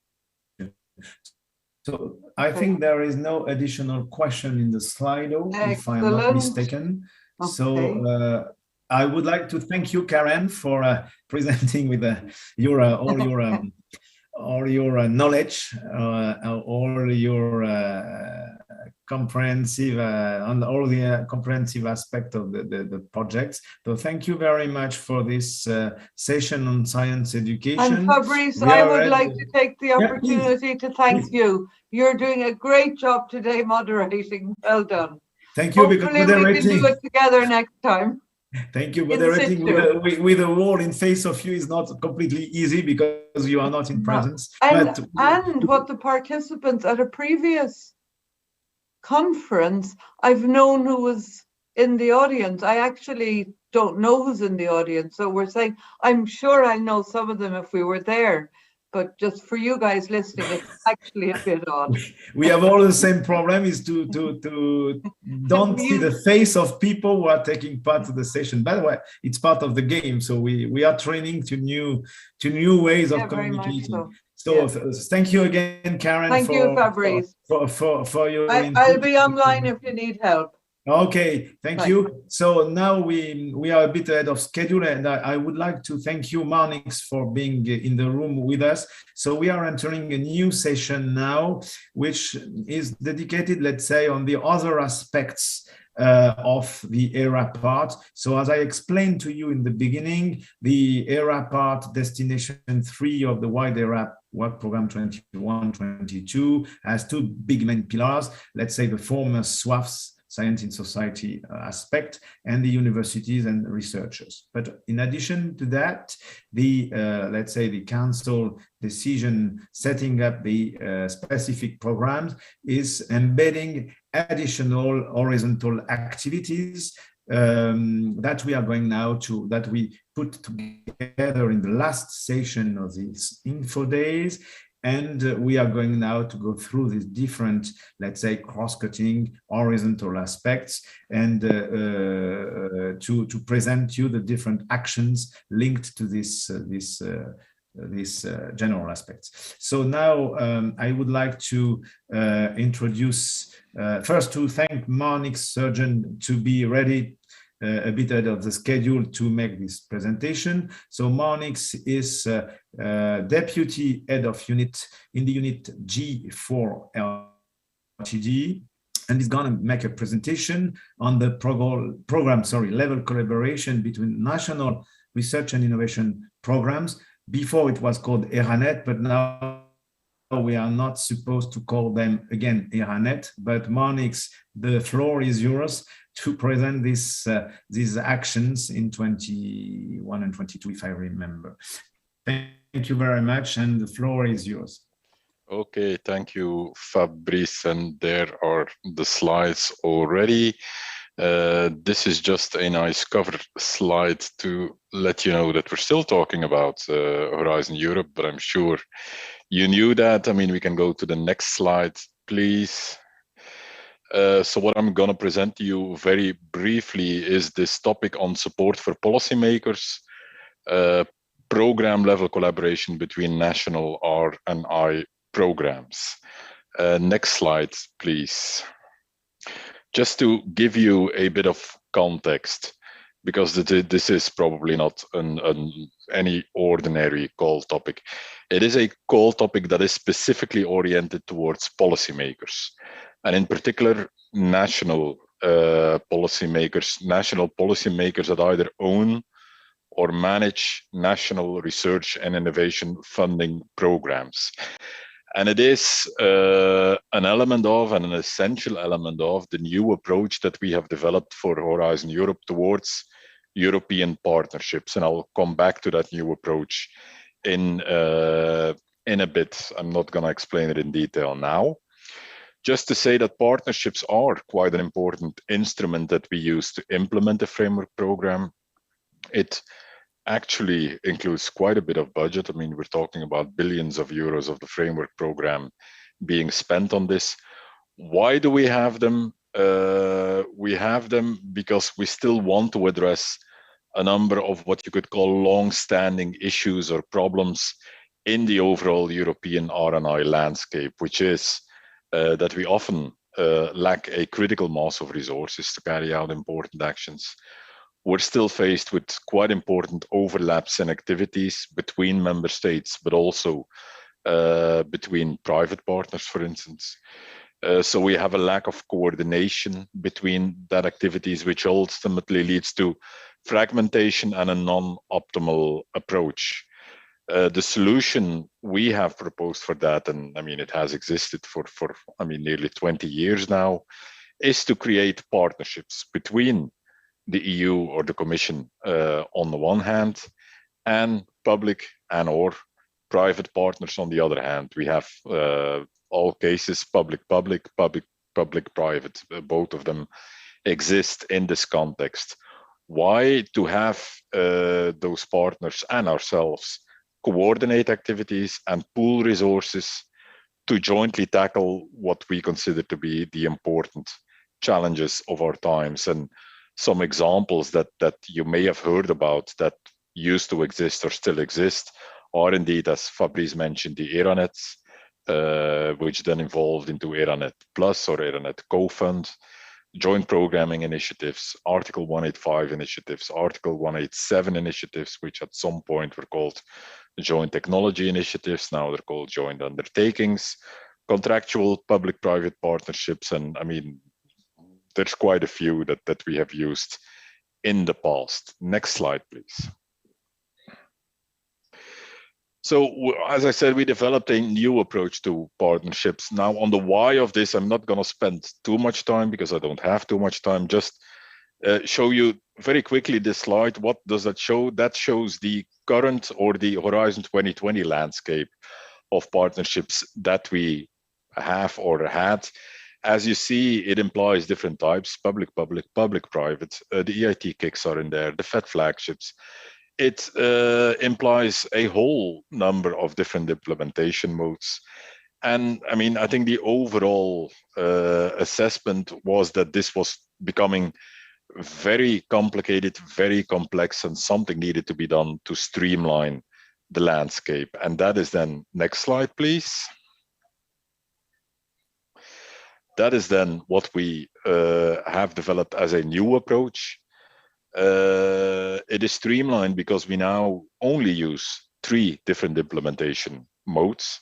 So I think there is no additional question in the Slido, if I'm not mistaken. Okay. So I would like to thank you, Karen, for presenting with all your knowledge, all your comprehensive on all the comprehensive aspect of the projects. So thank you very much for this session on science education. And Fabrice, I would like to take the opportunity to thank you. You're doing a great job today moderating. Well done. Thank you. Hopefully we can do it together next time. Thank you. Moderating with a wall in face of you is not completely easy because you are not in presence. And what the participants at a previous conference, I've known who was in the audience. I actually don't know who's in the audience. So we're saying, I'm sure I know some of them if we were there. But just for you guys listening, it's actually a bit odd. We have all the same problem, is to don't see the face of people who are taking part of the session. By the way, it's part of the game. So we are training to new ways of communicating. So thank you again, Karen. Thank you, Fabrice. For your I'll be online if you need help. Okay, thank you. So now we are a bit ahead of schedule, and I would like to thank you, Marnix, for being in the room with us. So we are entering a new session now, which is dedicated, let's say, on the other aspects of the ERA part. So as I explained to you in the beginning, the ERA part, destination 3 of the wide ERA work program 21-22 has two big main pillars. Let's say the former SWAFs, science in society aspect, and the universities and researchers. But in addition to that, the let's say the council decision setting up the specific programs is embedding additional horizontal activities that we are going now to, that we put together in the last session of these info days. And we are going now to go through these different, let's say, cross-cutting horizontal aspects and to present you the different actions linked to this general aspects. So now I would like to introduce, first to thank Marnix Surgeon to be ready a bit ahead of the schedule to make this presentation. So Marnix is Deputy Head of Unit in the Unit G4 LTD, and is going to make a presentation on the program level collaboration between national research and innovation programs. Before it was called ERANET, but now we are not supposed to call them again ERANET. But Marnix, the floor is yours to present this, these actions in 21 and 22, if I remember. Thank you very much, and the floor is yours. Okay, thank you, Fabrice, and there are the slides already. This is just a nice cover slide to let you know that we're still talking about Horizon Europe, but I'm sure you knew that. I mean, we can go to the next slide, please. So what I'm going to present to you very briefly is this topic on support for policymakers, program level collaboration between national R&I programs. Next slide, please. Just to give you a bit of context, because this is probably not any ordinary call topic. It is a call topic that is specifically oriented towards policymakers, and in particular, national policymakers that either own or manage national research and innovation funding programs. And it is an element of, and an essential element of, the new approach that we have developed for Horizon Europe towards European partnerships. And I'll come back to that new approach in a bit. I'm not going to explain it in detail now. Just to say that partnerships are quite an important instrument that we use to implement the framework program. It actually includes quite a bit of budget. I mean, we're talking about billions of euros of the framework program being spent on this. Why do we have them? We have them because we still want to address a number of what you could call long-standing issues or problems in the overall European R&I landscape, which is that we often lack a critical mass of resources to carry out important actions. We're still faced with quite important overlaps in activities between member states, but also between private partners, for instance. So we have a lack of coordination between that activities, which ultimately leads to fragmentation and a non-optimal approach. The solution we have proposed for that, and I mean, it has existed for nearly 20 years now, is to create partnerships between the EU or the Commission on the one hand, and public and or private partners on the other hand. We have all cases public-private, both of them exist in this context. Why? To have those partners and ourselves coordinate activities and pool resources to jointly tackle what we consider to be the important challenges of our times. And some examples that you may have heard about that used to exist or still exist are indeed, as Fabrice mentioned, the ERANETs, which then evolved into ERANET Plus or ERANET Co-Fund, joint programming initiatives, Article 185 initiatives, Article 187 initiatives, which at some point were called joint technology initiatives. Now they're called joint undertakings, contractual public-private partnerships, and I mean, there's quite a few that we have used in the past. Next slide, please. So as I said, we developed a new approach to partnerships. Now on the why of this, I'm not going to spend too much time because I don't have too much time. Just show you very quickly this slide. What does that show? That shows the current or the Horizon 2020 landscape of partnerships that we have or had. As you see, it implies different types: public, private. The EIT kicks are in there, the Fed flagships. It implies a whole number of different implementation modes. And I mean, I think the overall assessment was that this was becoming very complicated, very complex, and something needed to be done to streamline the landscape. And that is then, next slide, please. That is then what we have developed as a new approach. It is streamlined because we now only use 3 different implementation modes.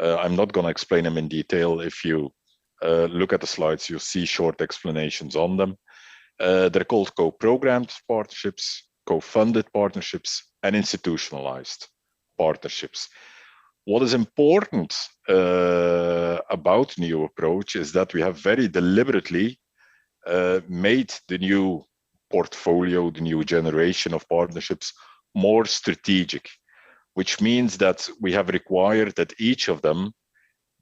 I'm not going to explain them in detail. If you look at the slides, you'll see short explanations on them. They're called co-programmed partnerships, co-funded partnerships, and institutionalized partnerships. What is important about new approach is that we have very deliberately made the new portfolio, the new generation of partnerships, more strategic, which means that we have required that each of them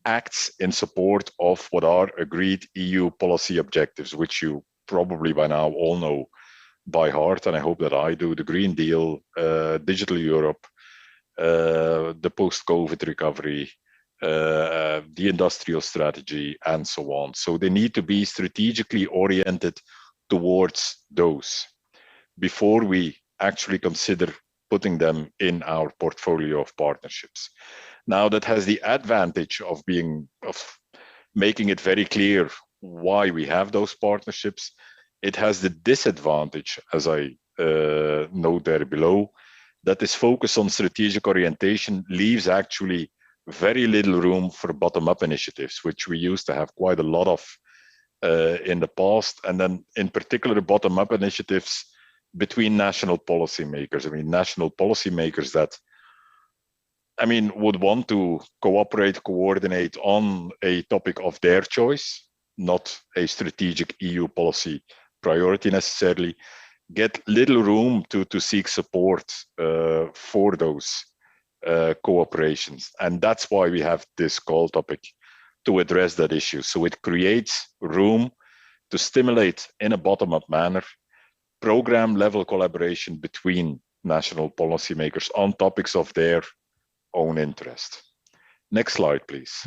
acts in support of what are agreed EU policy objectives, which you probably by now all know by heart, and I hope that I do: the Green Deal, Digital Europe, the post-COVID recovery, the industrial strategy, and so on. So they need to be strategically oriented towards those before we actually consider putting them in our portfolio of partnerships. Now that has the advantage of making it very clear why we have those partnerships. It has the disadvantage, as I note there below, that this focus on strategic orientation leaves actually very little room for bottom-up initiatives, which we used to have quite a lot of in the past, and then in particular bottom-up initiatives between national policymakers. I mean, national policymakers that, I mean, would want to cooperate, coordinate on a topic of their choice, not a strategic EU policy priority necessarily, get little room to seek support for those cooperations. And that's why we have this call topic, to address that issue. So it creates room to stimulate in a bottom-up manner program level collaboration between national policymakers on topics of their own interest. Next slide, please.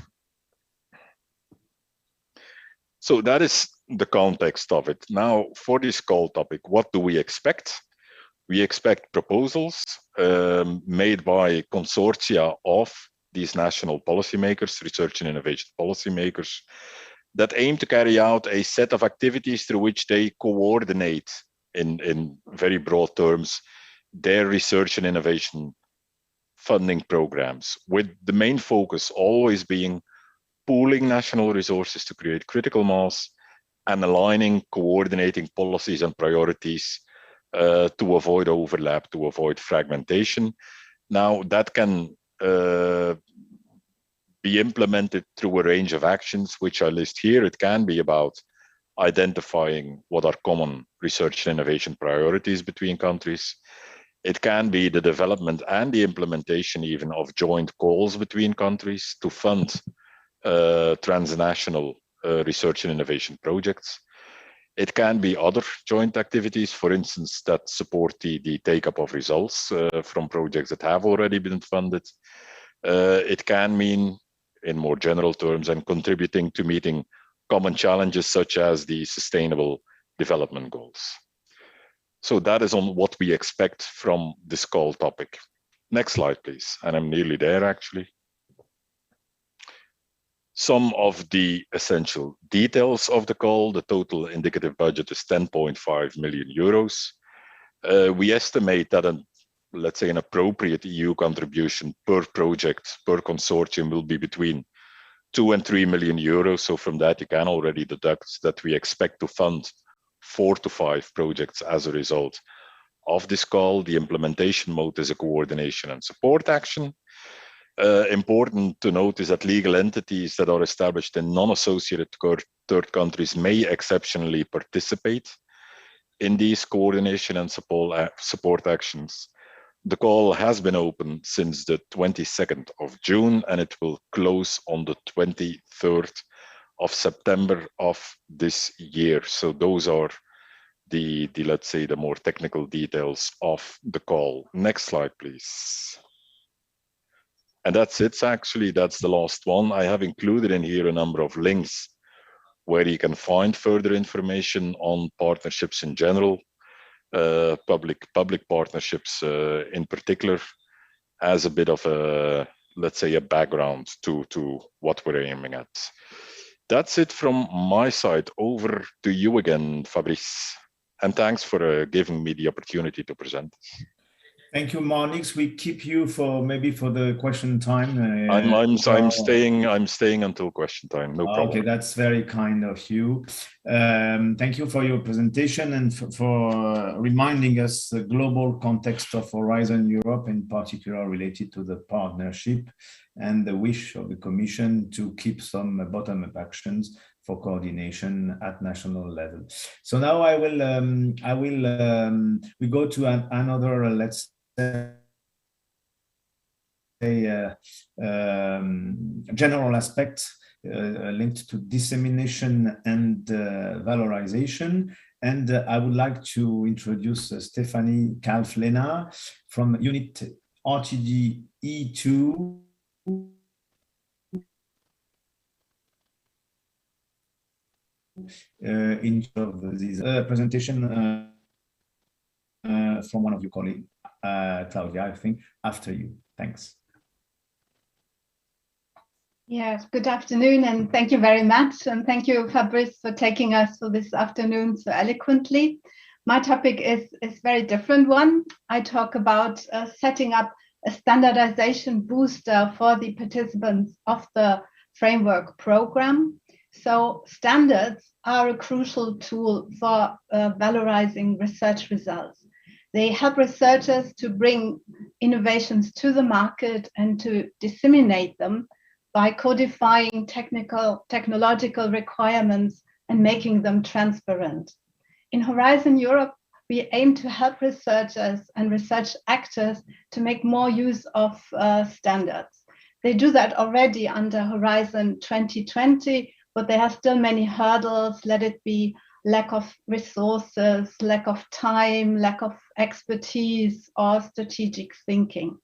So that is the context of it. Now, for this call topic, what do we expect? We expect proposals made by consortia of these national policymakers, research and innovation policymakers, that aim to carry out a set of activities through which they coordinate, in very broad terms, their research and innovation funding programs, with the main focus always being pooling national resources to create critical mass and aligning, coordinating policies and priorities to avoid overlap, to avoid fragmentation. Now, that can be implemented through a range of actions, which I list here. It can be about identifying what are common research and innovation priorities between countries. It can be the development and the implementation even of joint calls between countries to fund transnational research and innovation projects. It can be other joint activities, for instance, that support the take-up of results from projects that have already been funded. It can mean, in more general terms, and contributing to meeting common challenges such as the Sustainable Development Goals. So that is on what we expect from this call topic. Next slide, please. And I'm nearly there, actually. Some of the essential details of the call: the total indicative budget is 10.5 million euros. We estimate that let's say an appropriate EU contribution per project, per consortium, will be between 2 and 3 million euros. So from that, you can already deduct that we expect to fund 4 to 5 projects as a result of this call. The implementation mode is a coordination and support action. Important to note is that legal entities that are established in non-associated third countries may exceptionally participate in these coordination and support actions. The call has been open since the 22nd of June, and it will close on the 23rd of September of this year. So those are the let's say, the more technical details of the call. Next slide, please. And that's it, actually. That's the last one. I have included in here a number of links where you can find further information on partnerships in general, public partnerships in particular, as a bit of a, let's say, a background to what we're aiming at. That's it from my side. Over to you again, Fabrice. And thanks for giving me the opportunity to present. Thank you, Marnix. We keep you for maybe for the question time. I'm staying until question time. No problem. Okay, that's very kind of you. Thank you for your presentation and for reminding us the global context of Horizon Europe, in particular related to the partnership and the wish of the Commission to keep some bottom-up actions for coordination at national level. So now we go to another, let's say, general aspect linked to dissemination and valorization. And I would like to introduce Stephanie Kalf-Lena from Unit RTD E2. In this presentation from one of your colleagues, Claudia, I think, after you. Thanks. Yes, good afternoon, and thank you very much. And thank you, Fabrice, for taking us for this afternoon so eloquently. My topic is a very different one. I talk about setting up a standardization booster for the participants of the framework program. So standards are a crucial tool for valorizing research results. They help researchers to bring innovations to the market and to disseminate them by codifying technological requirements and making them transparent. In Horizon Europe, we aim to help researchers and research actors to make more use of standards. They do that already under Horizon 2020, but there are still many hurdles, let it be lack of resources, lack of time, lack of expertise, or strategic thinking.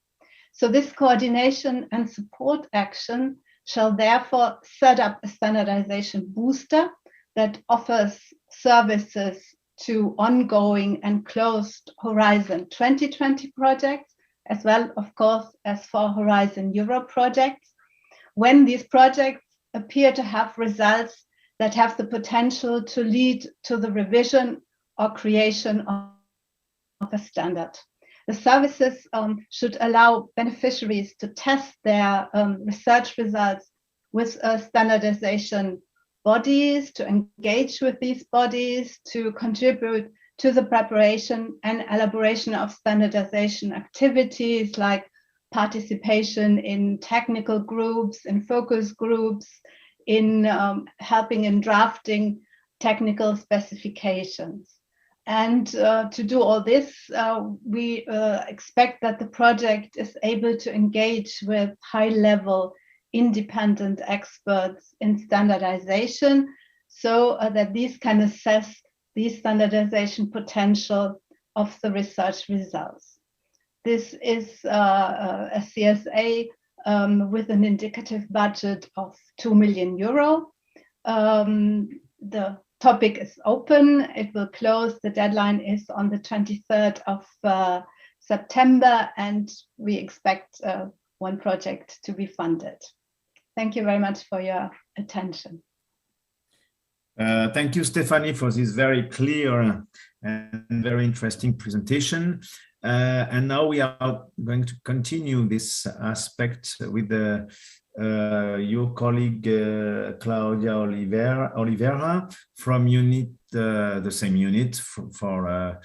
So this coordination and support action shall therefore set up a standardization booster that offers services to ongoing and closed Horizon 2020 projects, as well, of course, as for Horizon Europe projects, when these projects appear to have results that have the potential to lead to the revision or creation of a standard. The services should allow beneficiaries to test their research results with standardization bodies, to engage with these bodies, to contribute to the preparation and elaboration of standardization activities like participation in technical groups, in focus groups, in helping in drafting technical specifications. And to do all this, we expect that the project is able to engage with high-level independent experts in standardization so that these can assess the standardization potential of the research results. This is a CSA with an indicative budget of 2 million euro. The topic is open. It will close. The deadline is on the 23rd of September, and we expect one project to be funded. Thank you very much for your attention. Thank you, Stephanie, for this very clear and very interesting presentation. And now we are going to continue this aspect with your colleague Claudia Oliveira from unit, the same unit for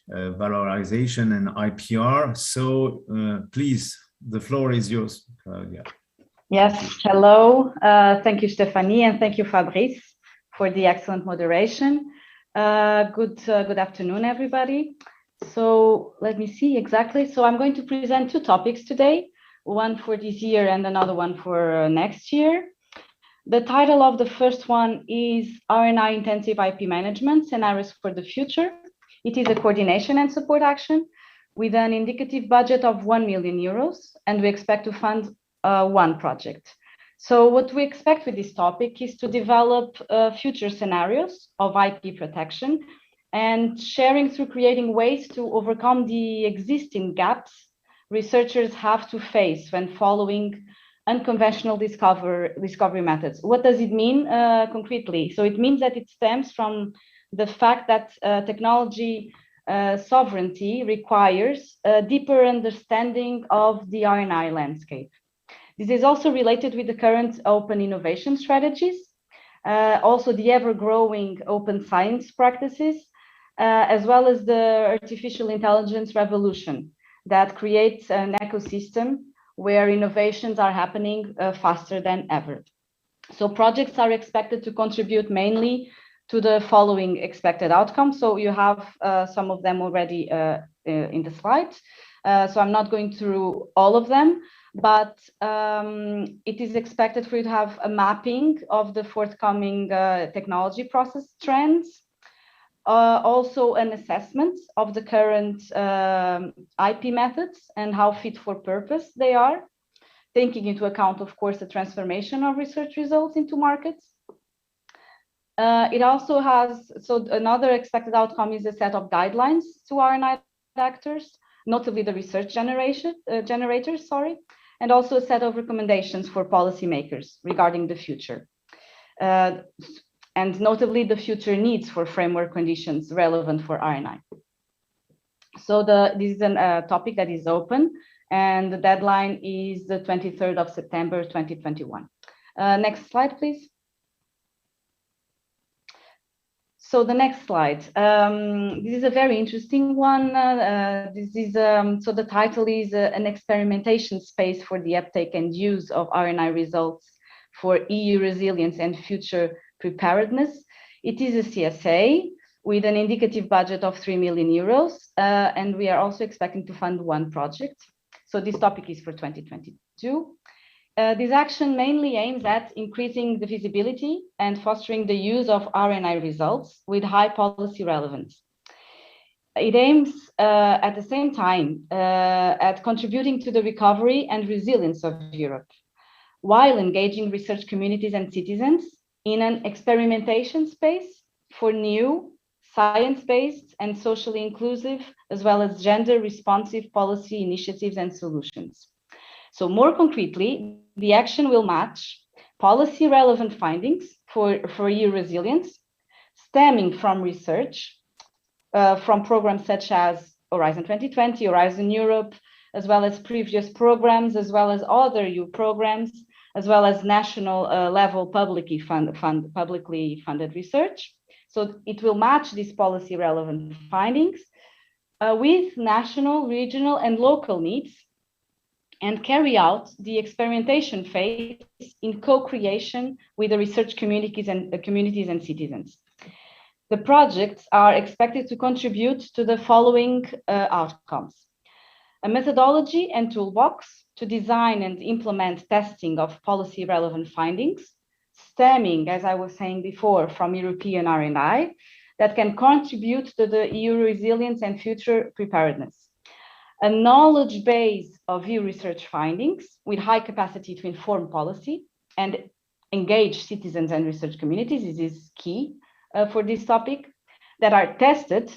valorization and IPR. So please, the floor is yours, Claudia. Yes, hello. Thank you, Stephanie, and thank you, Fabrice, for the excellent moderation. Good afternoon, everybody. So let me see exactly. So I'm going to present two topics today, one for this year and another one for next year. The title of the first one is RNI Intensive IP Management, Scenarios for the Future. It is a coordination and support action with an indicative budget of 1 million euros, and we expect to fund one project. So what we expect with this topic is to develop future scenarios of IP protection and sharing through creating ways to overcome the existing gaps researchers have to face when following unconventional discovery methods. What does it mean concretely? So it means that it stems from the fact that technology sovereignty requires a deeper understanding of the RNI landscape. This is also related with the current open innovation strategies, also the ever-growing open science practices, as well as the artificial intelligence revolution that creates an ecosystem where innovations are happening faster than ever. So projects are expected to contribute mainly to the following expected outcomes. So you have some of them already in the slides. So I'm not going through all of them, but it is expected for you to have a mapping of the forthcoming technology process trends, also an assessment of the current IP methods and how fit for purpose they are, taking into account, of course, the transformation of research results into markets. It also has, so another expected outcome is a set of guidelines to RNI actors, notably the research generators, and also a set of recommendations for policymakers regarding the future. And notably the future needs for framework conditions relevant for RNI. So this is a topic that is open, and the deadline is the 23rd of September, 2021. Next slide, please. So the next slide. This is a very interesting one. So the title is an experimentation space for the uptake and use of RNI results for EU resilience and future preparedness. It is a CSA with an indicative budget of 3 million euros, and we are also expecting to fund one project. So this topic is for 2022. This action mainly aims at increasing the visibility and fostering the use of RNI results with high policy relevance. It aims at the same time at contributing to the recovery and resilience of Europe, while engaging research communities and citizens in an experimentation space for new, science-based and socially inclusive, as well as gender-responsive policy initiatives and solutions. So more concretely, the action will match policy-relevant findings for EU resilience, stemming from research, from programs such as Horizon 2020, Horizon Europe, as well as previous programs, as well as other EU programs, as well as national level publicly funded research. So it will match these policy relevant findings with national, regional, and local needs, and carry out the experimentation phase in co-creation with the research communities and citizens. The projects are expected to contribute to the following outcomes: a methodology and toolbox to design and implement testing of policy relevant findings, stemming, as I was saying before, from European RNI that can contribute to the EU resilience and future preparedness. A knowledge base of EU research findings with high capacity to inform policy and engage citizens and research communities. This is key for this topic, that are tested,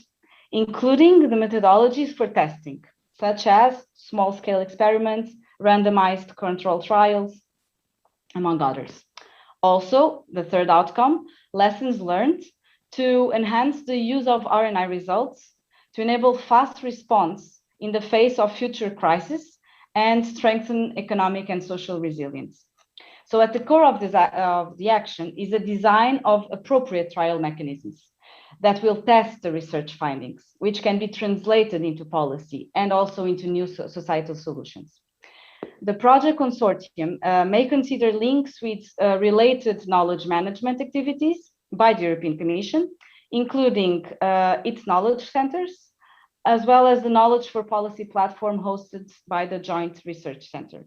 including the methodologies for testing, such as small-scale experiments, randomized control trials, among others. Also, the third outcome, lessons learned to enhance the use of RNI results to enable fast response in the face of future crises and strengthen economic and social resilience. So at the core of the action is a design of appropriate trial mechanisms that will test the research findings, which can be translated into policy and also into new societal solutions. The project consortium may consider links with related knowledge management activities by the European Commission, including its knowledge centers, as well as the Knowledge for Policy platform hosted by the Joint Research Center.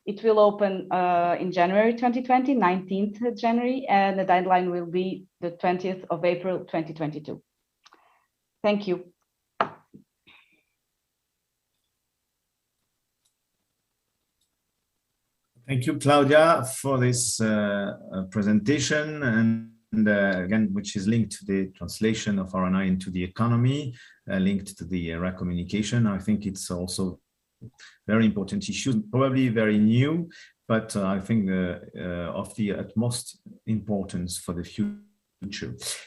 It will open in January 2020, 19th January, and the deadline will be the 20th of April 2022. Thank you. Thank you, Claudia, for this presentation, and again, which is linked to the translation of RNI into the economy, linked to the RA communication. I think it's also very important issue, probably very new, but I think of the utmost importance for the future.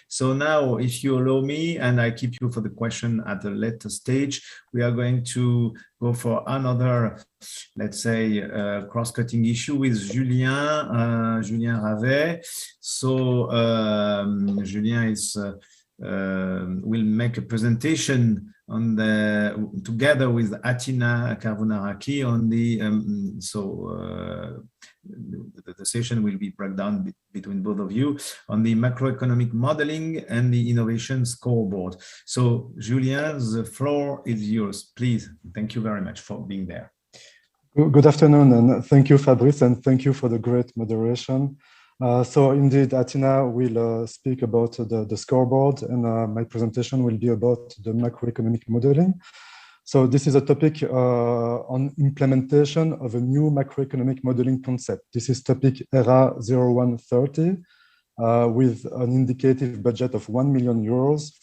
So now, if you allow me, and I keep you for the question at the later stage, we are going to go for another, let's say, cross-cutting issue with Julien, Julien Ravet. So Julien is will make a presentation on the together with Atina Karvunaraki on the the session will be broken down between both of you on the macroeconomic modeling and the innovation scoreboard. So Julien, the floor is yours, please. Thank you very much for being there. Good afternoon, and thank you, Fabrice, and thank you for the great moderation. So indeed, Atina will speak about the scoreboard, and my presentation will be about the macroeconomic modeling. So this is a topic on implementation of a new macroeconomic modeling concept. This is topic ERA 0130 with an indicative budget of €1 million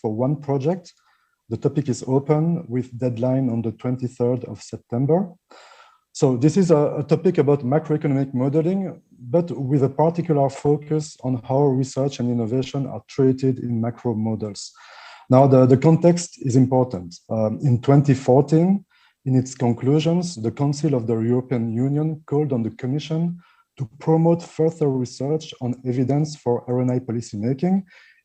for one project. The topic is open with deadline on the 23rd of September. So this is a topic about macroeconomic modeling, but with a particular focus on how research and innovation are treated in macro models. Now, the context is important. In 2014, in its conclusions, the Council of the European Union called on the Commission to promote further research on evidence for RNI policymaking,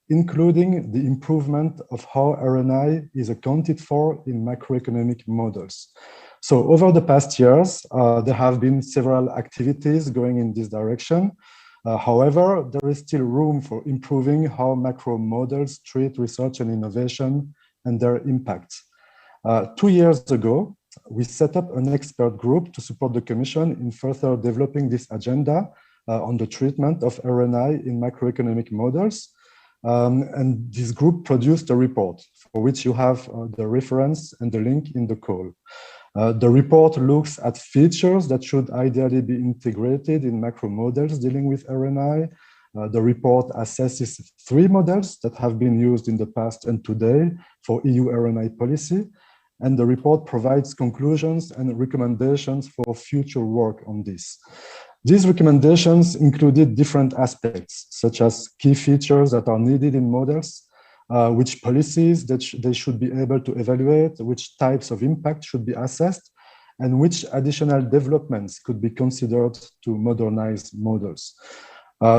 including the improvement of how RNI is accounted for in macroeconomic models. So over the past years, there have been several activities going in this direction. However, there is still room for improving how macro models treat research and innovation and their impacts. 2 years ago, we set up an expert group to support the Commission in further developing this agenda on the treatment of RNI in macroeconomic models. And this group produced a report for which you have the reference and the link in the call. The report looks at features that should ideally be integrated in macro models dealing with RNI. The report assesses 3 models that have been used in the past and today for EU RNI policy. And the report provides conclusions and recommendations for future work on this. These recommendations included different aspects, such as key features that are needed in models, which policies that they should be able to evaluate, which types of impact should be assessed, and which additional developments could be considered to modernize models.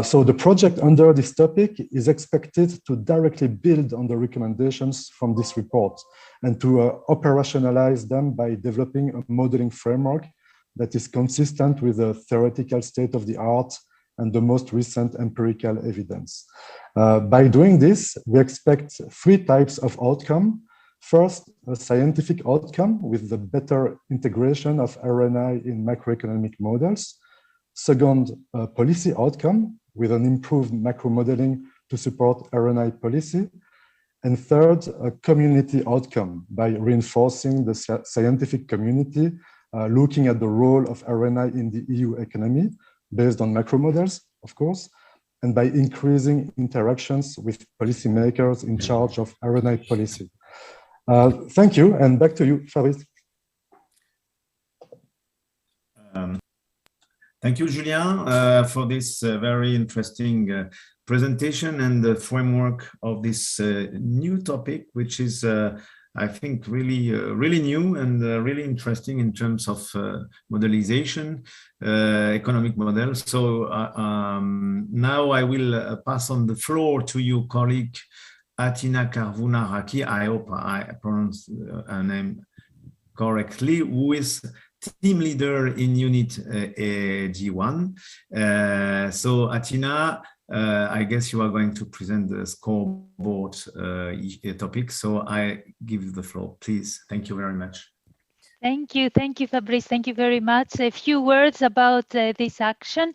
So the project under this topic is expected to directly build on the recommendations from this report and to operationalize them by developing a modeling framework that is consistent with the theoretical state of the art and the most recent empirical evidence. By doing this, we expect 3 types of outcome. First, a scientific outcome with the better integration of RNI in macroeconomic models. Second, a policy outcome with an improved macro modeling to support RNI policy. And third, a community outcome by reinforcing the scientific community, looking at the role of RNI in the EU economy based on macro models, of course, and by increasing interactions with policymakers in charge of RNI policy. Thank you, and back to you, Fabrice. Thank you, Julien, for this very interesting presentation and the framework of this new topic, which is, I think, really, really new and really interesting in terms of modelization, economic models. So now I will pass on the floor to your colleague, Atina Karvuna-Raki. I hope I pronounced her name correctly, who is team leader in unit G1. So Atina, I guess you are going to present the scoreboard topic. So I give you the floor, please. Thank you very much. Thank you, Fabrice. Thank you very much. A few words about this action.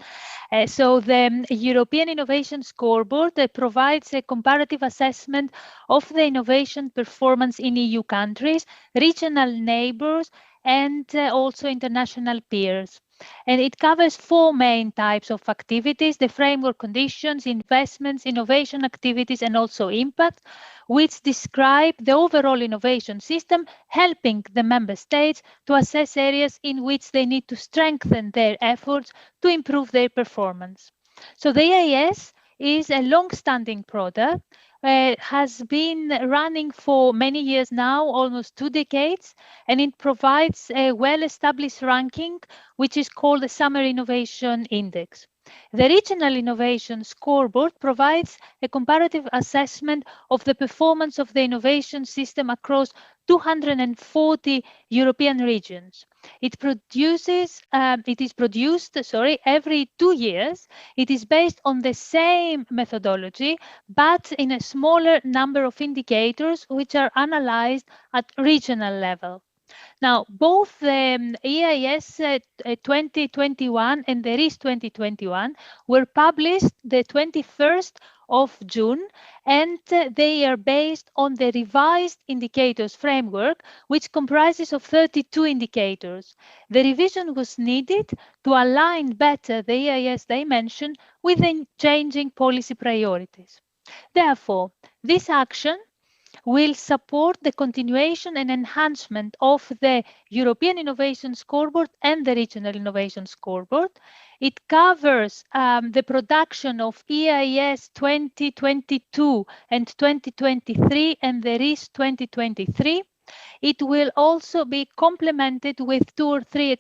So the European Innovation Scoreboard provides a comparative assessment of the innovation performance in EU countries, regional neighbors, and also international peers. And it covers 4 main types of activities: the framework conditions, investments, innovation activities, and also impact, which describe the overall innovation system, helping the member states to assess areas in which they need to strengthen their efforts to improve their performance. So the EIS is a long-standing product, has been running for many years now, almost 2 decades, and it provides a well-established ranking, which is called the Summer Innovation Index. The Regional Innovation Scoreboard provides a comparative assessment of the performance of the innovation system across 240 European regions. It is produced every 2 years. It is based on the same methodology, but in a smaller number of indicators which are analyzed at regional level. Now, both the EIS 2021 and the RIS 2021 were published the 21st of June, and they are based on the revised indicators framework, which comprises of 32 indicators. The revision was needed to align better the EIS dimension with the changing policy priorities. Therefore, this action will support the continuation and enhancement of the European Innovation Scoreboard and the Regional Innovation Scoreboard. It covers the production of EIS 2022 and 2023 and the RIS 2023. It will also be complemented with 2 or 3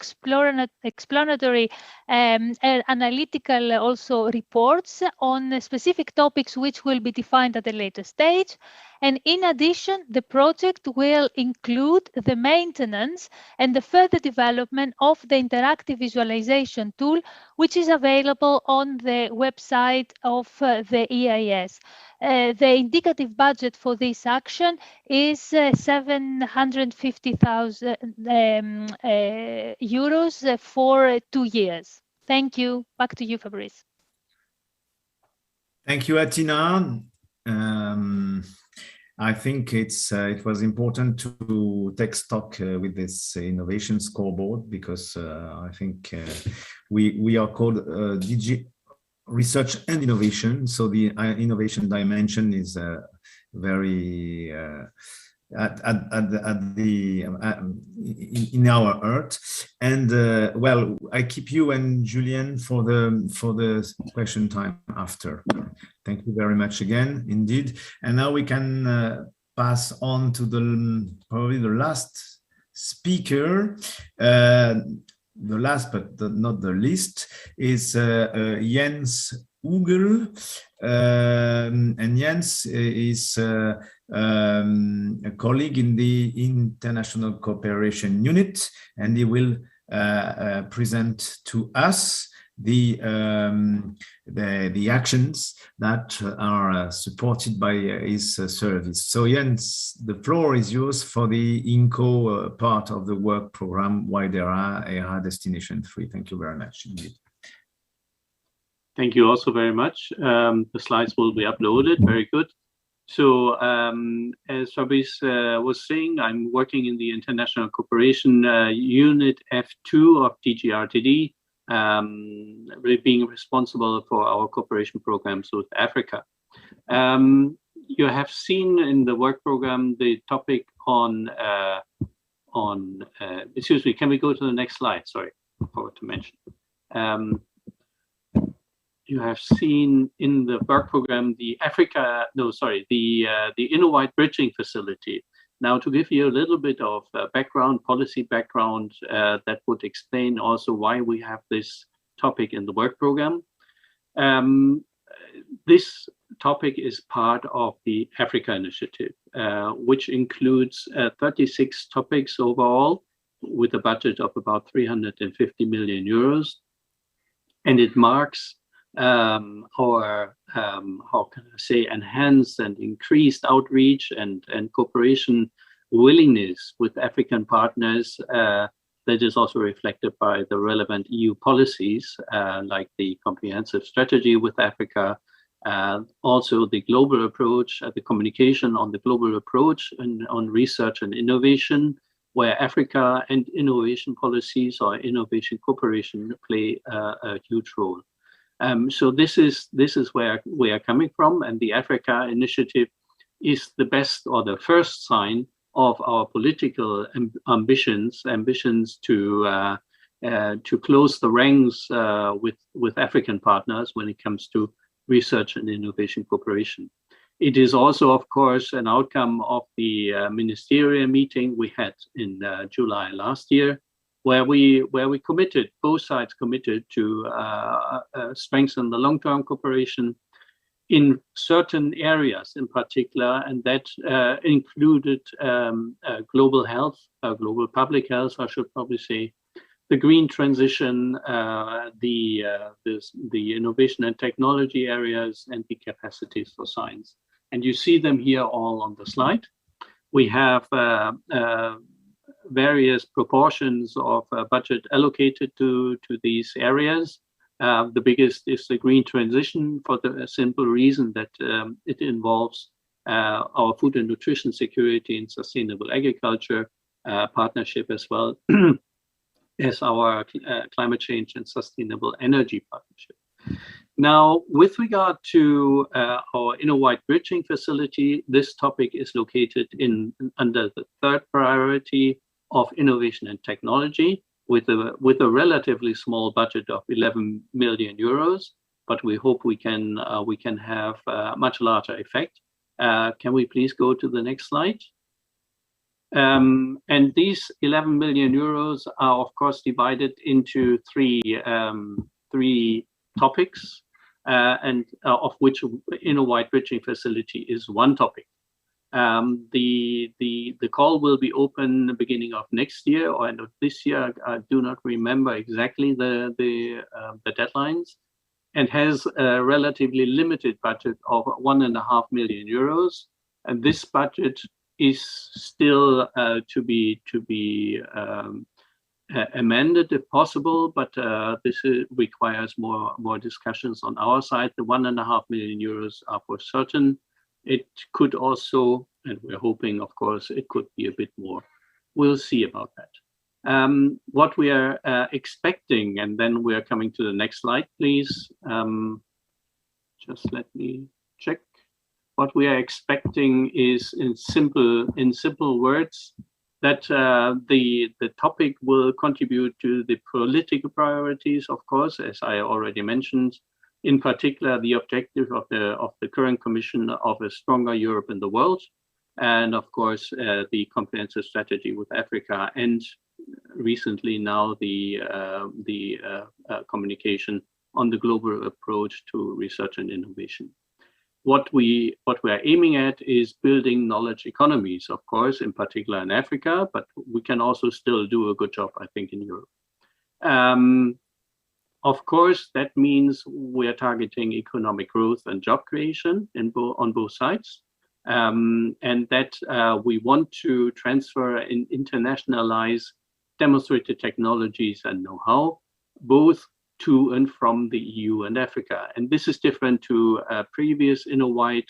explanatory analytical also reports on specific topics which will be defined at a later stage. And in addition, the project will include the maintenance and the further development of the interactive visualization tool, which is available on the website of the EIS. The indicative budget for this action is 750,000 euros for 2 years. Thank you. Back to you, Fabrice. Thank you, Atina. I think it was important to take stock with this innovation scoreboard, because I think we are called DG Research and Innovation. So the innovation dimension is very in our earth. And well, I keep you and Julien for the question time after. Thank you very much again, indeed. And now we can pass on to probably the last speaker. The last but not the least is Jens Ugel. And Jens is a colleague in the International Cooperation Unit, and he will present to us the actions that are supported by his service. So Jens, the floor is yours for the INCO part of the work program, ERA Destination 3. Thank you very much indeed. Thank you also very much. The slides will be uploaded. Very good. So as Fabrice was saying, I'm working in the International Cooperation Unit F2 of DG RTD, really being responsible for our cooperation programs with Africa. You have seen in the work program the topic on excuse me, can we go to the next slide? Sorry, I forgot to mention. You have seen in the work program the Innowide Bridging Facility. Now, to give you a little bit of background, policy background, that would explain also why we have this topic in the work program. This topic is part of the Africa Initiative, which includes 36 topics overall, with a budget of about 350 million euros. And it marks our, how can I say, enhanced and increased outreach and cooperation willingness with African partners that is also reflected by the relevant EU policies, like the comprehensive strategy with Africa, also the global approach, the communication on the global approach and on research and innovation, where Africa and innovation policies or innovation cooperation play a huge role. So this is where we are coming from, and the Africa Initiative is the best or the first sign of our political ambitions to close the ranks with African partners when it comes to research and innovation cooperation. It is also, of course, an outcome of the ministerial meeting we had in July last year, where we committed, both sides committed to strengthen the long-term cooperation in certain areas in particular, and that included global health, global public health, I should probably say, the green transition, the innovation and technology areas, and the capacities for science. And you see them here all on the slide. We have various proportions of budget allocated to these areas. The biggest is the green transition, for the simple reason that it involves our food and nutrition security and sustainable agriculture partnership, as well as our climate change and sustainable energy partnership. Now, with regard to our Inno-Wide Bridging Facility, this topic is located under the third priority of innovation and technology, with a relatively small budget of 11 million euros, but we hope we can have a much larger effect. Can we please go to the next slide? And these 11 million euros are, of course, divided into three topics, and of which Inno-Wide Bridging Facility is one topic. The call will be open the beginning of next year or end of this year. I do not remember exactly the deadlines, and has a relatively limited budget of 1.5 million euros. And this budget is still to be amended if possible, but this requires more discussions on our side. The 1.5 million euros are for certain. It could also, and we're hoping, of course, it could be a bit more. We'll see about that. What we are expecting, and then we are coming to the next slide, please. Just let me check. What we are expecting is, in simple words, that the topic will contribute to the political priorities, of course, as I already mentioned. In particular, the objective of the current Commission of a stronger Europe in the world, and of course the comprehensive strategy with Africa, and recently now the communication on the global approach to research and innovation. What we are aiming at is building knowledge economies, of course, in particular in Africa, but we can also still do a good job, I think, in Europe. Of course, that means we are targeting economic growth and job creation on both sides, and that we want to transfer and internationalize demonstrated technologies and know-how, both to and from the EU and Africa. And this is different to previous Inno-Wide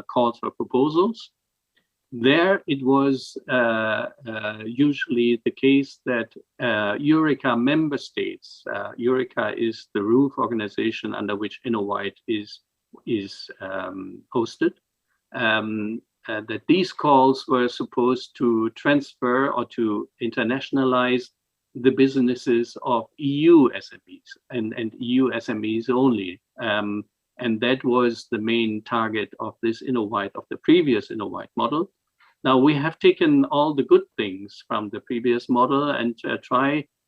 calls for proposals. There, it was usually the case that Eureka member states, Eureka is the roof organization under which Inno-Wide is hosted, that these calls were supposed to transfer or to internationalize the businesses of EU SMEs and EU SMEs only. And that was the main target of this Inno-Wide, of the previous Inno-Wide model. Now we have taken all the good things from the previous model and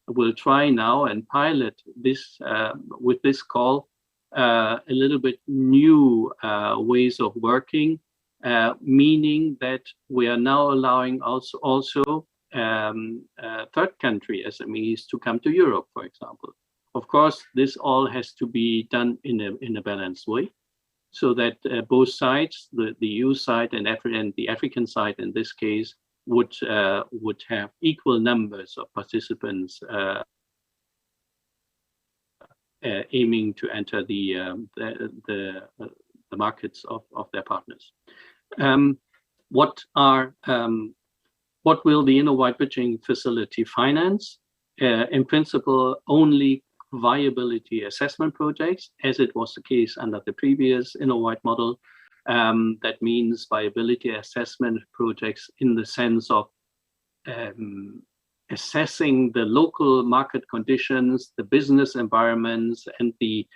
we'll try now and pilot this with this call a little bit new ways of working, meaning that we are now allowing also third country SMEs to come to Europe, for example. Of course, this all has to be done in a balanced way, so that both sides, the EU side and the African side in this case, would have equal numbers of participants aiming to enter the markets of their partners. What will the Inno-Wide Bridging Facility finance? In principle, only viability assessment projects, as it was the case under the previous Inno-Wide model. That means viability assessment projects in the sense of assessing the local market conditions, the business environments, and the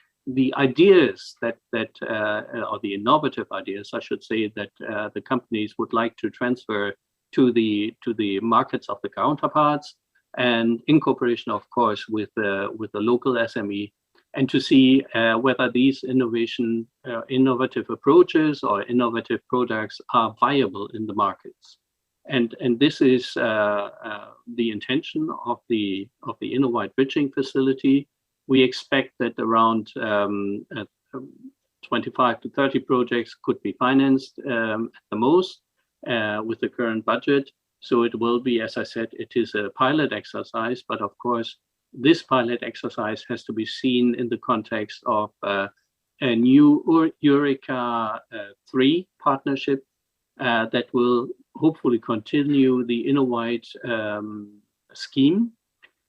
ideas or the innovative ideas, I should say, that the companies would like to transfer to the markets of the counterparts, and in cooperation, of course, with the local SME, and to see whether these innovative approaches or innovative products are viable in the markets. And this is the intention of the Inno-Wide Bridging Facility. We expect that around 25 to 30 projects could be financed at the most with the current budget. So it will be, as I said, it is a pilot exercise, but of course, this pilot exercise has to be seen in the context of a new Eureka 3 partnership that will hopefully continue the Inno-Wide scheme,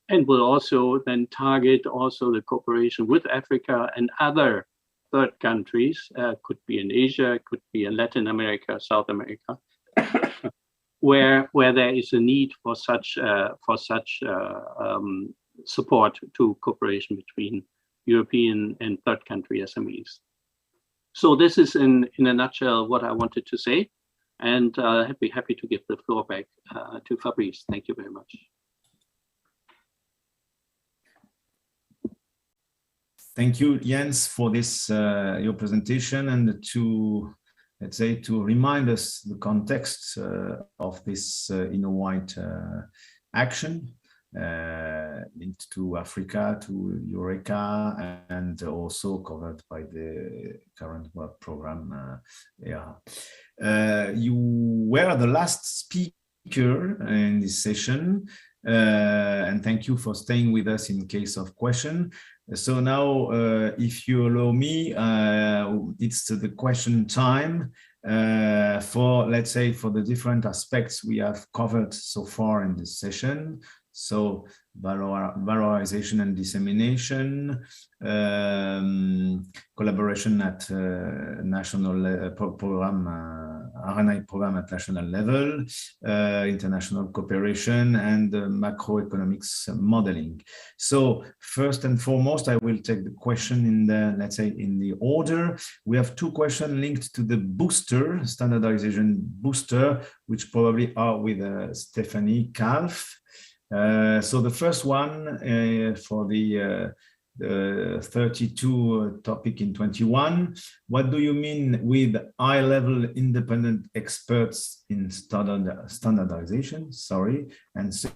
and will also then target also the cooperation with Africa and other third countries, could be in Asia, could be in Latin America, South America, where there is a need for such support to cooperation between European and third country SMEs. So this is in a nutshell what I wanted to say, and I'd be happy to give the floor back to Fabrice. Thank you very much. Thank you, Jens, for this your presentation, and to, let's say, to remind us the context of this Inno-Wide action linked to Africa, to Eureka, and also covered by the current work program. You were the last speaker in this session, and thank you for staying with us in case of question. So now, if you allow me, it's the question time for, let's say, for the different aspects we have covered so far in this session. So valorization and dissemination, collaboration at national program, RNI program at national level, international cooperation, and macroeconomics modeling. So first and foremost, I will take the question in the, let's say, in the order. We have two questions linked to the booster, standardization booster, which probably are with Stephanie Kalf. So the first one for the 32 topic in 21, what do you mean with high-level independent experts in standardization? Sorry, and so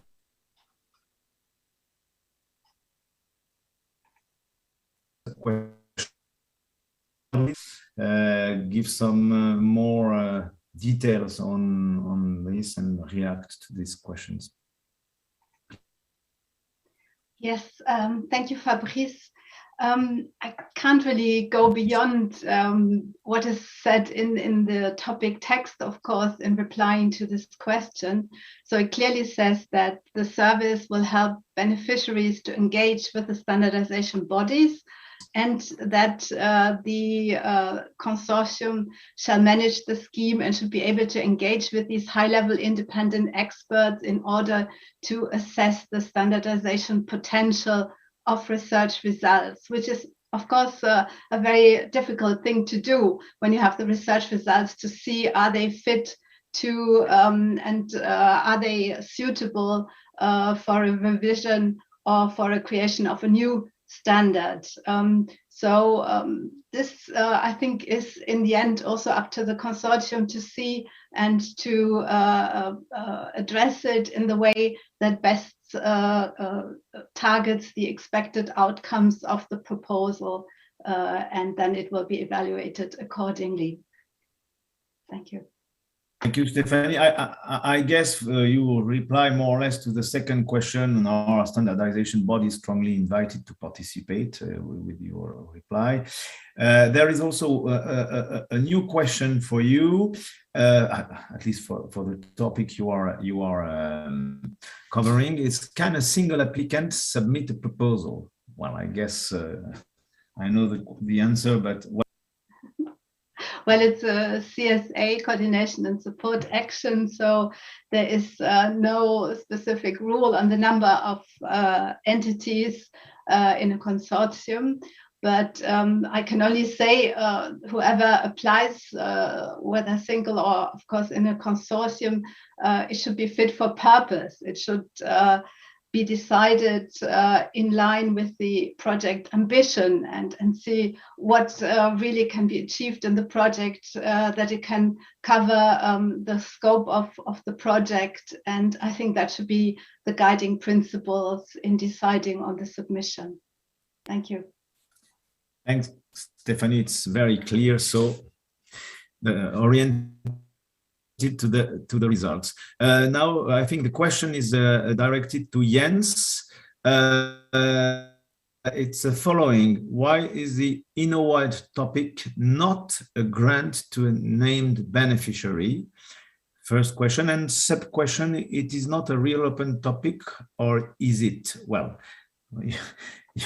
give some more details on this and react to these questions. Yes, thank you, Fabrice. I can't really go beyond what is said in the topic text, of course, in replying to this question. So it clearly says that the service will help beneficiaries to engage with the standardization bodies, and that the consortium shall manage the scheme and should be able to engage with these high-level independent experts in order to assess the standardization potential of research results, which is, of course, a very difficult thing to do when you have the research results, to see are they fit to and are they suitable for a revision or for a creation of a new standard. This, I think, is in the end also up to the consortium to see and to address it in the way that best targets the expected outcomes of the proposal, and then it will be evaluated accordingly. Thank you. Thank you, Stephanie. I guess you will reply more or less to the second question on our standardization body strongly invited to participate with your reply. There is also a new question for you, at least for the topic you are covering. Is, can a single applicant submit a proposal? Well, I guess I know the answer, but well, it's a CSA, coordination and support action, so there is no specific rule on the number of entities in a consortium. But I can only say whoever applies, whether single or, of course, in a consortium, it should be fit for purpose. It should be decided in line with the project ambition and see what really can be achieved in the project, that it can cover the scope of the project. And I think that should be the guiding principles in deciding on the submission. Thank you. Thanks, Stephanie. It's very clear. So oriented to the results. Now, I think the question is directed to Jens. It's the following: why is the InnoWide topic not a grant to a named beneficiary? First question, and sub question: it is not a real open topic, or is it? Well,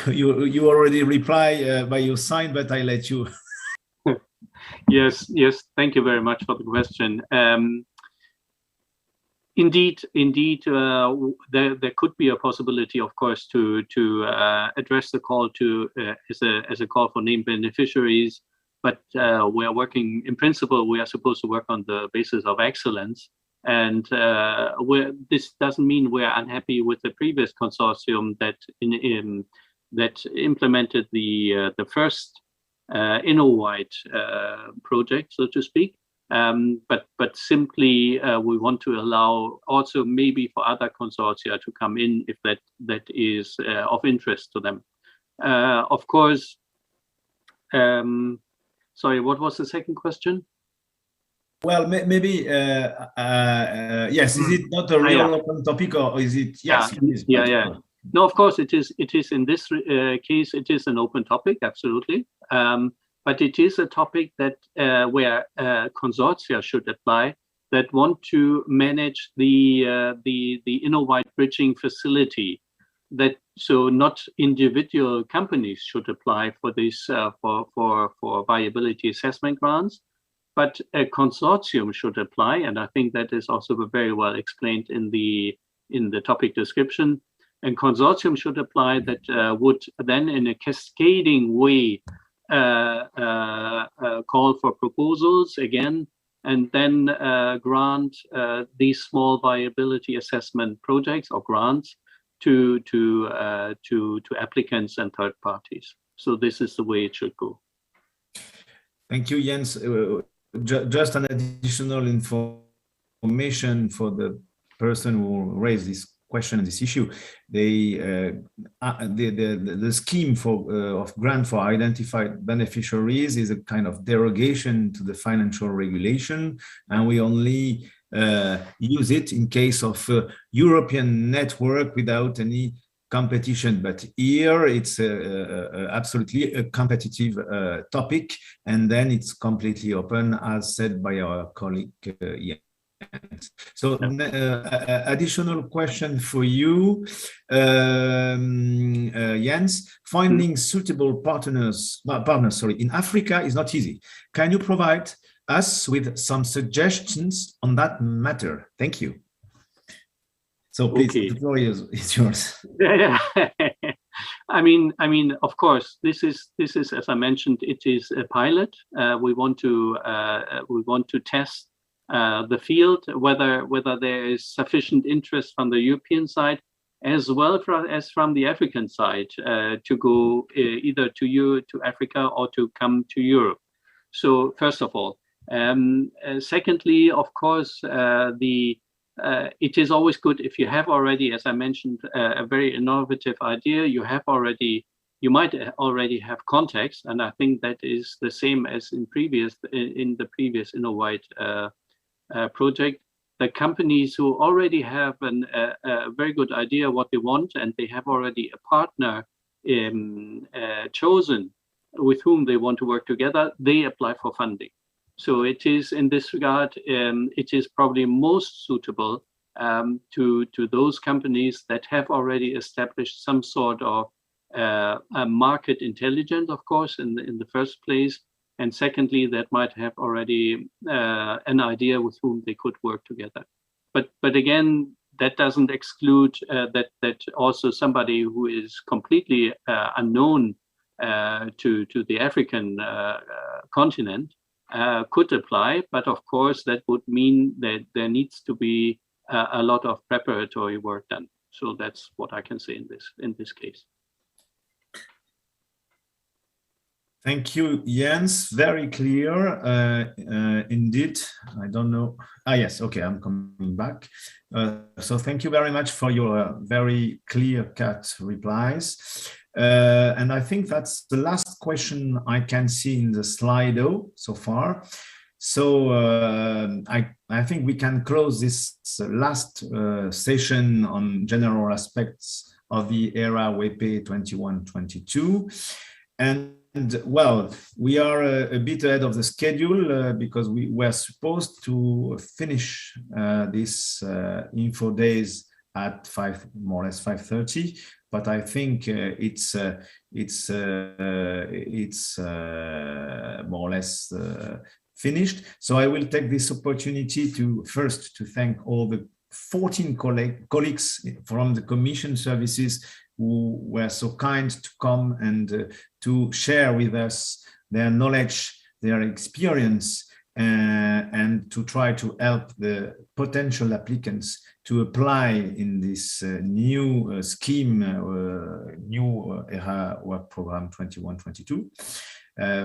you already reply by your sign, but I let you. Yes, thank you very much for the question. Indeed, there could be a possibility, of course, to address the call to as a call for named beneficiaries, but we are working, in principle, we are supposed to work on the basis of excellence, and this doesn't mean we're unhappy with the previous consortium that that implemented the first InnoWide project, so to speak, but simply we want to allow also maybe for other consortia to come in if that is of interest to them. Of course, sorry, what was the second question? Well, maybe yes. Is it not a real open topic, or is it? Yes, it is. Yeah. No, of course it is. It is in this case. It is an open topic, absolutely. But it is a topic that where consortia should apply that want to manage the InnoWide bridging facility. That so not individual companies should apply for this for viability assessment grants, but a consortium should apply, and I think that is also very well explained in the topic description. And consortium should apply that would then, in a cascading way, call for proposals again, and then grant these small viability assessment projects or grants to applicants and third parties. So this is the way it should go. Thank you, Jens. Just an additional information for the person who raised this question, this issue. The scheme of grant for identified beneficiaries is a kind of derogation to the financial regulation, and we only use it in case of European network without any competition. But here it's absolutely a competitive topic, and then it's completely open, as said by our colleague Jens. So additional question for you, Jens. Finding suitable partners in Africa is not easy. Can you provide us with some suggestions on that matter? Thank you. So please, okay. The floor is yours. Yeah. I mean, of course, this is, as I mentioned, it is a pilot. We want to test the field, whether there is sufficient interest from the European side as well as from the African side to go either to Africa or to come to Europe. So first of all, secondly, of course, it is always good if you have already, as I mentioned, a very innovative idea. You might already have context, and I think that is the same as in the previous Innovate project. The companies who already have a very good idea what they want, and they have already a partner chosen with whom they want to work together, they apply for funding. So it is, in this regard, it is probably most suitable to those companies that have already established some sort of a market intelligence, of course, in the first place, and secondly, that might have already an idea with whom they could work together. But again, that doesn't exclude that also somebody who is completely unknown to the African continent could apply. But of course, that would mean that there needs to be a lot of preparatory work done. So that's what I can say in this case. Thank you, Jens. Very clear, indeed. I don't know. Yes, okay, I'm coming back. So thank you very much for your very clear-cut replies. And I think that's the last question I can see in the Slido so far. So I think we can close this last session on general aspects of the ERA WP 21-22. And well, we are a bit ahead of the schedule because we were supposed to finish this info days at more or less 5:30, but I think it's more or less finished. So I will take this opportunity to thank all the 14 colleagues from the Commission services who were so kind to come and to share with us their knowledge, their experience, and to try to help the potential applicants to apply in this new scheme, new ERA Work Program 21-22.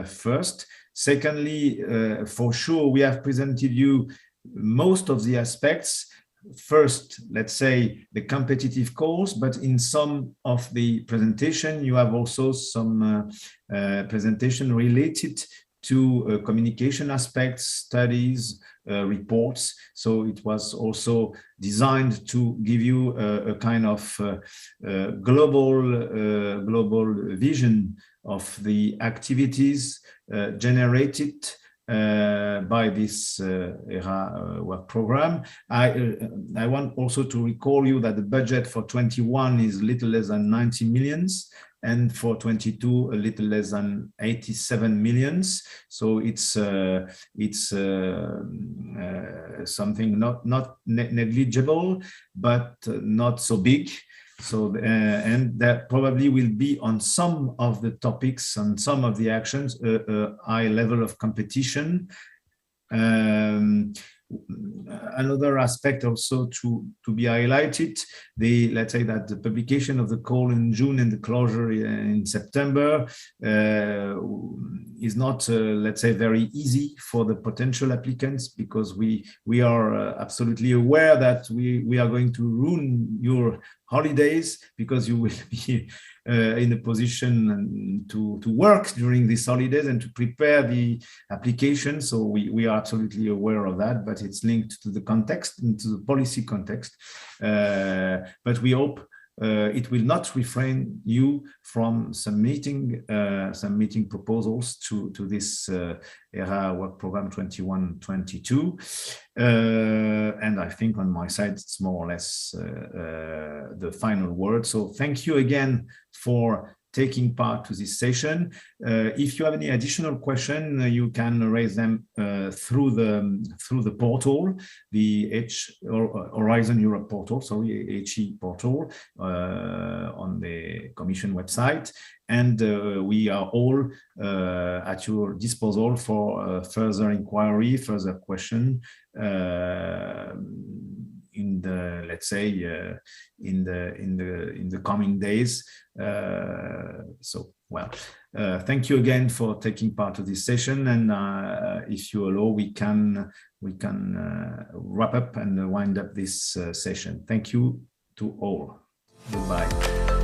First. Secondly, for sure, we have presented you most of the aspects. First, let's say the competitive calls, but in some of the presentation, you have also some presentation related to communication aspects, studies, reports. So it was also designed to give you a kind of global vision of the activities generated by this ERA work program. I want also to recall you that the budget for 21 is a little less than 90 millions, and for 22 a little less than 87 millions. So it's something not negligible, but not so big. So and that probably will be on some of the topics, on some of the actions, a high level of competition. Another aspect also to be highlighted, let's say that the publication of the call in June and the closure in September is not, let's say, very easy for the potential applicants, because we are absolutely aware that we are going to ruin your holidays, because you will be in a position to work during these holidays and to prepare the application. So we are absolutely aware of that, but it's linked to the context and to the policy context. But we hope it will not refrain you from submitting proposals to this ERA Work Program 21-22. And I think on my side, it's more or less the final word. So thank you again for taking part to this session. If you have any additional question, you can raise them through the portal, the Horizon Europe portal, sorry, HE portal on the Commission website. And we are all at your disposal for further inquiry, further question in the, let's say, in the coming days. Thank you again for taking part of this session, and if you allow, we can wrap up and wind up this session. Thank you to all. Goodbye.